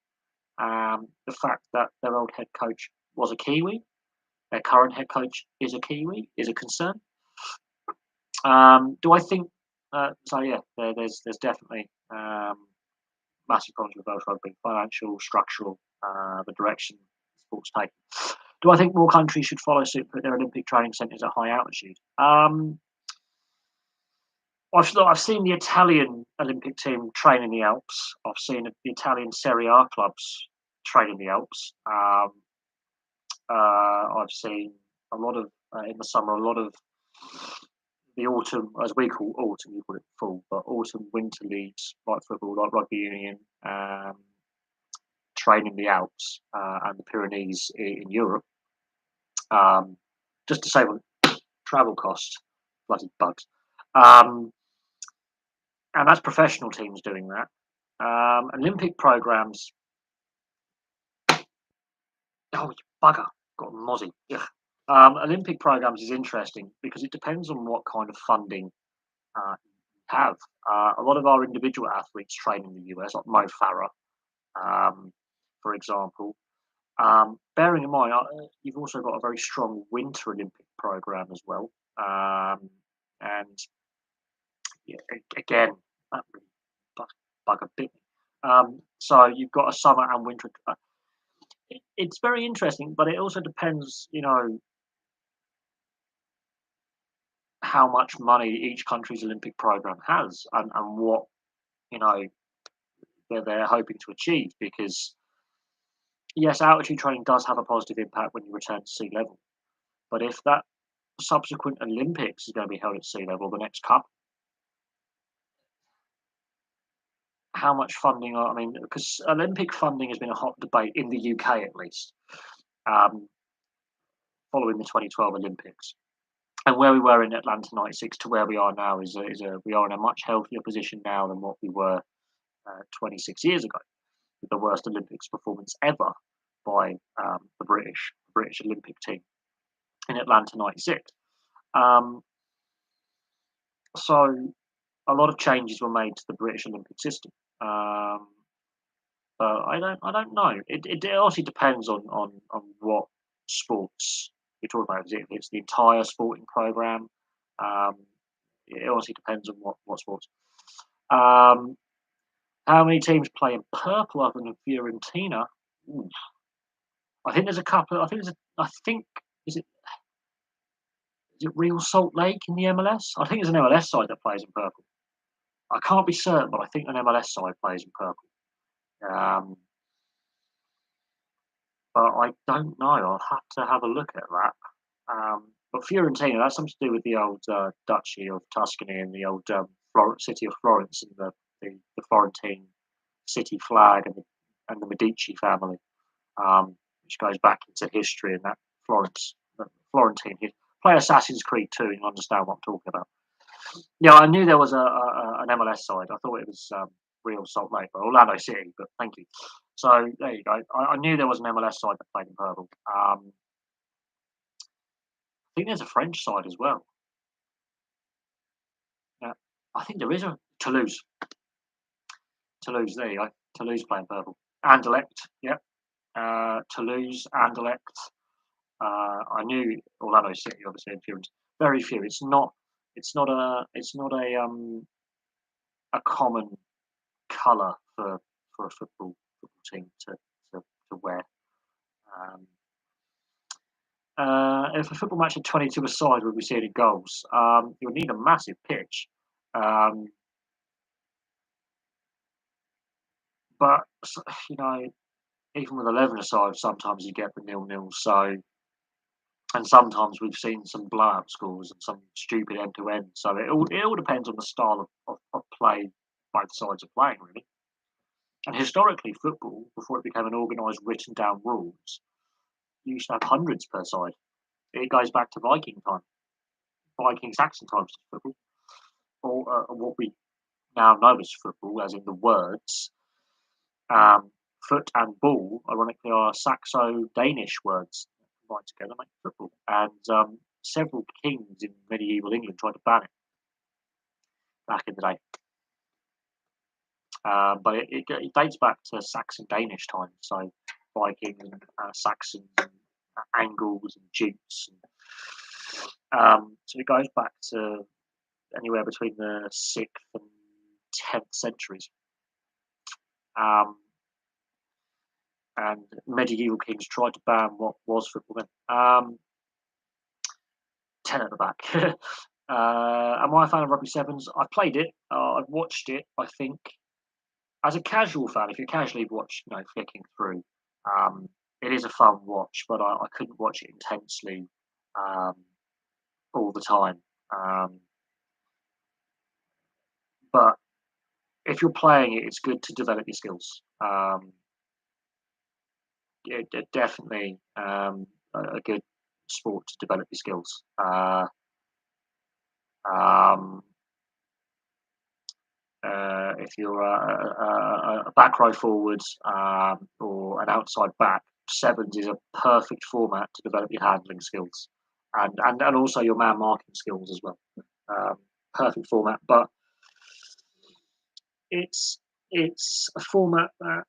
the fact that their old head coach was a Kiwi, their current head coach is a Kiwi, is a concern. Do I think? So yeah, there's definitely massive problems with Welsh rugby, financial, structural, the direction sports taking. Do I think more countries should follow suit, put their Olympic training centres at high altitude? I've seen the Italian Olympic team train in the Alps. I've seen the Italian Serie A clubs train in the Alps. I've seen a lot of in the summer, a lot of the autumn, as we call autumn, you call it fall, but autumn winter leagues like football, like rugby union, train in the Alps and the Pyrenees in Europe, just to save on travel costs. Bloody bugs. And that's professional teams doing that. Olympic programs. Oh, you bugger! Got a mozzie. Ugh. Olympic programs is interesting because it depends on what kind of funding you have. A lot of our individual athletes train in the US, like Mo Farah, for example. Bearing in mind, you've also got a very strong Winter Olympic program as well. And yeah, again, that really bugger bit me. So you've got a summer and winter. It's very interesting, but it also depends, how much money each country's Olympic program has, and what you know they're hoping to achieve. Because yes, altitude training does have a positive impact when you return to sea level, but if that subsequent Olympics is going to be held at sea level, the next cup, how much funding? I mean, because Olympic funding has been a hot debate in the UK at least, um, following the 2012 Olympics. And where we were in Atlanta '96 to where we are now we are in a much healthier position now than what we were 26 years ago, with the worst Olympics performance ever by the British Olympic team in Atlanta '96. Um, so a lot of changes were made to the British Olympic system. But I don't know. It obviously depends on what sports you're talking about. If it's the entire sporting program, um, it obviously depends on what sports. Um, how many teams play in purple other than Fiorentina? Ooh, I think there's a couple. I think is it is it Real Salt Lake in the MLS? I think there's an MLS side that plays in purple. I can't be certain, but I think an MLS side plays in purple. Um, but I don't know. I'll have to have a look at that. But Fiorentina, that's something to do with the old Duchy of Tuscany and the old city of Florence, and the Florentine city flag, and the Medici family, which goes back into history, and that Florentine. Play Assassin's Creed 2 and you understand what I'm talking about. Yeah, I knew there was an MLS side. I thought it was Real Salt Lake or Orlando City, but thank you. So there you go. I knew there was an MLS side that played in purple. I think there's a French side as well. Yeah, I think there is a Toulouse. Toulouse, there you go. Toulouse playing purple. Anderlecht, yep. Toulouse, Anderlecht. I knew Orlando City, obviously, and Fiorentina. Very few. It's not. It's not a common colour for a football team to wear. Um, if a football match had 22 a side, would we see any goals? You'll need a massive pitch. Um, but you know, even with 11 aside, sometimes you get the nil-nil. So and sometimes we've seen some blowout scores and some stupid end to end. So it all depends on the style of play both sides are playing, really. And historically, football, before it became an organised, written down rules, you used to have hundreds per side. It goes back to Viking time, Viking Saxon times of football, or what we now know as football, as in the words. Um, Foot and ball, ironically, are Saxo-Danish words combined together make football. And several kings in medieval England tried to ban it back in the day. But it dates back to Saxon-Danish times, so Vikings and Saxons and Angles and Jutes. So it goes back to anywhere between the 6th and 10th centuries. And medieval kings tried to ban what was football then. 10 at the back. Am I a fan of Rugby Sevens? I've played it. I've watched it. I think as a casual fan, if you casually watch, flicking through, um, it is a fun watch. But I couldn't watch it intensely um, all the time. But if you're playing it, it's good to develop your skills. Yeah, definitely a good sport to develop your skills. Um, if you're a back row forward or an outside back, sevens is a perfect format to develop your handling skills and also your man marking skills as well. Perfect format, but it's a format that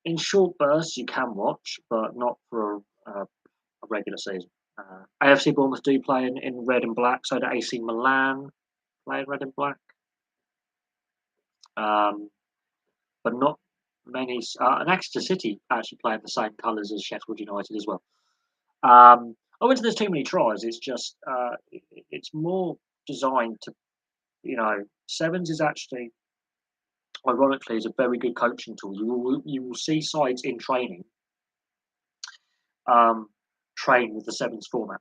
in short bursts you can watch, but not for a regular season. AFC Bournemouth do play in red and black, so do AC Milan play in red and black. But not many. And Exeter City actually play in the same colours as Sheffield United as well. I wouldn't say there's too many tries. It's just it's more designed to, sevens is actually, ironically, is a very good coaching tool. You will see sides in training train with the sevens format.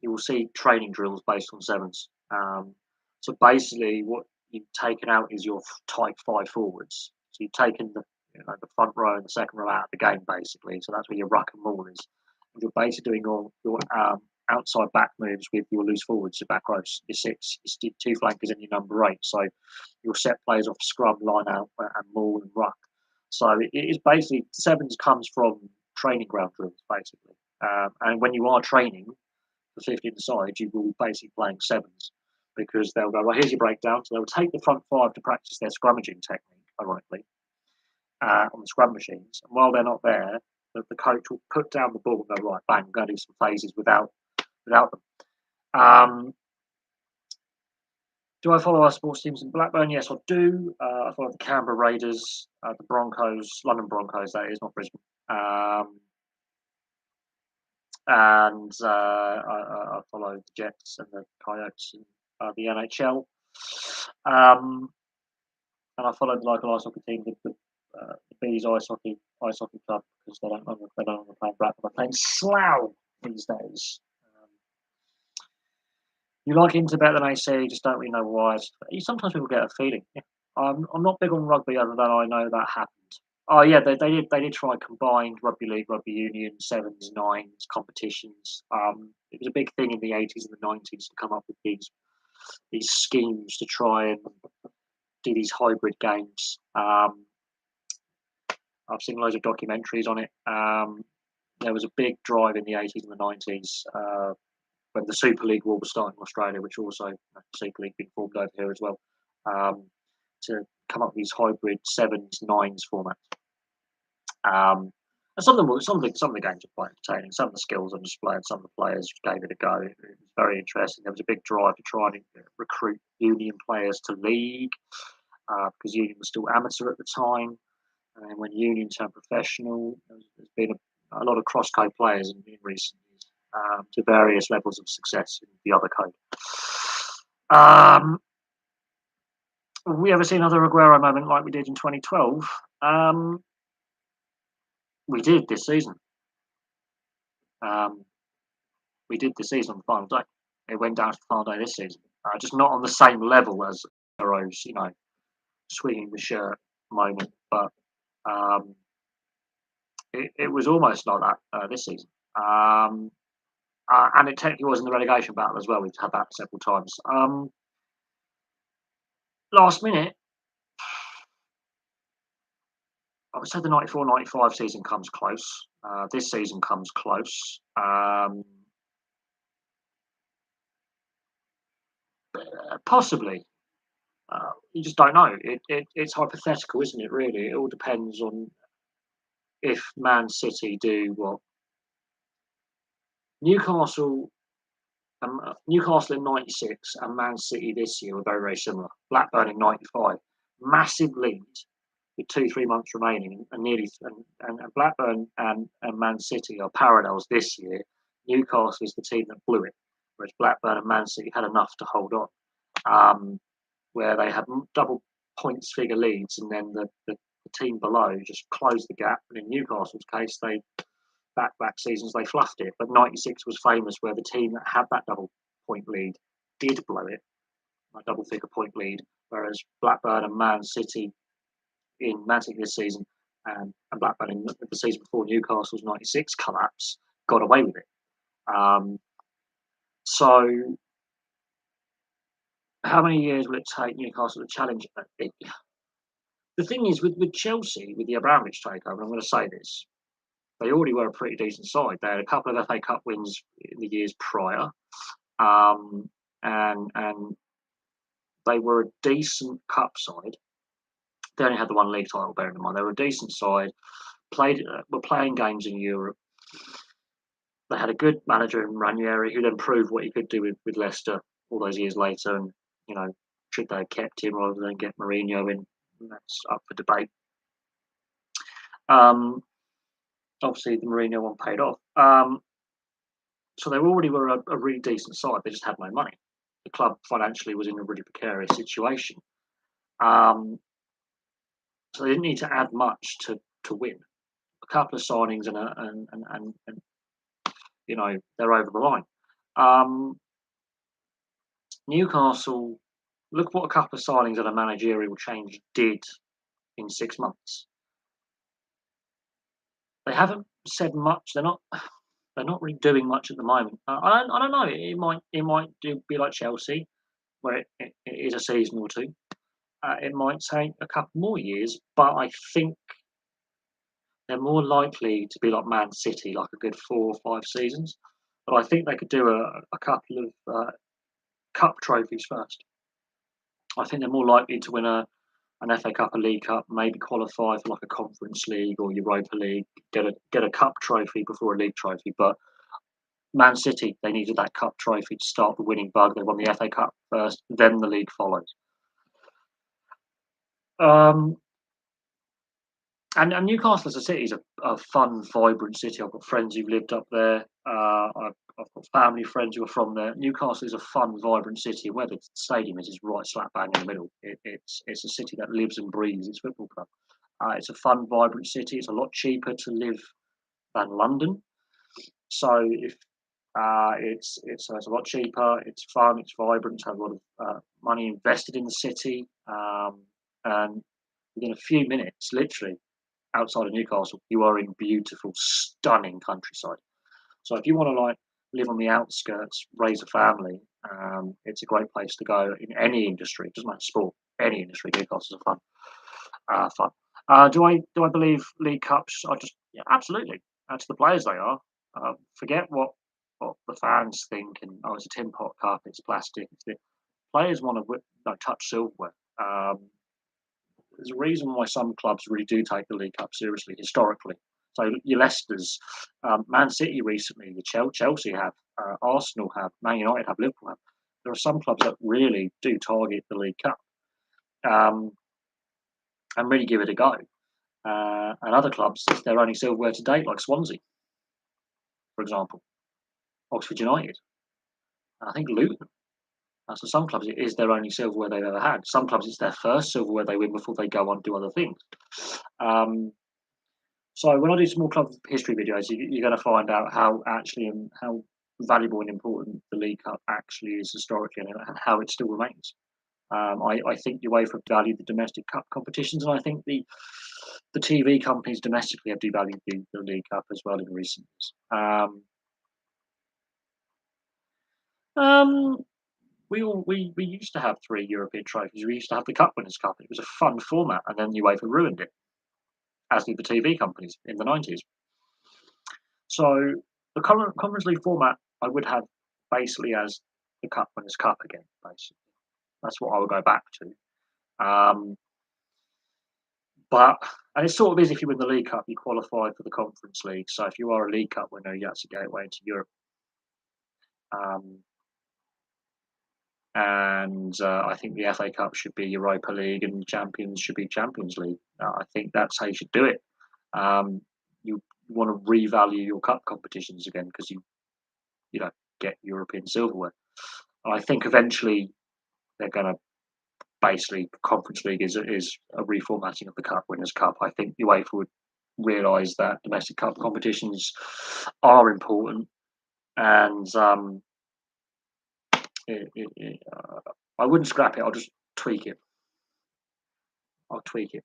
You will see training drills based on sevens. So basically, what you've taken out is your type five forwards. So you've taken the front row and the second row out of the game, basically. So that's where your ruck and maul is. And you're basically doing your outside back moves with your loose forwards, your back rows, your six, your two flankers, and your number eight. So your set plays off scrum, line out, and maul and ruck. So it is basically sevens comes from training ground drills, basically. And when you are training for 15 aside, you will be basically playing sevens because they'll go, well, here's your breakdown. So they'll take the front five to practice their scrummaging technique, ironically, on the scrum machines. And while they're not there, the coach will put down the ball and go, right, bang, I'm going to do some phases without them. Do I follow our sports teams in Blackburn? Yes, I do. I follow the Canberra Raiders, the Broncos, London Broncos, that is, not Brisbane. And I follow the Jets and the Coyotes and the NHL. And I follow the local ice hockey team, the Bees Ice Hockey Club, because they don't want to play Blackburn. They're playing Slough these days. You like Inter better than AC, just don't really know why. Sometimes people get a feeling. Yeah. I'm not big on rugby, other than I know that happened. Oh yeah, they did try combined rugby league, rugby union, sevens, nines competitions. It was a big thing in the 80s and the 90s to come up with these schemes to try and do these hybrid games. I've seen loads of documentaries on it. There was a big drive in the 80s and the 90s when the Super League war was starting in Australia, which also Super League been formed over here as well, to come up with these hybrid sevens, nines formats. And some of the games are quite entertaining. Some of the skills on display and some of the players gave it a go. It was very interesting. There was a big drive to try and recruit Union players to league because Union was still amateur at the time. And when Union turned professional, there's been a lot of cross-code players in recent years to various levels of success in the other code. Have we ever seen another Aguero moment like we did in 2012? We did this season. Um, we did the season on the final day. It went down to the final day this season. Just not on the same level as Arrow's, swinging the shirt moment, but um, it was almost like that this season. And it technically was in the relegation battle as well. We've had that several times. Last minute, I would say the 94-95 season comes close. This season comes close. Possibly. You just don't know. It's hypothetical, isn't it, really? It all depends on if Man City do what Newcastle. Newcastle in '96 and Man City this year were very, very similar. Blackburn in '95, massive lead with 2-3 months remaining, and and Blackburn and Man City are parallels this year. Newcastle is the team that blew it, whereas Blackburn and Man City had enough to hold on, where they had double points figure leads, and then the team below just closed the gap. And in Newcastle's case, they back seasons they fluffed it, but '96 was famous where the team that had that double point lead did blow it, a double figure point lead, whereas Blackburn and Man City in Man City this season and Blackburn in the season before Newcastle's '96 collapse got away with it. So how many years will it take Newcastle to challenge it? The thing is with Chelsea, with the Abramovich takeover, and I'm going to say this, they already were a pretty decent side. They had a couple of FA Cup wins in the years prior, and they were a decent cup side. They only had the one league title, bearing in mind they were a decent side. Were playing games in Europe. They had a good manager in Ranieri, who then proved what he could do with Leicester all those years later. And should they have kept him rather than get Mourinho in? That's up for debate. Obviously, the Mourinho one paid off. So they already were a really decent side. They just had no money. The club financially was in a really precarious situation. So they didn't need to add much to win. A couple of signings and they're over the line. Newcastle, look what a couple of signings and a managerial change did in 6 months. They haven't said much. They're not really doing much at the moment. I don't know. It might be like Chelsea, where it is a season or two. It might take a couple more years, but I think they're more likely to be like Man City, like a good 4 or 5 seasons. But I think they could do a couple of cup trophies first. I think they're more likely to win an FA Cup, a League Cup, maybe qualify for like a Conference League or Europa League, get a cup trophy before a league trophy. But Man City, they needed that cup trophy to start the winning bug. They won the FA Cup first, then the league follows. And Newcastle as a city is a fun, vibrant city. I've got friends who've lived up there. I've got family friends who are from there. Newcastle is a fun, vibrant city. Where the stadium is right slap bang in the middle. It's a city that lives and breathes its football club. It's a fun, vibrant city. It's a lot cheaper to live than London. So if it's a lot cheaper. It's fun. It's vibrant. Has a lot of money invested in the city, and within a few minutes, literally outside of Newcastle, you are in beautiful, stunning countryside. So if you want to live on the outskirts, raise a family, it's a great place to go in any industry. It doesn't matter sport, any industry. Newcastle's a fun. Do I believe League Cups are just absolutely. To the players they are. Forget what the fans think and it's a tin pot cup, it's plastic. The players want to touch silverware. There's a reason why some clubs really do take the League Cup seriously historically. So your Leicester's, Man City recently, the Chelsea have, Arsenal have, Man United have, Liverpool have. There are some clubs that really do target the League Cup and really give it a go. And other clubs, it's their only silverware to date, like Swansea, for example, Oxford United. I think Luton. So some clubs it is their only silverware they've ever had. Some clubs it's their first silverware they win before they go on to do other things. So when I do some more club history videos, you're going to find out how actually and how valuable and important the League Cup actually is historically, and how it still remains. I think UEFA value the domestic cup competitions, and I think the TV companies domestically have devalued the League Cup as well in recent years. Um, we used to have three European trophies. We used to have the Cup Winners' Cup. It was a fun format, and then UEFA ruined it, as did the TV companies in the 90s. So the current Conference League format, I would have basically as the Cup Winners' Cup again. Basically, that's what I would go back to. But and it sort of is if you win the League Cup, you qualify for the Conference League. So if you are a League Cup winner, you actually get away into Europe. Um, and I think the FA Cup should be Europa League, and Champions should be Champions League. I think that's how you should do it. You want to revalue your cup competitions again because you know get European silverware. And I think eventually they're going to basically Conference League is a reformatting of the Cup Winners' Cup. I think UEFA would realise that domestic cup competitions are important, and I wouldn't scrap it. I'll just tweak it. I'll tweak it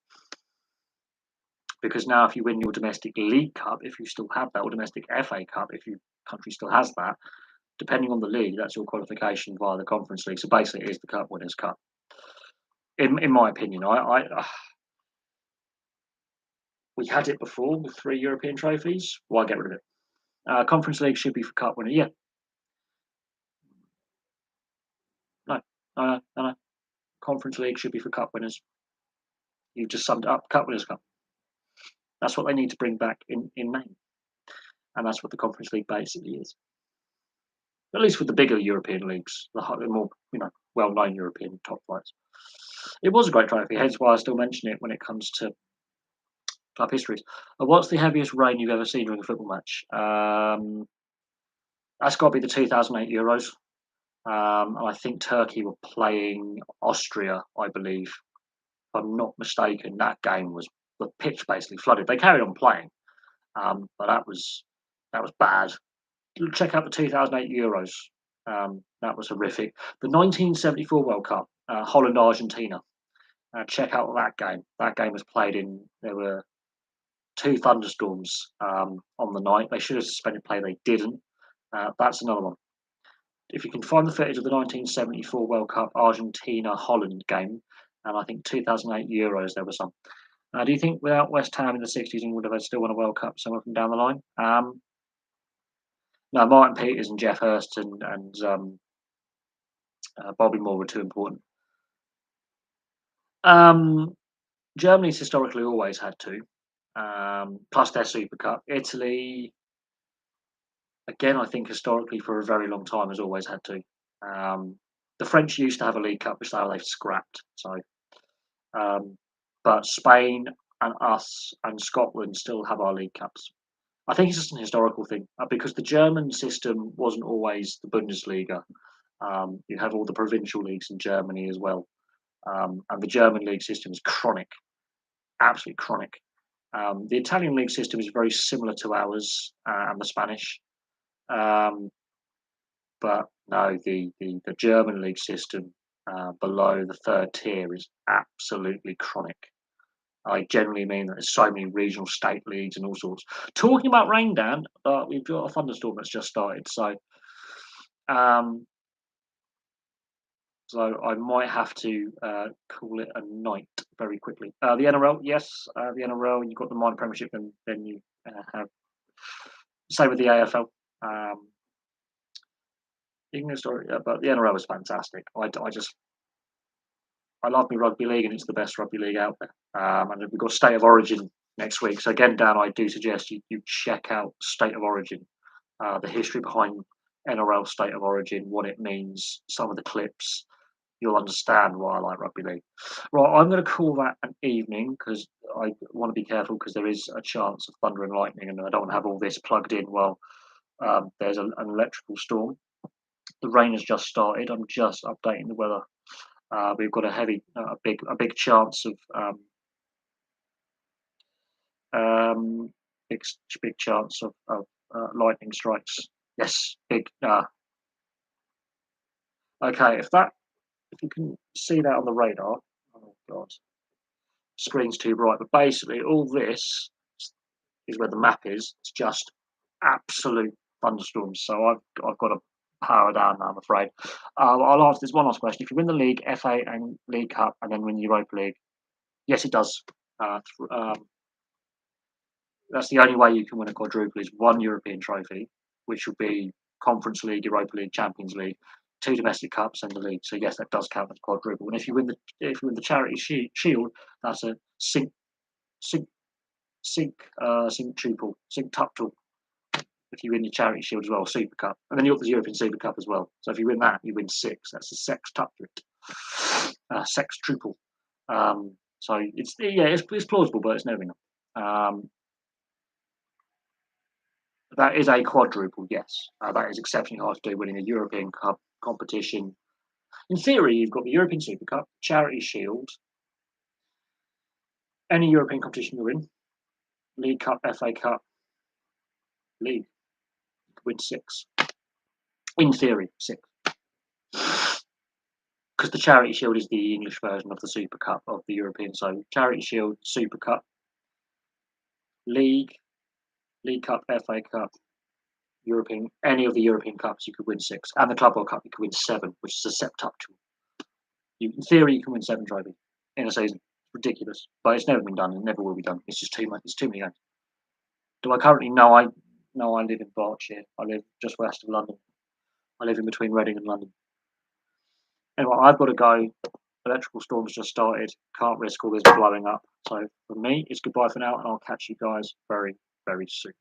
because now, if you win your domestic League Cup, if you still have that, or domestic FA Cup, if your country still has that, depending on the league, that's your qualification via the Conference League. So basically, it is the Cup Winners' Cup. In my opinion, we had it before with three European trophies. Why get rid of it? Conference League should be for cup winner. Yeah, no, no. Conference League should be for cup winners. You've just summed it up. Cup Winners' Cup. That's what they need to bring back in name, and that's what the Conference League basically is. At least with the bigger European leagues, the more well-known European top flights. It was a great trophy, hence why I still mention it when it comes to club histories. What's the heaviest rain you've ever seen during a football match? That's got to be the 2008 Euros. And I think Turkey were playing Austria, I believe. If I'm not mistaken, that game was the pitch basically flooded. They carried on playing, but that was bad. Check out the 2008 Euros. That was horrific. The 1974 World Cup, Holland Argentina. Check out that game. That game was played in. There were two thunderstorms on the night. They should have suspended play. They didn't. That's another one. If you can find the footage of the 1974 World Cup Argentina Holland game, and I think 2008 Euros, there was some. Do you think without West Ham in the 60s, England would have still won a World Cup somewhere from down the line? No, Martin Peters and Jeff Hurst and Bobby Moore were too important. Germany's historically always had two, plus their Super Cup. Italy, again, I think historically for a very long time has always had two. The French used to have a League Cup, which they've scrapped. So, but Spain and us and Scotland still have our League Cups. I think it's just an historical thing because the German system wasn't always the Bundesliga. You have all the provincial leagues in Germany as well, and the German league system is chronic, absolutely chronic. The Italian league system is very similar to ours and the Spanish. But no, the German league system below the third tier is absolutely chronic. I generally mean that there's so many regional state leagues and all sorts. Talking about rain, Dan, we've got a thunderstorm that's just started, um, so I might have to call it a night very quickly. The NRL, yes, the NRL. You've got the minor Premiership, and then you have same with the AFL. Ignorant story, but the NRL is fantastic. I love my rugby league, and it's the best rugby league out there. And we've got State of Origin next week. So again, Dan, I do suggest you check out State of Origin, the history behind NRL State of Origin, what it means, some of the clips. You'll understand why I like rugby league. Right, I'm going to call that an evening because I want to be careful because there is a chance of thunder and lightning, and I don't want to have all this plugged in while there's an electrical storm. The rain has just started. I'm just updating the weather. We've got a big chance of big, big chance of lightning strikes. Yes, big. Okay, if you can see that on the radar. Oh God, screen's too bright. But basically, all this is where the map is. It's just absolute thunderstorms. So I've got to power down now, I'm afraid. I'll ask this one last question. If you win the league, FA and League Cup, and then win the Europa League, yes, it does. That's the only way you can win a quadruple is one European trophy, which would be Conference League, Europa League, Champions League, two domestic cups, and the league. So yes, that does count as quadruple. And if you win the Charity Shield, that's a sync triple, synctuple. If you win the Charity Shield as well, Super Cup, and then you got the European Super Cup as well. So if you win that, you win six. That's a sextuplet, sex triple. So it's plausible, but it's never enough. That is a quadruple, yes. That is exceptionally hard to do, winning a European Cup competition. In theory, you've got the European Super Cup, Charity Shield, any European competition you're in, League Cup, FA Cup, League. You could win six. In theory, six. Because the Charity Shield is the English version of the Super Cup of the European. So Charity Shield, Super Cup, League, League Cup, FA Cup, European, any of the European Cups, you could win six. And the Club World Cup, you could win seven, which is a septuple. In theory, you can win seven trophies in a season. It's ridiculous, but it's never been done and never will be done. It's just too much. It's too many games. Do I currently? No, I live in Berkshire. I live just west of London. I live in between Reading and London. Anyway, I've got to go. Electrical storms just started. Can't risk all this blowing up. So for me, it's goodbye for now, and I'll catch you guys very, very soon.